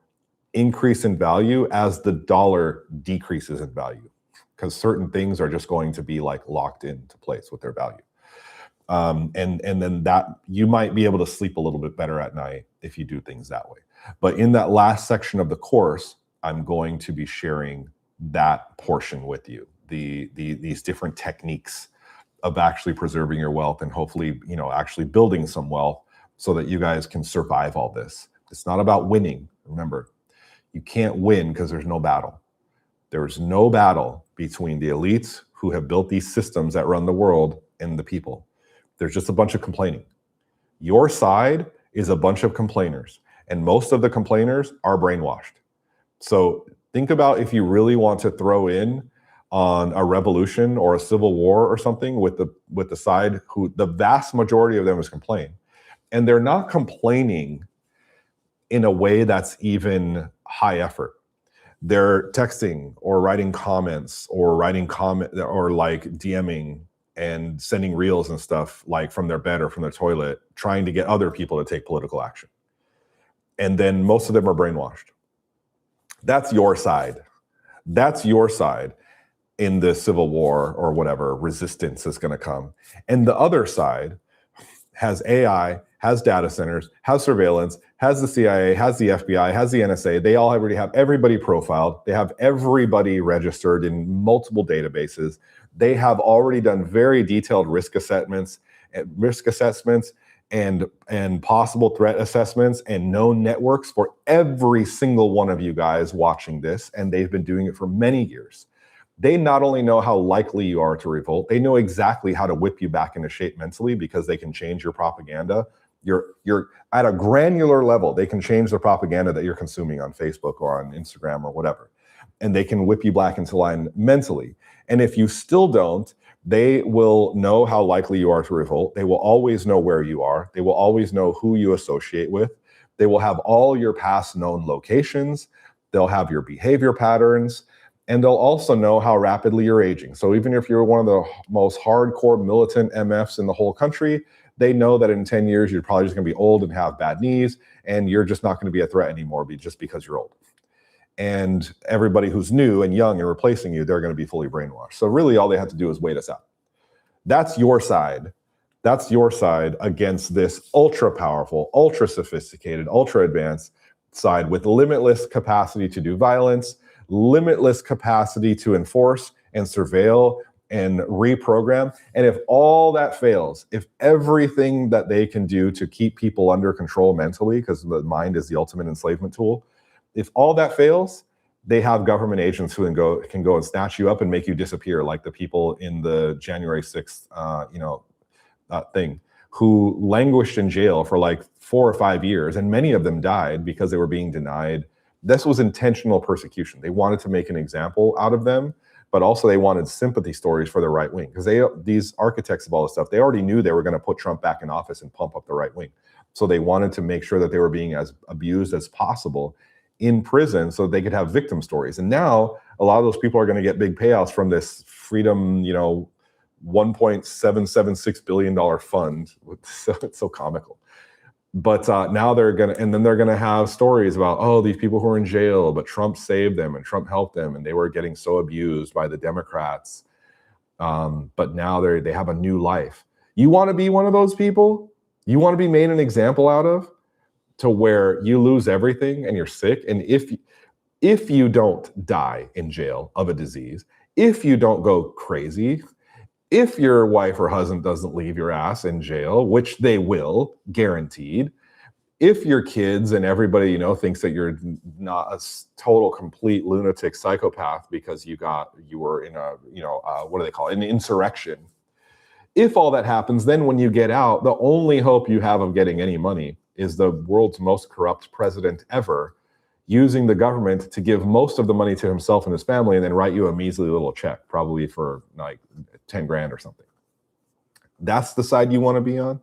increase in value as the dollar decreases in value, because certain things are just going to be like locked into place with their value. And then that you might be able to sleep a little bit better at night if you do things that way. But in that last section of the course, I'm going to be sharing that portion with you, these different techniques of actually preserving your wealth and hopefully, actually building some wealth so that you guys can survive all this. It's not about winning. Remember, you can't win because there's no battle. There's no battle between the elites who have built these systems that run the world and the people. There's just a bunch of complaining. Your side is a bunch of complainers, and most of the complainers are brainwashed. So think about if you really want to throw in on a revolution or a civil war or something with the side who the vast majority of them is complaining. And they're not complaining in a way that's even high effort. They're texting or writing comments or like DMing and sending reels and stuff like from their bed or from their toilet, trying to get other people to take political action. And then most of them are brainwashed. That's your side. That's your side in the civil war or whatever resistance is going to come. And the other side has AI, has data centers, has surveillance, has the CIA, has the FBI, has the NSA. They all already have everybody profiled. They have everybody registered in multiple databases. They have already done very detailed risk assessments and possible threat assessments and known networks for every single one of you guys watching this. And they've been doing it for many years. They not only know how likely you are to revolt, they know exactly how to whip you back into shape mentally, because they can change your propaganda. You're at a granular level. They can change the propaganda that you're consuming on Facebook or on Instagram or whatever. And they can whip you back into line mentally. And if you still don't, they will know how likely you are to revolt. They will always know where you are. They will always know who you associate with. They will have all your past known locations. They'll have your behavior patterns. And they'll also know how rapidly you're aging. So even if you're one of the most hardcore militant MFs in the whole country, they know that in 10 years, you're probably just gonna be old and have bad knees, and you're just not gonna be a threat anymore just because you're old. And everybody who's new and young and replacing you, they're gonna be fully brainwashed. So really all they have to do is wait us out. That's your side. That's your side against this ultra powerful, ultra sophisticated, ultra advanced side with limitless capacity to do violence, limitless capacity to enforce and surveil and reprogram. And if all that fails, if everything that they can do to keep people under control mentally, because the mind is the ultimate enslavement tool, if all that fails, they have government agents who can go and snatch you up and make you disappear, like the people in the January 6th thing, who languished in jail for like 4 or 5 years, and many of them died because they were being denied. This was intentional persecution. They wanted to make an example out of them, but also they wanted sympathy stories for the right wing, because these architects of all this stuff, they already knew they were going to put Trump back in office and pump up the right wing. So they wanted to make sure that they were being as abused as possible in prison so they could have victim stories. And now a lot of those people are going to get big payouts from this freedom, $1.776 billion fund. It's so comical. But now they're gonna have stories about, oh, these people who are in jail, but Trump saved them and Trump helped them, and they were getting so abused by the Democrats. But now they have a new life. You want to be one of those people? You want to be made an example out of, to where you lose everything and you're sick? And if you don't die in jail of a disease, if you don't go crazy, if your wife or husband doesn't leave your ass in jail, which they will, guaranteed, if your kids and everybody you know thinks that you're not a total complete lunatic psychopath because you were in a what do they call it, an insurrection, if all that happens, then when you get out, the only hope you have of getting any money is the world's most corrupt president ever using the government to give most of the money to himself and his family and then write you a measly little check, probably for like 10 grand or something. That's the side you want to be on?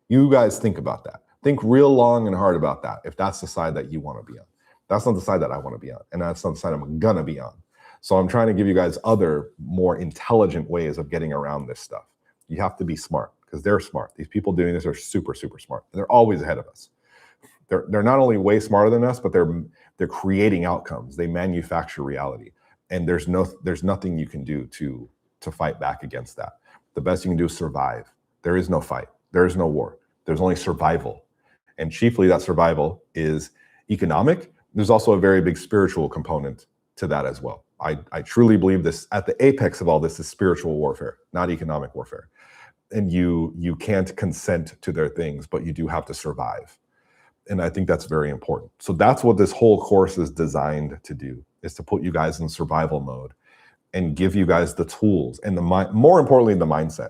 You guys think about that. Think real long and hard about that if that's the side that you want to be on. That's not the side that I want to be on, and that's not the side I'm gonna be on. So I'm trying to give you guys other more intelligent ways of getting around this stuff. You have to be smart because they're smart. These people doing this are super, super smart. They're always ahead of us. They're not only way smarter than us, but they're creating outcomes. They manufacture reality, and there's nothing you can do to fight back against that. The best you can do is survive. There is no fight. There is no war. There's only survival, and chiefly that survival is economic. There's also a very big spiritual component to that as well. I truly believe this at the apex of all this is spiritual warfare, not economic warfare. And you can't consent to their things, but you do have to survive. And I think that's very important. So that's what this whole course is designed to do, is to put you guys in survival mode and give you guys the tools and more importantly, the mindset.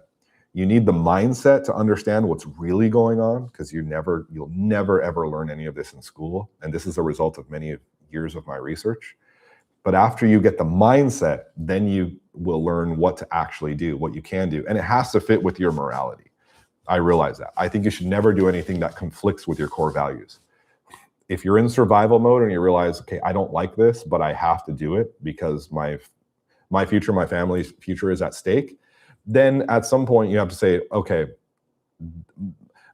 You need the mindset to understand what's really going on, because you'll never ever learn any of this in school. And this is a result of many years of my research. But after you get the mindset, then you will learn what to actually do, what you can do. And it has to fit with your morality. I realize that. I think you should never do anything that conflicts with your core values. If you're in survival mode and you realize, okay, I don't like this, but I have to do it because my future, my family's future is at stake, then at some point you have to say, okay,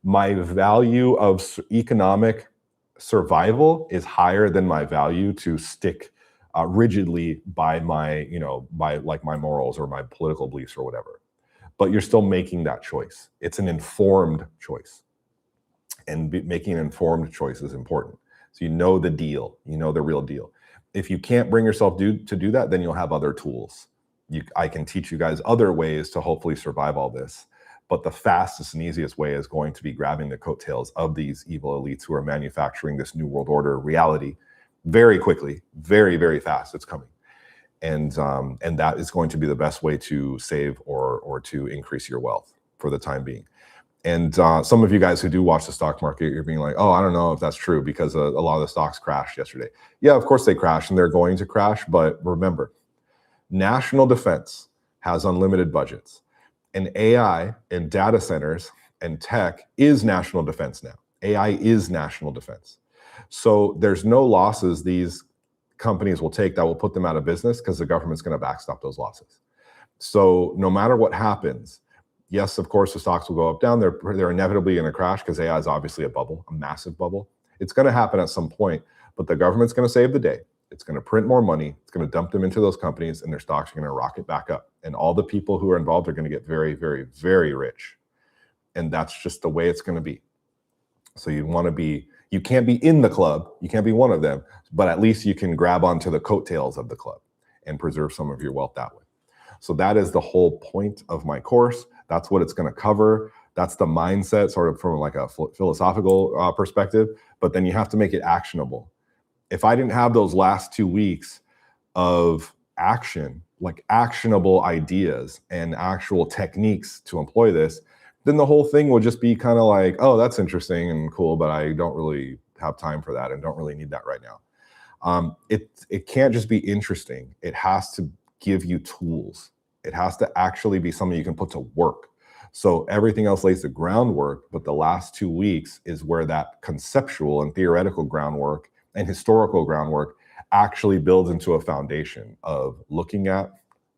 my value of economic survival is higher than my value to stick rigidly by my morals or my political beliefs or whatever. But you're still making that choice. It's an informed choice. And making an informed choice is important. So you know the deal, you know the real deal. If you can't bring yourself to do that, then you'll have other tools. I can teach you guys other ways to hopefully survive all this. But the fastest and easiest way is going to be grabbing the coattails of these evil elites who are manufacturing this new world order reality very quickly, very, very fast. It's coming. And that is going to be the best way to save or to increase your wealth for the time being. And some of you guys who do watch the stock market, you're being like, oh, I don't know if that's true because a lot of the stocks crashed yesterday. Yeah, of course they crashed and they're going to crash. But remember, national defense has unlimited budgets. And AI and data centers and tech is national defense now. AI is national defense. So there's no losses these companies will take that will put them out of business because the government's going to backstop those losses. So no matter what happens, yes, of course, the stocks will go up, down. They're inevitably going to crash because AI is obviously a bubble, a massive bubble. It's going to happen at some point, but the government's going to save the day. It's going to print more money. It's going to dump them into those companies, and their stocks are going to rocket back up. And all the people who are involved are going to get very, very, very rich. And that's just the way it's going to be. So you can't be in the club. You can't be one of them, but at least you can grab onto the coattails of the club and preserve some of your wealth that way. So that is the whole point of my course. That's what it's going to cover. That's the mindset, sort of from like a philosophical perspective, but then you have to make it actionable. If I didn't have those last 2 weeks of action, like actionable ideas and actual techniques to employ this, then the whole thing would just be kind of like, oh, that's interesting and cool, but I don't really have time for that and don't really need that right now. It can't just be interesting. It has to give you tools. It has to actually be something you can put to work. So everything else lays the groundwork, but the last 2 weeks is where that conceptual and theoretical groundwork and historical groundwork actually builds into a foundation of looking at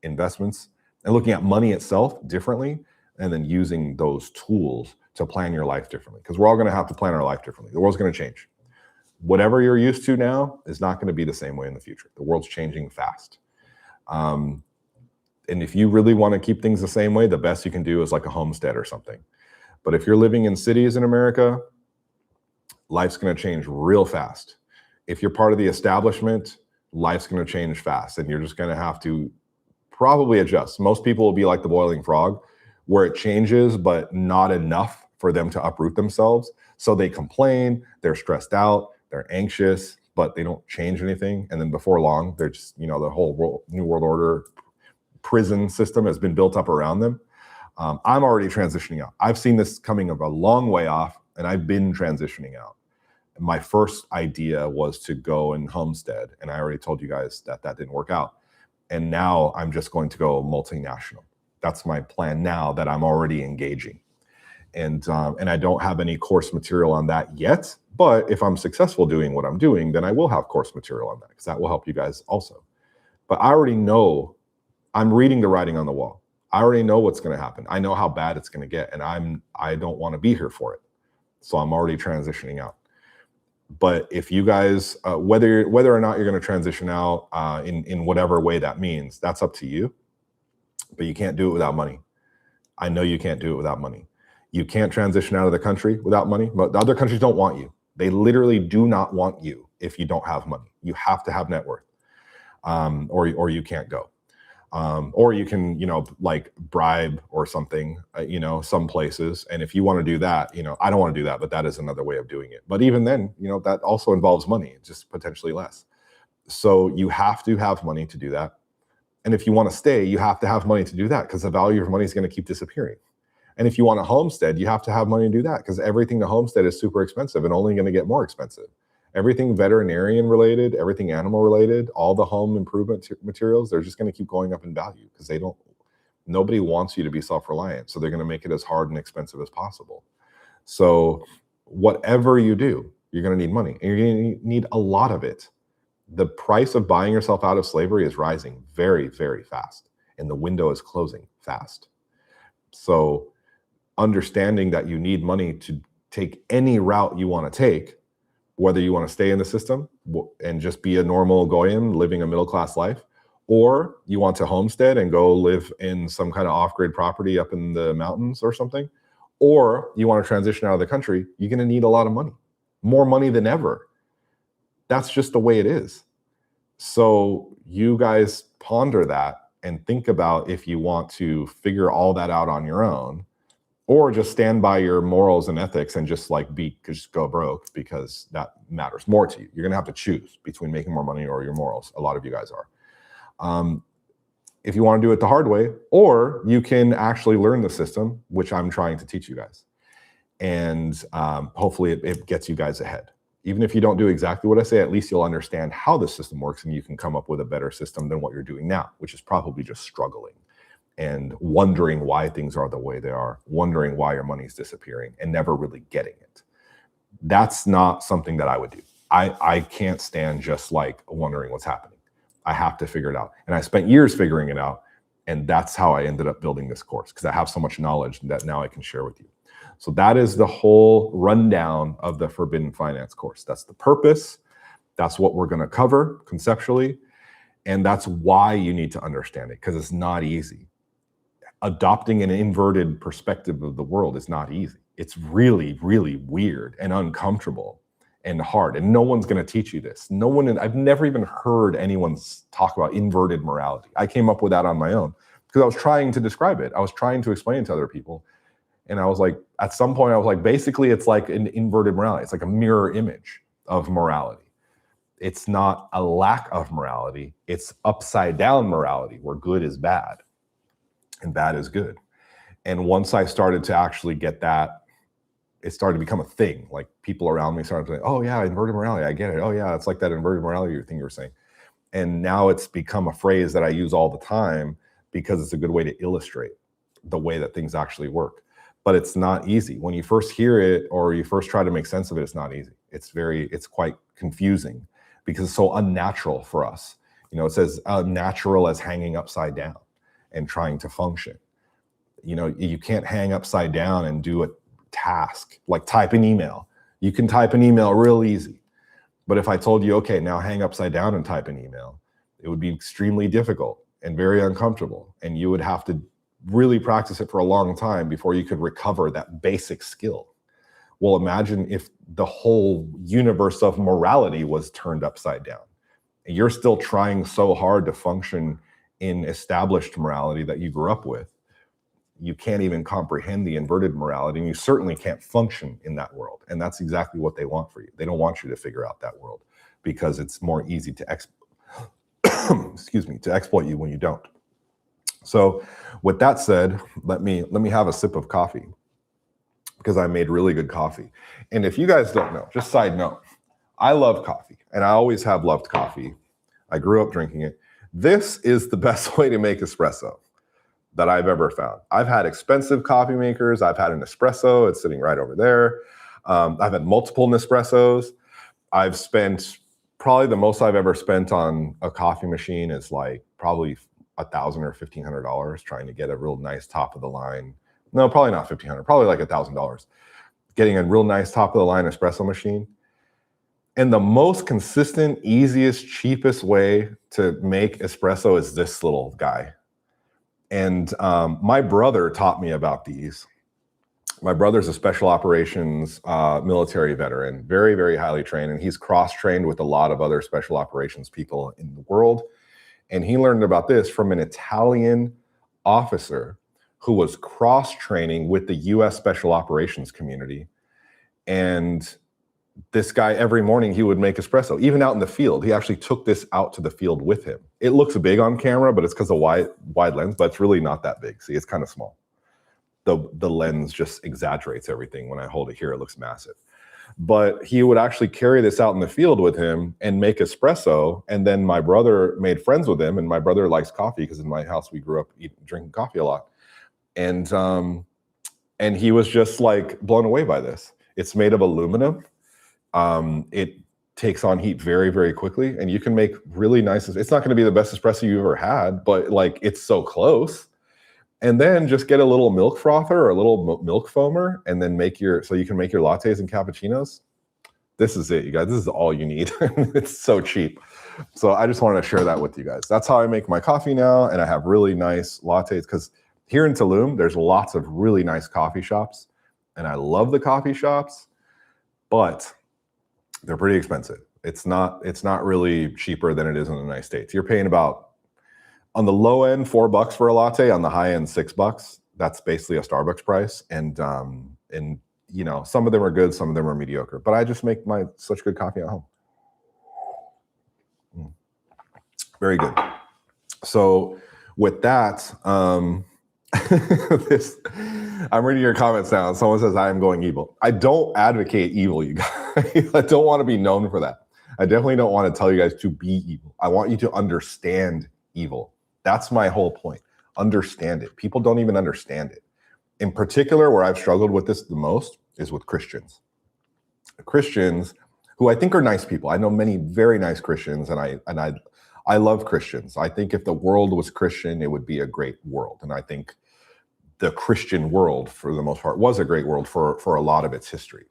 investments and looking at money itself differently, and then using those tools to plan your life differently. Because we're all going to have to plan our life differently. The world's going to change. Whatever you're used to now is not going to be the same way in the future. The world's changing fast. And if you really want to keep things the same way, the best you can do is like a homestead or something. But if you're living in cities in America, life's going to change real fast. If you're part of the establishment, Life's going to change fast, and you're just going to have to probably adjust. Most people will be like the boiling frog, where it changes, but not enough for them to uproot themselves. So they complain, they're stressed out, they're anxious, but they don't change anything. And then before long, they're just, the whole New World Order prison system has been built up around them. I'm already transitioning out. I've seen this coming a long way off, and I've been transitioning out. My first idea was to go and homestead, and I already told you guys that didn't work out. And now I'm just going to go multinational. That's my plan now that I'm already engaging. And I don't have any course material on that yet, but if I'm successful doing what I'm doing, then I will have course material on that, because that will help you guys also. But I already know, I'm reading the writing on the wall. I already know what's going to happen. I know how bad it's going to get, and I don't want to be here for it. So I'm already transitioning out. But if you guys, whether or not you're going to transition out in whatever way that means, that's up to you. But you can't do it without money. I know you can't do it without money. You can't transition out of the country without money. But the other countries don't want you. They literally do not want you if you don't have money. You have to have net worth, or you can't go. Or you can, like bribe or something, some places. And if you want to do that, I don't want to do that, but that is another way of doing it. But even then, that also involves money, just potentially less. So you have to have money to do that. And if you want to stay, you have to have money to do that, because the value of money is going to keep disappearing. And if you want to homestead, you have to have money to do that, because everything to homestead is super expensive and only going to get more expensive. Everything veterinarian related, everything animal related, all the home improvement materials, they're just going to keep going up in value, because nobody wants you to be self-reliant. So they're going to make it as hard and expensive as possible. So whatever you do, you're going to need money, and you're going to need a lot of it. The price of buying yourself out of slavery is rising very, very fast, and the window is closing fast. So understanding that you need money to take any route you want to take, whether you want to stay in the system and just be a normal goyim living a middle-class life, or you want to homestead and go live in some kind of off-grid property up in the mountains or something, or you want to transition out of the country, you're going to need a lot of money, more money than ever. That's just the way it is. So you guys ponder that and think about if you want to figure all that out on your own, or just stand by your morals and ethics and just go broke, because that matters more to you. You're going to have to choose between making more money or your morals. A lot of you guys are. If you want to do it the hard way, or you can actually learn the system, which I'm trying to teach you guys. And hopefully it gets you guys ahead. Even if you don't do exactly what I say, at least you'll understand how the system works, and you can come up with a better system than what you're doing now, which is probably just struggling and wondering why things are the way they are, wondering why your money's disappearing and never really getting it. That's not something that I would do. I can't stand just like wondering what's happening. I have to figure it out. And I spent years figuring it out. And that's how I ended up building this course, because I have so much knowledge that now I can share with you. So that is the whole rundown of the Forbidden Finance course. That's the purpose. That's what we're going to cover conceptually. And that's why you need to understand it, because it's not easy. Adopting an inverted perspective of the world is not easy. It's really, really weird and uncomfortable and hard. And no one's going to teach you this. I've never even heard anyone talk about inverted morality. I came up with that on my own because I was trying to describe it. I was trying to explain it to other people. And I was like, at some point, I was like, basically, it's like an inverted morality. It's like a mirror image of morality. It's not a lack of morality. It's upside down morality, where good is bad and bad is good. And once I started to actually get that, it started to become a thing. Like people around me started to say, oh yeah, inverted morality, I get it. Oh yeah, it's like that inverted morality thing you were saying. And now it's become a phrase that I use all the time, because it's a good way to illustrate the way that things actually work. But it's not easy. When you first hear it or you first try to make sense of it, it's not easy. It's quite confusing, because it's so unnatural for us. It's as natural as hanging upside down and trying to function. You can't hang upside down and do a task like type an email. You can type an email real easy. But if I told you, okay, now hang upside down and type an email, it would be extremely difficult and very uncomfortable. And you would have to really practice it for a long time before you could recover that basic skill. Well, imagine if the whole universe of morality was turned upside down You're still trying so hard to function in established morality that you grew up with. You can't even comprehend the inverted morality, and you certainly can't function in that world. And that's exactly what they want for you. They don't want you to figure out that world because it's more easy to to exploit you when you don't. So with that said, let me have a sip of coffee, because I made really good coffee. And if you guys don't know, just side note, I love coffee, and I always have loved coffee. I grew up drinking it. This is the best way to make espresso that I've ever found. I've had expensive coffee makers. I've had an espresso. It's sitting right over there. I've had multiple Nespressos. I've spent, probably the most I've ever spent on a coffee machine is like probably $1,000 or $1,500 trying to get a real nice top of the line. No, probably not $1,500, probably like $1,000. Getting a real nice top of the line espresso machine. And the most consistent, easiest, cheapest way to make espresso is this little guy. And my brother taught me about these. My brother's a special operations military veteran, very, very highly trained, and he's cross-trained with a lot of other special operations people in the world. And he learned about this from an Italian officer who was cross-training with the US Special Operations community. And this guy, every morning, he would make espresso, even out in the field. He actually took this out to the field with him. It looks big on camera, but it's because of wide lens, but it's really not that big. See, it's kind of small. The lens just exaggerates everything. When I hold it here, it looks massive. But he would actually carry this out in the field with him and make espresso. And then my brother made friends with him, and my brother likes coffee because in my house, we grew up drinking coffee a lot. And he was just like blown away by this. It's made of aluminum. It takes on heat very, very quickly, and you can make really nice. It's not going to be the best espresso you've ever had, but like it's so close. And then just get a little milk frother or a little milk foamer, and then so you can make your lattes and cappuccinos. This is it, you guys. This is all you need. It's so cheap. So I just wanted to share that with you guys. That's how I make my coffee now, and I have really nice lattes because here in Tulum, there's lots of really nice coffee shops, and I love the coffee shops, but they're pretty expensive. It's not really cheaper than it is in the United States. You're paying about, on the low end, $4 for a latte. On the high end, $6. That's basically a Starbucks price. And you know, some of them are good, some of them are mediocre. But I just make such good coffee at home. Very good. So with that, I'm reading your comments now. Someone says I am going evil. I don't advocate evil, you guys. I don't want to be known for that. I definitely don't want to tell you guys to be evil. I want you to understand evil. That's my whole point. Understand it. People don't even understand it. In particular, where I've struggled with this the most is with Christians. Christians who I think are nice people. I know many very nice Christians, and I love Christians. I think if the world was Christian, it would be a great world. And I think the Christian world, for the most part, was a great world for a lot of its history.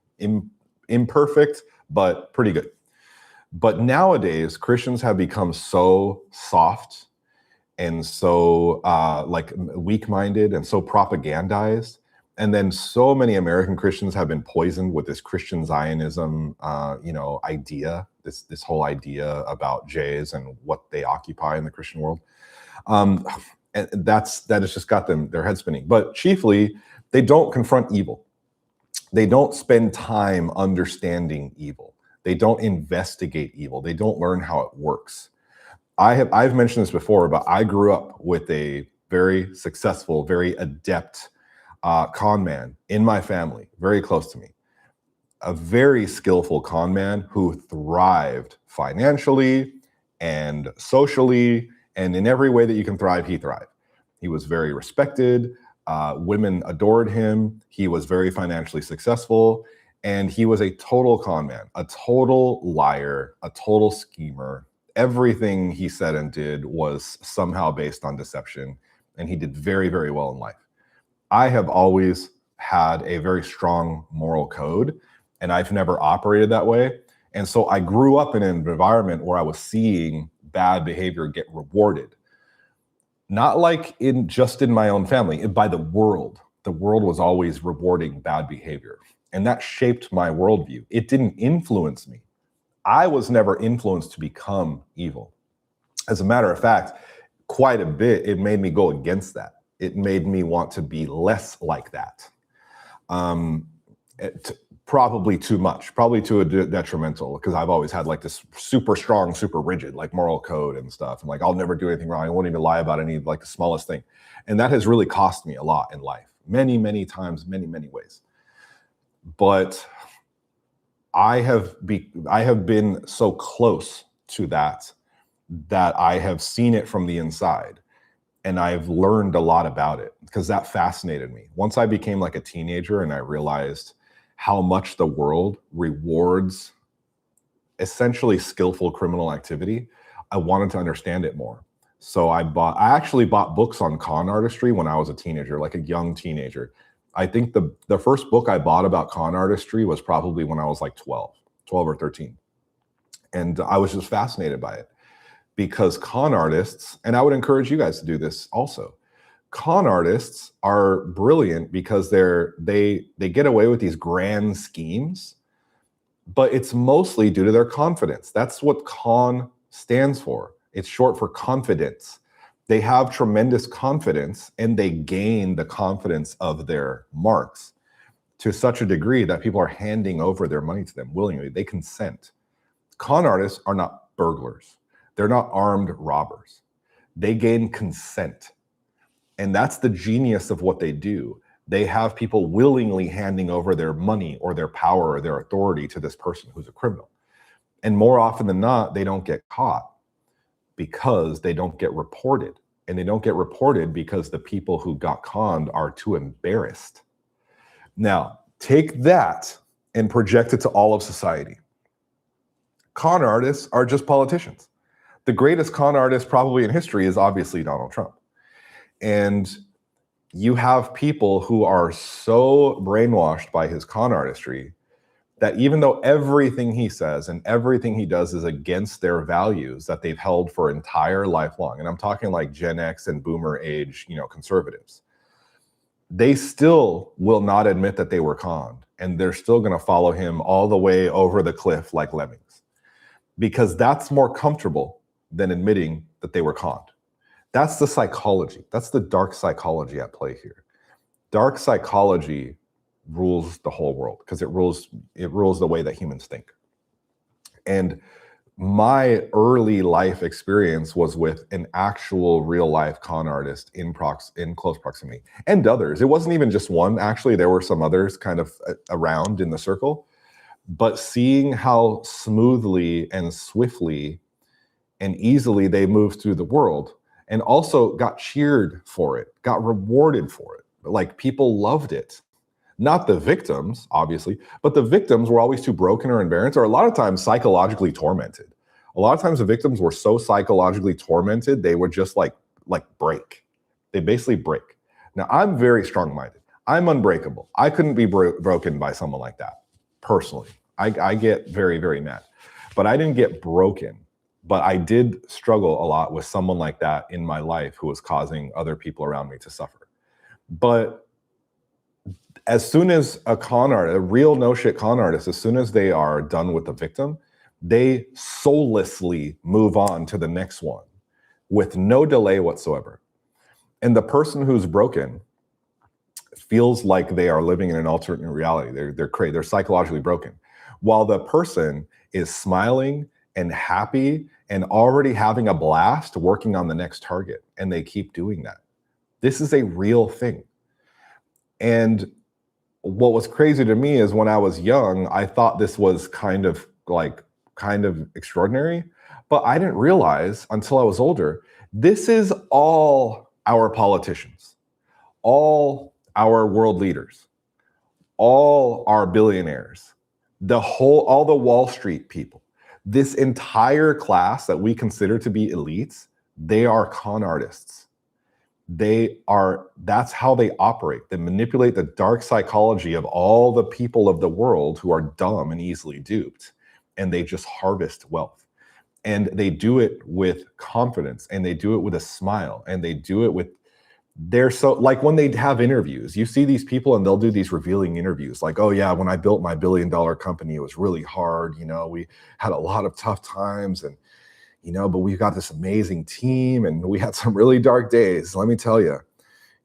Imperfect, but pretty good. But nowadays, Christians have become so soft and so like weak-minded and so propagandized. And then so many American Christians have been poisoned with this Christian Zionism, idea, this whole idea about Jays and what they occupy in the Christian world. And that has just got their head spinning. But chiefly, they don't confront evil. They don't spend time understanding evil. They don't investigate evil. They don't learn how it works. I've mentioned this before, but I grew up with a very successful, very adept con man in my family, very close to me. A very skillful con man who thrived financially and socially, and in every way that you can thrive, he thrived. He was very respected. Women adored him. He was very financially successful. And he was a total con man, a total liar, a total schemer. Everything he said and did was somehow based on deception. And he did very, very well in life. I have always had a very strong moral code, and I've never operated that way. And so I grew up in an environment where I was seeing bad behavior get rewarded. Not like just in my own family, by the world. The world was always rewarding bad behavior. And that shaped my worldview. It didn't influence me. I was never influenced to become evil. As a matter of fact, quite a bit, it made me go against that. It made me want to be less like that. Probably too much, probably too detrimental, because I've always had like this super strong, super rigid, like moral code and stuff. And like, I'll never do anything wrong. I won't even lie about any, like the smallest thing. And that has really cost me a lot in life, many, many times, many, many ways. But I have been so close to that I have seen it from the inside, and I've learned a lot about it, because that fascinated me. Once I became like a teenager and I realized how much the world rewards essentially skillful criminal activity, I wanted to understand it more. So I actually bought books on con artistry when I was a teenager, like a young teenager. I think the first book I bought about con artistry was probably when I was like 12 or 13. And I was just fascinated by it, because con artists, and I would encourage you guys to do this also, con artists are brilliant because they get away with these grand schemes, but it's mostly due to their confidence. That's what con stands for. It's short for confidence. They have tremendous confidence, and they gain the confidence of their marks to such a degree that people are handing over their money to them willingly. They consent. Con artists are not burglars. They're not armed robbers. They gain consent. And that's the genius of what they do. They have people willingly handing over their money or their power or their authority to this person who's a criminal. And more often than not, they don't get caught because they don't get reported. And they don't get reported because the people who got conned are too embarrassed. Now, take that and project it to all of society. Con artists are just politicians. The greatest con artist probably in history is obviously Donald Trump. And you have people who are so brainwashed by his con artistry that even though everything he says and everything he does is against their values that they've held for entire lifelong, and I'm talking like Gen X and boomer age, conservatives, they still will not admit that they were conned, and they're still going to follow him all the way over the cliff like lemmings, because that's more comfortable than admitting that they were conned. That's the psychology. That's the dark psychology at play here. Dark psychology rules the whole world because it rules the way that humans think. And my early life experience was with an actual real life con artist in close proximity, and others. It wasn't even just one. Actually, there were some others kind of around in the circle. But seeing how smoothly and swiftly and easily they moved through the world, and also got cheered for it, got rewarded for it. Like, people loved it. Not the victims, obviously, but the victims were always too broken or embarrassed, or a lot of times psychologically tormented. A lot of times the victims were so psychologically tormented, they would just like break. They basically break. Now, I'm very strong-minded. I'm unbreakable. I couldn't be broken by someone like that, personally. I get very, very mad. But I didn't get broken. But I did struggle a lot with someone like that in my life who was causing other people around me to suffer. But as soon as a con artist, a real no shit con artist, as soon as they are done with the victim, they soullessly move on to the next one with no delay whatsoever. And the person who's broken feels like they are living in an alternate reality. They're psychologically broken, while the person is smiling and happy and already having a blast working on the next target, and they keep doing that. This is a real thing. And what was crazy to me is when I was young, I thought this was kind of extraordinary, but I didn't realize until I was older, this is all our politicians, all our world leaders, all our billionaires, all the Wall Street people. This entire class that we consider to be elites, they are con artists. That's how they operate. They manipulate the dark psychology of all the people of the world who are dumb and easily duped, and they just harvest wealth. And they do it with confidence, and they do it with a smile, and they do it with they're so, like, when they have interviews, you see these people and they'll do these revealing interviews like, oh yeah, when I built my $1 billion company, it was really hard. We had a lot of tough times, and but we've got this amazing team, and we had some really dark days. Let me tell you,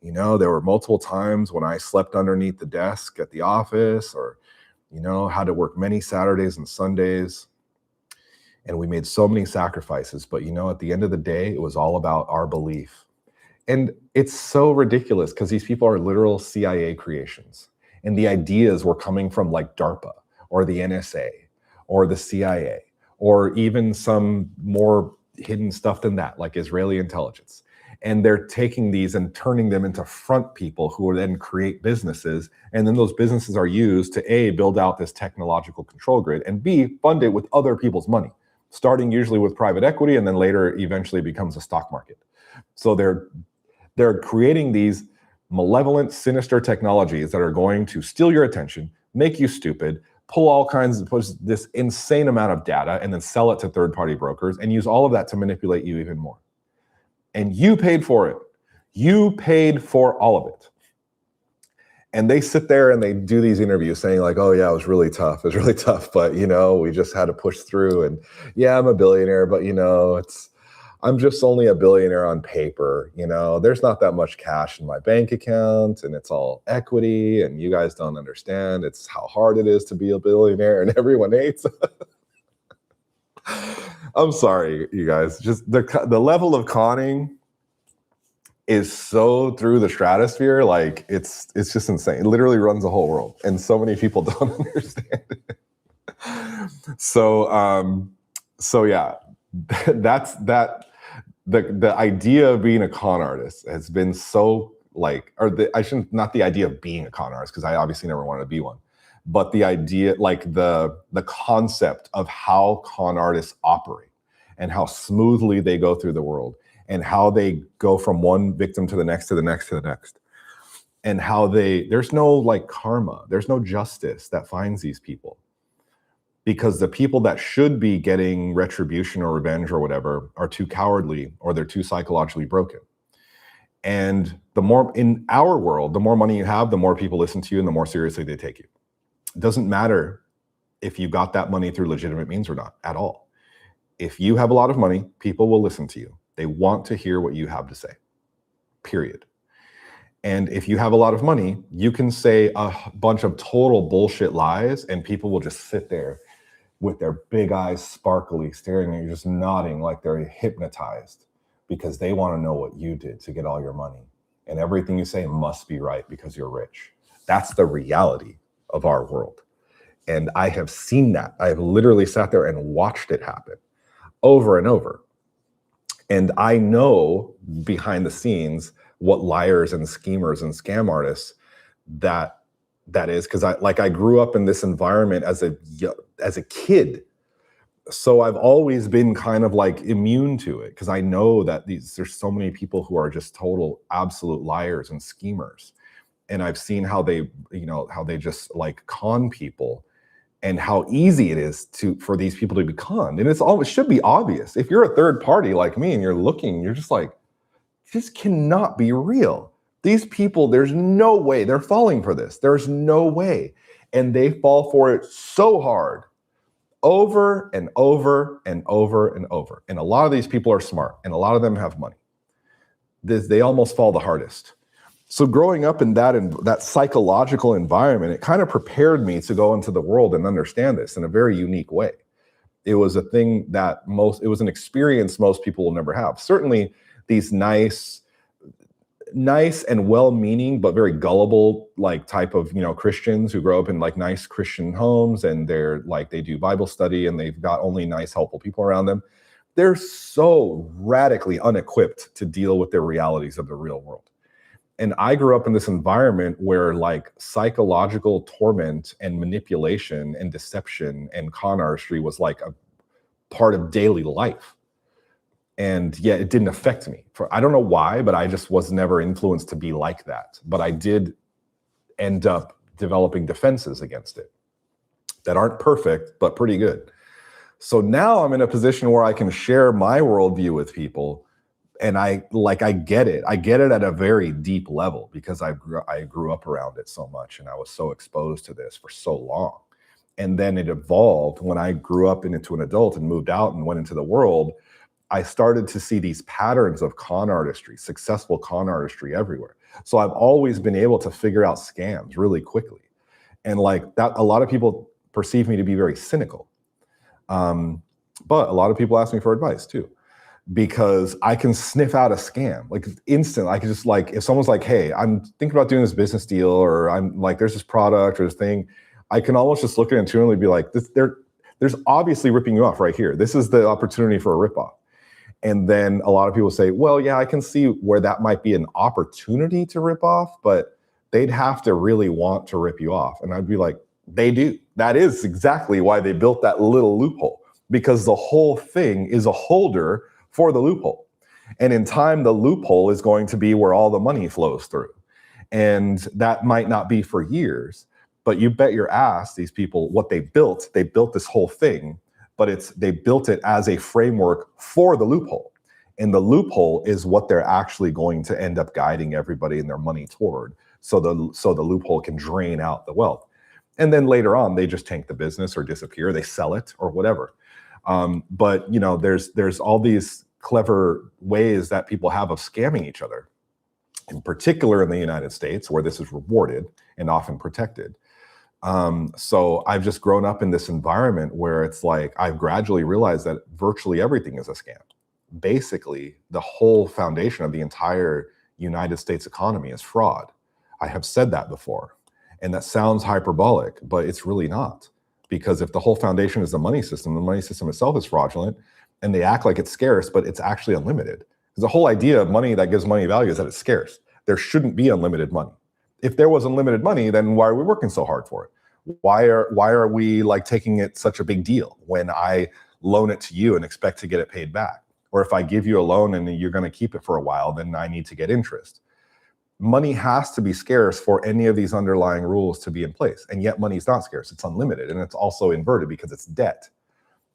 there were multiple times when I slept underneath the desk at the office, or had to work many Saturdays and Sundays, and we made so many sacrifices. But at the end of the day, it was all about our belief. And it's so ridiculous because these people are literal CIA creations. And the ideas were coming from like DARPA or the NSA or the CIA, or even some more hidden stuff than that, like Israeli intelligence. And they're taking these and turning them into front people who will then create businesses. And then those businesses are used to A, build out this technological control grid, and B, fund it with other people's money, starting usually with private equity, and then later eventually becomes a stock market. So they're creating these malevolent, sinister technologies that are going to steal your attention, make you stupid, pull this insane amount of data, and then sell it to third-party brokers and use all of that to manipulate you even more. And you paid for it. You paid for all of it. And they sit there and they do these interviews saying like, oh yeah, it was really tough. It was really tough, but we just had to push through. And yeah, I'm a billionaire, but I'm just only a billionaire on paper. There's not that much cash in my bank account, and it's all equity, and you guys don't understand. It's how hard it is to be a billionaire, and everyone hates. I'm sorry, you guys. Just the level of conning is so through the stratosphere. Like it's just insane. It literally runs the whole world, and so many people don't understand it. So yeah, that's that. The idea of being a con artist has been so not the idea of being a con artist, because I obviously never wanted to be one, but the idea, like the concept of how con artists operate and how smoothly they go through the world, and how they go from one victim to the next, to the next, to the next, and how there's no like karma, there's no justice that finds these people. Because the people that should be getting retribution or revenge or whatever are too cowardly, or they're too psychologically broken. And the more, in our world, the more money you have, the more people listen to you and the more seriously they take you. It doesn't matter if you got that money through legitimate means or not at all. If you have a lot of money, people will listen to you. They want to hear what you have to say, period. And if you have a lot of money, you can say a bunch of total bullshit lies, and people will just sit there with their big eyes sparkly, staring at you, just nodding like they're hypnotized, because they want to know what you did to get all your money. And everything you say must be right because you're rich. That's the reality of our world. And I have seen that. I have literally sat there and watched it happen over and over. And I know behind the scenes what liars and schemers and scam artists that is, because I grew up in this environment as a kid. So I've always been kind of like immune to it, because I know that there's so many people who are just total absolute liars and schemers. And I've seen how they just like con people, and how easy it is for these people to be conned. And it should be obvious. If you're a third party like me and you're looking, you're just like, this cannot be real. These people, there's no way they're falling for this. There's no way. And they fall for it so hard, over and over and over and over. And a lot of these people are smart, and a lot of them have money. They almost fall the hardest. So growing up in that psychological environment, it kind of prepared me to go into the world and understand this in a very unique way. It was a thing that it was an experience most people will never have. Certainly these nice and well-meaning but very gullible like type of Christians who grow up in like nice Christian homes, and they're like, they do Bible study and they've got only nice, helpful people around them. They're so radically unequipped to deal with the realities of the real world. And I grew up in this environment where like psychological torment and manipulation and deception and con artistry was like a part of daily life. And yet it didn't affect me. I don't know why, but I just was never influenced to be like that. But I did end up developing defenses against it that aren't perfect, but pretty good. So now I'm in a position where I can share my worldview with people And I get it. I get it at a very deep level because I grew up around it so much, and I was so exposed to this for so long. And then it evolved when I grew up into an adult and moved out and went into the world. I started to see these patterns of con artistry, successful con artistry everywhere. So I've always been able to figure out scams really quickly. And like that, a lot of people perceive me to be very cynical. But a lot of people ask me for advice too, because I can sniff out a scam like instant. I can just like, if someone's like, hey, I'm thinking about doing this business deal, or I'm like, there's this product or this thing, I can almost just look at it intuitively and be like, there's obviously ripping you off right here. This is the opportunity for a ripoff. And then a lot of people say, well, yeah, I can see where that might be an opportunity to rip off, but they'd have to really want to rip you off. And I'd be like, they do. That is exactly why they built that little loophole, because the whole thing is a holder for the loophole. And in time, the loophole is going to be where all the money flows through. And that might not be for years, but you bet your ass these people, what they built this whole thing, but they built it as a framework for the loophole. And the loophole is what they're actually going to end up guiding everybody and their money toward. So the loophole can drain out the wealth. And then later on, they just tank the business or disappear, they sell it or whatever. But you know, there's all these clever ways that people have of scamming each other, in particular in the United States, where this is rewarded and often protected. So I've just grown up in this environment where it's like, I've gradually realized that virtually everything is a scam. Basically, the whole foundation of the entire United States economy is fraud. I have said that before, and that sounds hyperbolic, but it's really not. Because if the whole foundation is the money system itself is fraudulent, and they act like it's scarce, but it's actually unlimited. Because the whole idea of money that gives money value is that it's scarce. There shouldn't be unlimited money. If there was unlimited money, then why are we working so hard for it? Why are we like taking it such a big deal when I loan it to you and expect to get it paid back? Or if I give you a loan and you're going to keep it for a while, then I need to get interest. Money has to be scarce for any of these underlying rules to be in place. And yet money is not scarce. It's unlimited, and it's also inverted because it's debt.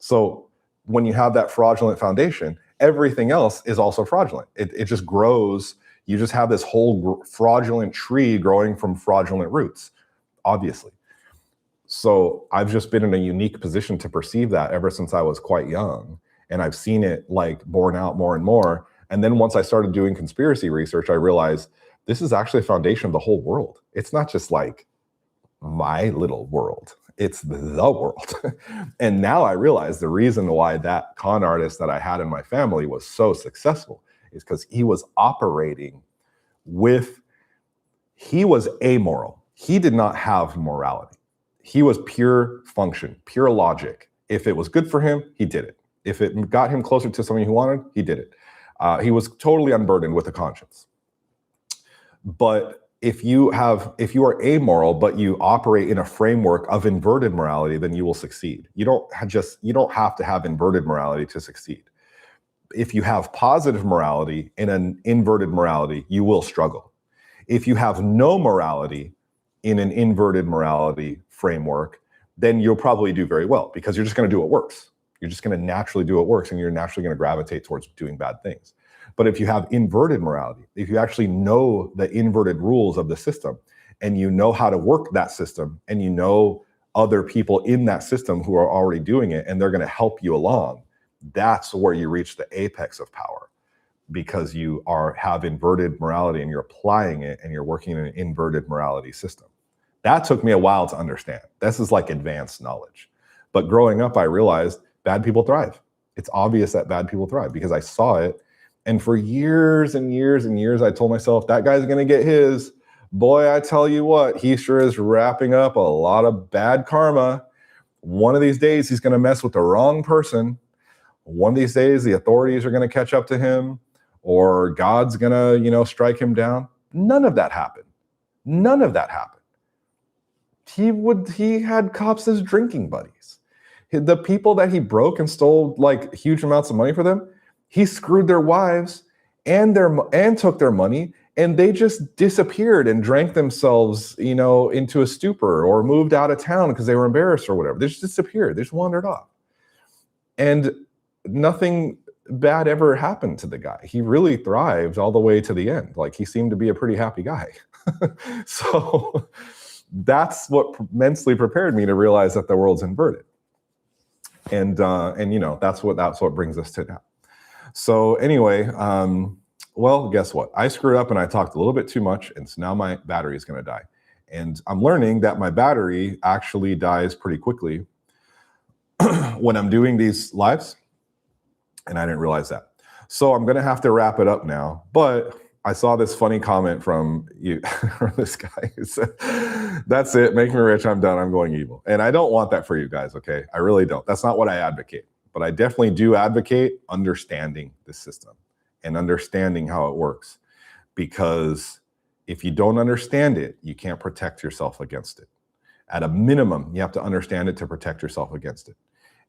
So when you have that fraudulent foundation, everything else is also fraudulent. It just grows. You just have this whole fraudulent tree growing from fraudulent roots, obviously. So I've just been in a unique position to perceive that ever since I was quite young. And I've seen it like borne out more and more. And then once I started doing conspiracy research, I realized this is actually a foundation of the whole world. It's not just like my little world. It's the world. And now I realize the reason why that con artist that I had in my family was so successful is because he was operating he was amoral. He did not have morality. He was pure function, pure logic. If it was good for him, he did it. If it got him closer to something he wanted, he did it. He was totally unburdened with a conscience. But if you are amoral, but you operate in a framework of inverted morality, then you will succeed. You don't have to have inverted morality to succeed. If you have positive morality in an inverted morality, you will struggle. If you have no morality in an inverted morality framework, then you'll probably do very well because you're just going to do what works. You're just going to naturally do what works, and you're naturally going to gravitate towards doing bad things. But if you have inverted morality, if you actually know the inverted rules of the system, and you know how to work that system, and you know other people in that system who are already doing it, and they're going to help you along, that's where you reach the apex of power, because you have inverted morality and you're applying it and you're working in an inverted morality system. That took me a while to understand. This is like advanced knowledge. But growing up, I realized bad people thrive. It's obvious that bad people thrive because I saw it. And for years and years and years, I told myself, that guy's going to get his. Boy, I tell you what, he sure is wrapping up a lot of bad karma. One of these days, he's going to mess with the wrong person. One of these days, the authorities are going to catch up to him, or God's going to, strike him down. None of that happened. None of that happened. He had cops as drinking buddies. The people that he broke and stole like huge amounts of money for them, he screwed their wives and took their money, and they just disappeared and drank themselves, into a stupor, or moved out of town because they were embarrassed or whatever. They just disappeared. They just wandered off. And nothing bad ever happened to the guy. He really thrived all the way to the end. Like, he seemed to be a pretty happy guy. So that's what mentally prepared me to realize that the world's inverted. And you know, that's what brings us to now. So anyway, well, guess what? I screwed up and I talked a little bit too much, and so now my battery is going to die. And I'm learning that my battery actually dies pretty quickly when I'm doing these lives, and I didn't realize that. So I'm going to have to wrap it up now, but I saw this funny comment from you, this guy who said, "That's it, make me rich, I'm done, I'm going evil." And I don't want that for you guys, okay? I really don't. That's not what I advocate. But I definitely do advocate understanding the system and understanding how it works. Because if you don't understand it, you can't protect yourself against it. At a minimum, you have to understand it to protect yourself against it.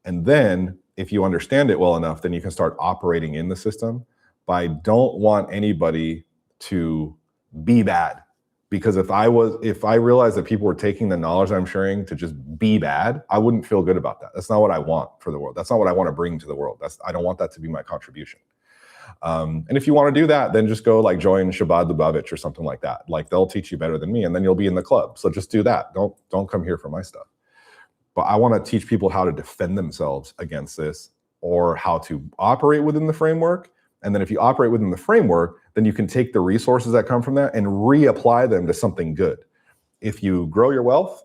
And then if you understand it well enough, then you can start operating in the system. But I don't want anybody to be bad. Because if I realized that people were taking the knowledge I'm sharing to just be bad, I wouldn't feel good about that. That's not what I want for the world. That's not what I want to bring to the world. I don't want that to be my contribution. And if you want to do that, then just go like join Shabbat Lubavitch or something like that. Like, they'll teach you better than me, and then you'll be in the club. So just do that. Don't come here for my stuff. But I want to teach people how to defend themselves against this, or how to operate within the framework. And then if you operate within the framework, then you can take the resources that come from that and reapply them to something good. If you grow your wealth,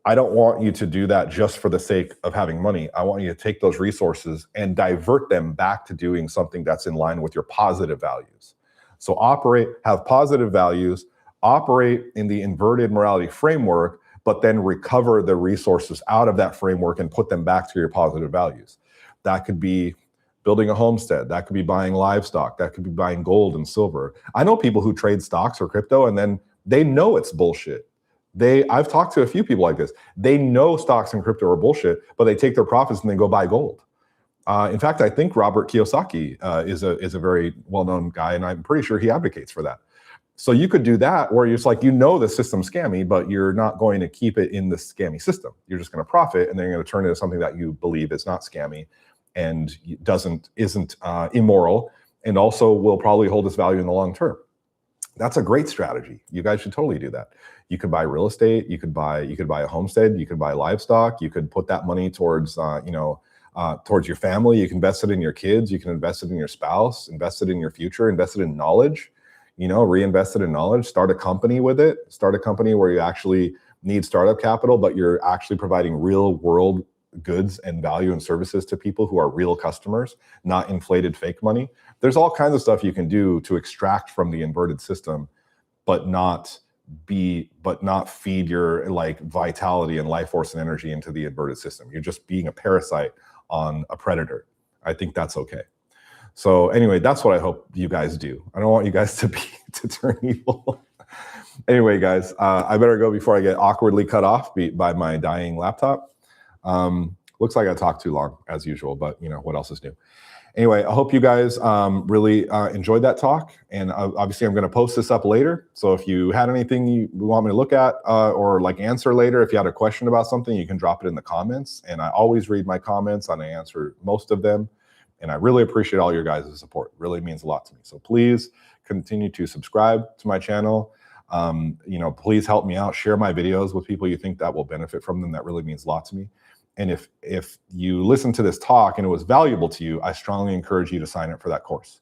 I don't want you to do that just for the sake of having money. I want you to take those resources and divert them back to doing something that's in line with your positive values. So have positive values, operate in the inverted morality framework, but then recover the resources out of that framework and put them back to your positive values. That could be building a homestead. That could be buying livestock. That could be buying gold and silver. I know people who trade stocks or crypto, and then they know it's bullshit. I've talked to a few people like this. They know stocks and crypto are bullshit, but they take their profits and they go buy gold. In fact, I think Robert Kiyosaki is a very well-known guy, and I'm pretty sure he advocates for that. So you could do that, where it's like, you know, the system's scammy, but you're not going to keep it in the scammy system. You're just going to profit, and then you're going to turn it into something that you believe is not scammy and isn't immoral, and also will probably hold its value in the long term. That's a great strategy. You guys should totally do that. You could buy real estate. You could buy a homestead. You could buy livestock. You could put that money towards towards your family. You can invest it in your kids. You can invest it in your spouse. Invest it in your future. Invest it in knowledge. Reinvest it in knowledge. Start a company with it. Start a company where you actually need startup capital, but you're actually providing real world goods and value and services to people who are real customers, not inflated fake money. There's all kinds of stuff you can do to extract from the inverted system, but not feed your like vitality and life force and energy into the inverted system. You're just being a parasite on a predator. I think that's okay. So anyway, that's what I hope you guys do. I don't want you guys to turn evil. Anyway, guys, I better go before I get awkwardly cut off by my dying laptop. Looks like I talked too long as usual, but what else is new? Anyway, I hope you guys really enjoyed that talk. And obviously I'm going to post this up later. So if you had anything you want me to look at or like answer later, if you had a question about something, you can drop it in the comments. And I always read my comments and I answer most of them. And I really appreciate all your guys' support. It really means a lot to me. So please continue to subscribe to my channel. Please help me out. Share my videos with people you think that will benefit from them. That really means a lot to me. And if you listen to this talk and it was valuable to you, I strongly encourage you to sign up for that course.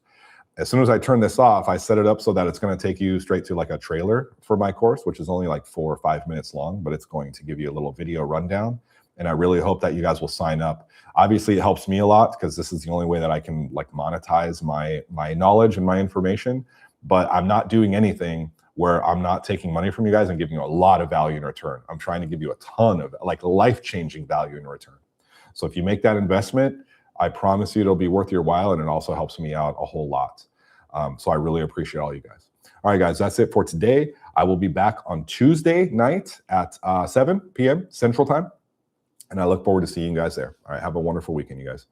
As soon as I turn this off, I set it up so that it's going to take you straight to like a trailer for my course, which is only like 4 or 5 minutes long, but it's going to give you a little video rundown. And I really hope that you guys will sign up. Obviously, it helps me a lot because this is the only way that I can like monetize my knowledge and my information. But I'm not doing anything where I'm not taking money from you guys and giving you a lot of value in return. I'm trying to give you a ton of like life-changing value in return. So if you make that investment, I promise you it'll be worth your while, and it also helps me out a whole lot. So I really appreciate all you guys. All right, guys, that's it for today. I will be back on Tuesday night at 7 p.m. Central Time, and I look forward to seeing you guys there. All right, have a wonderful weekend, you guys.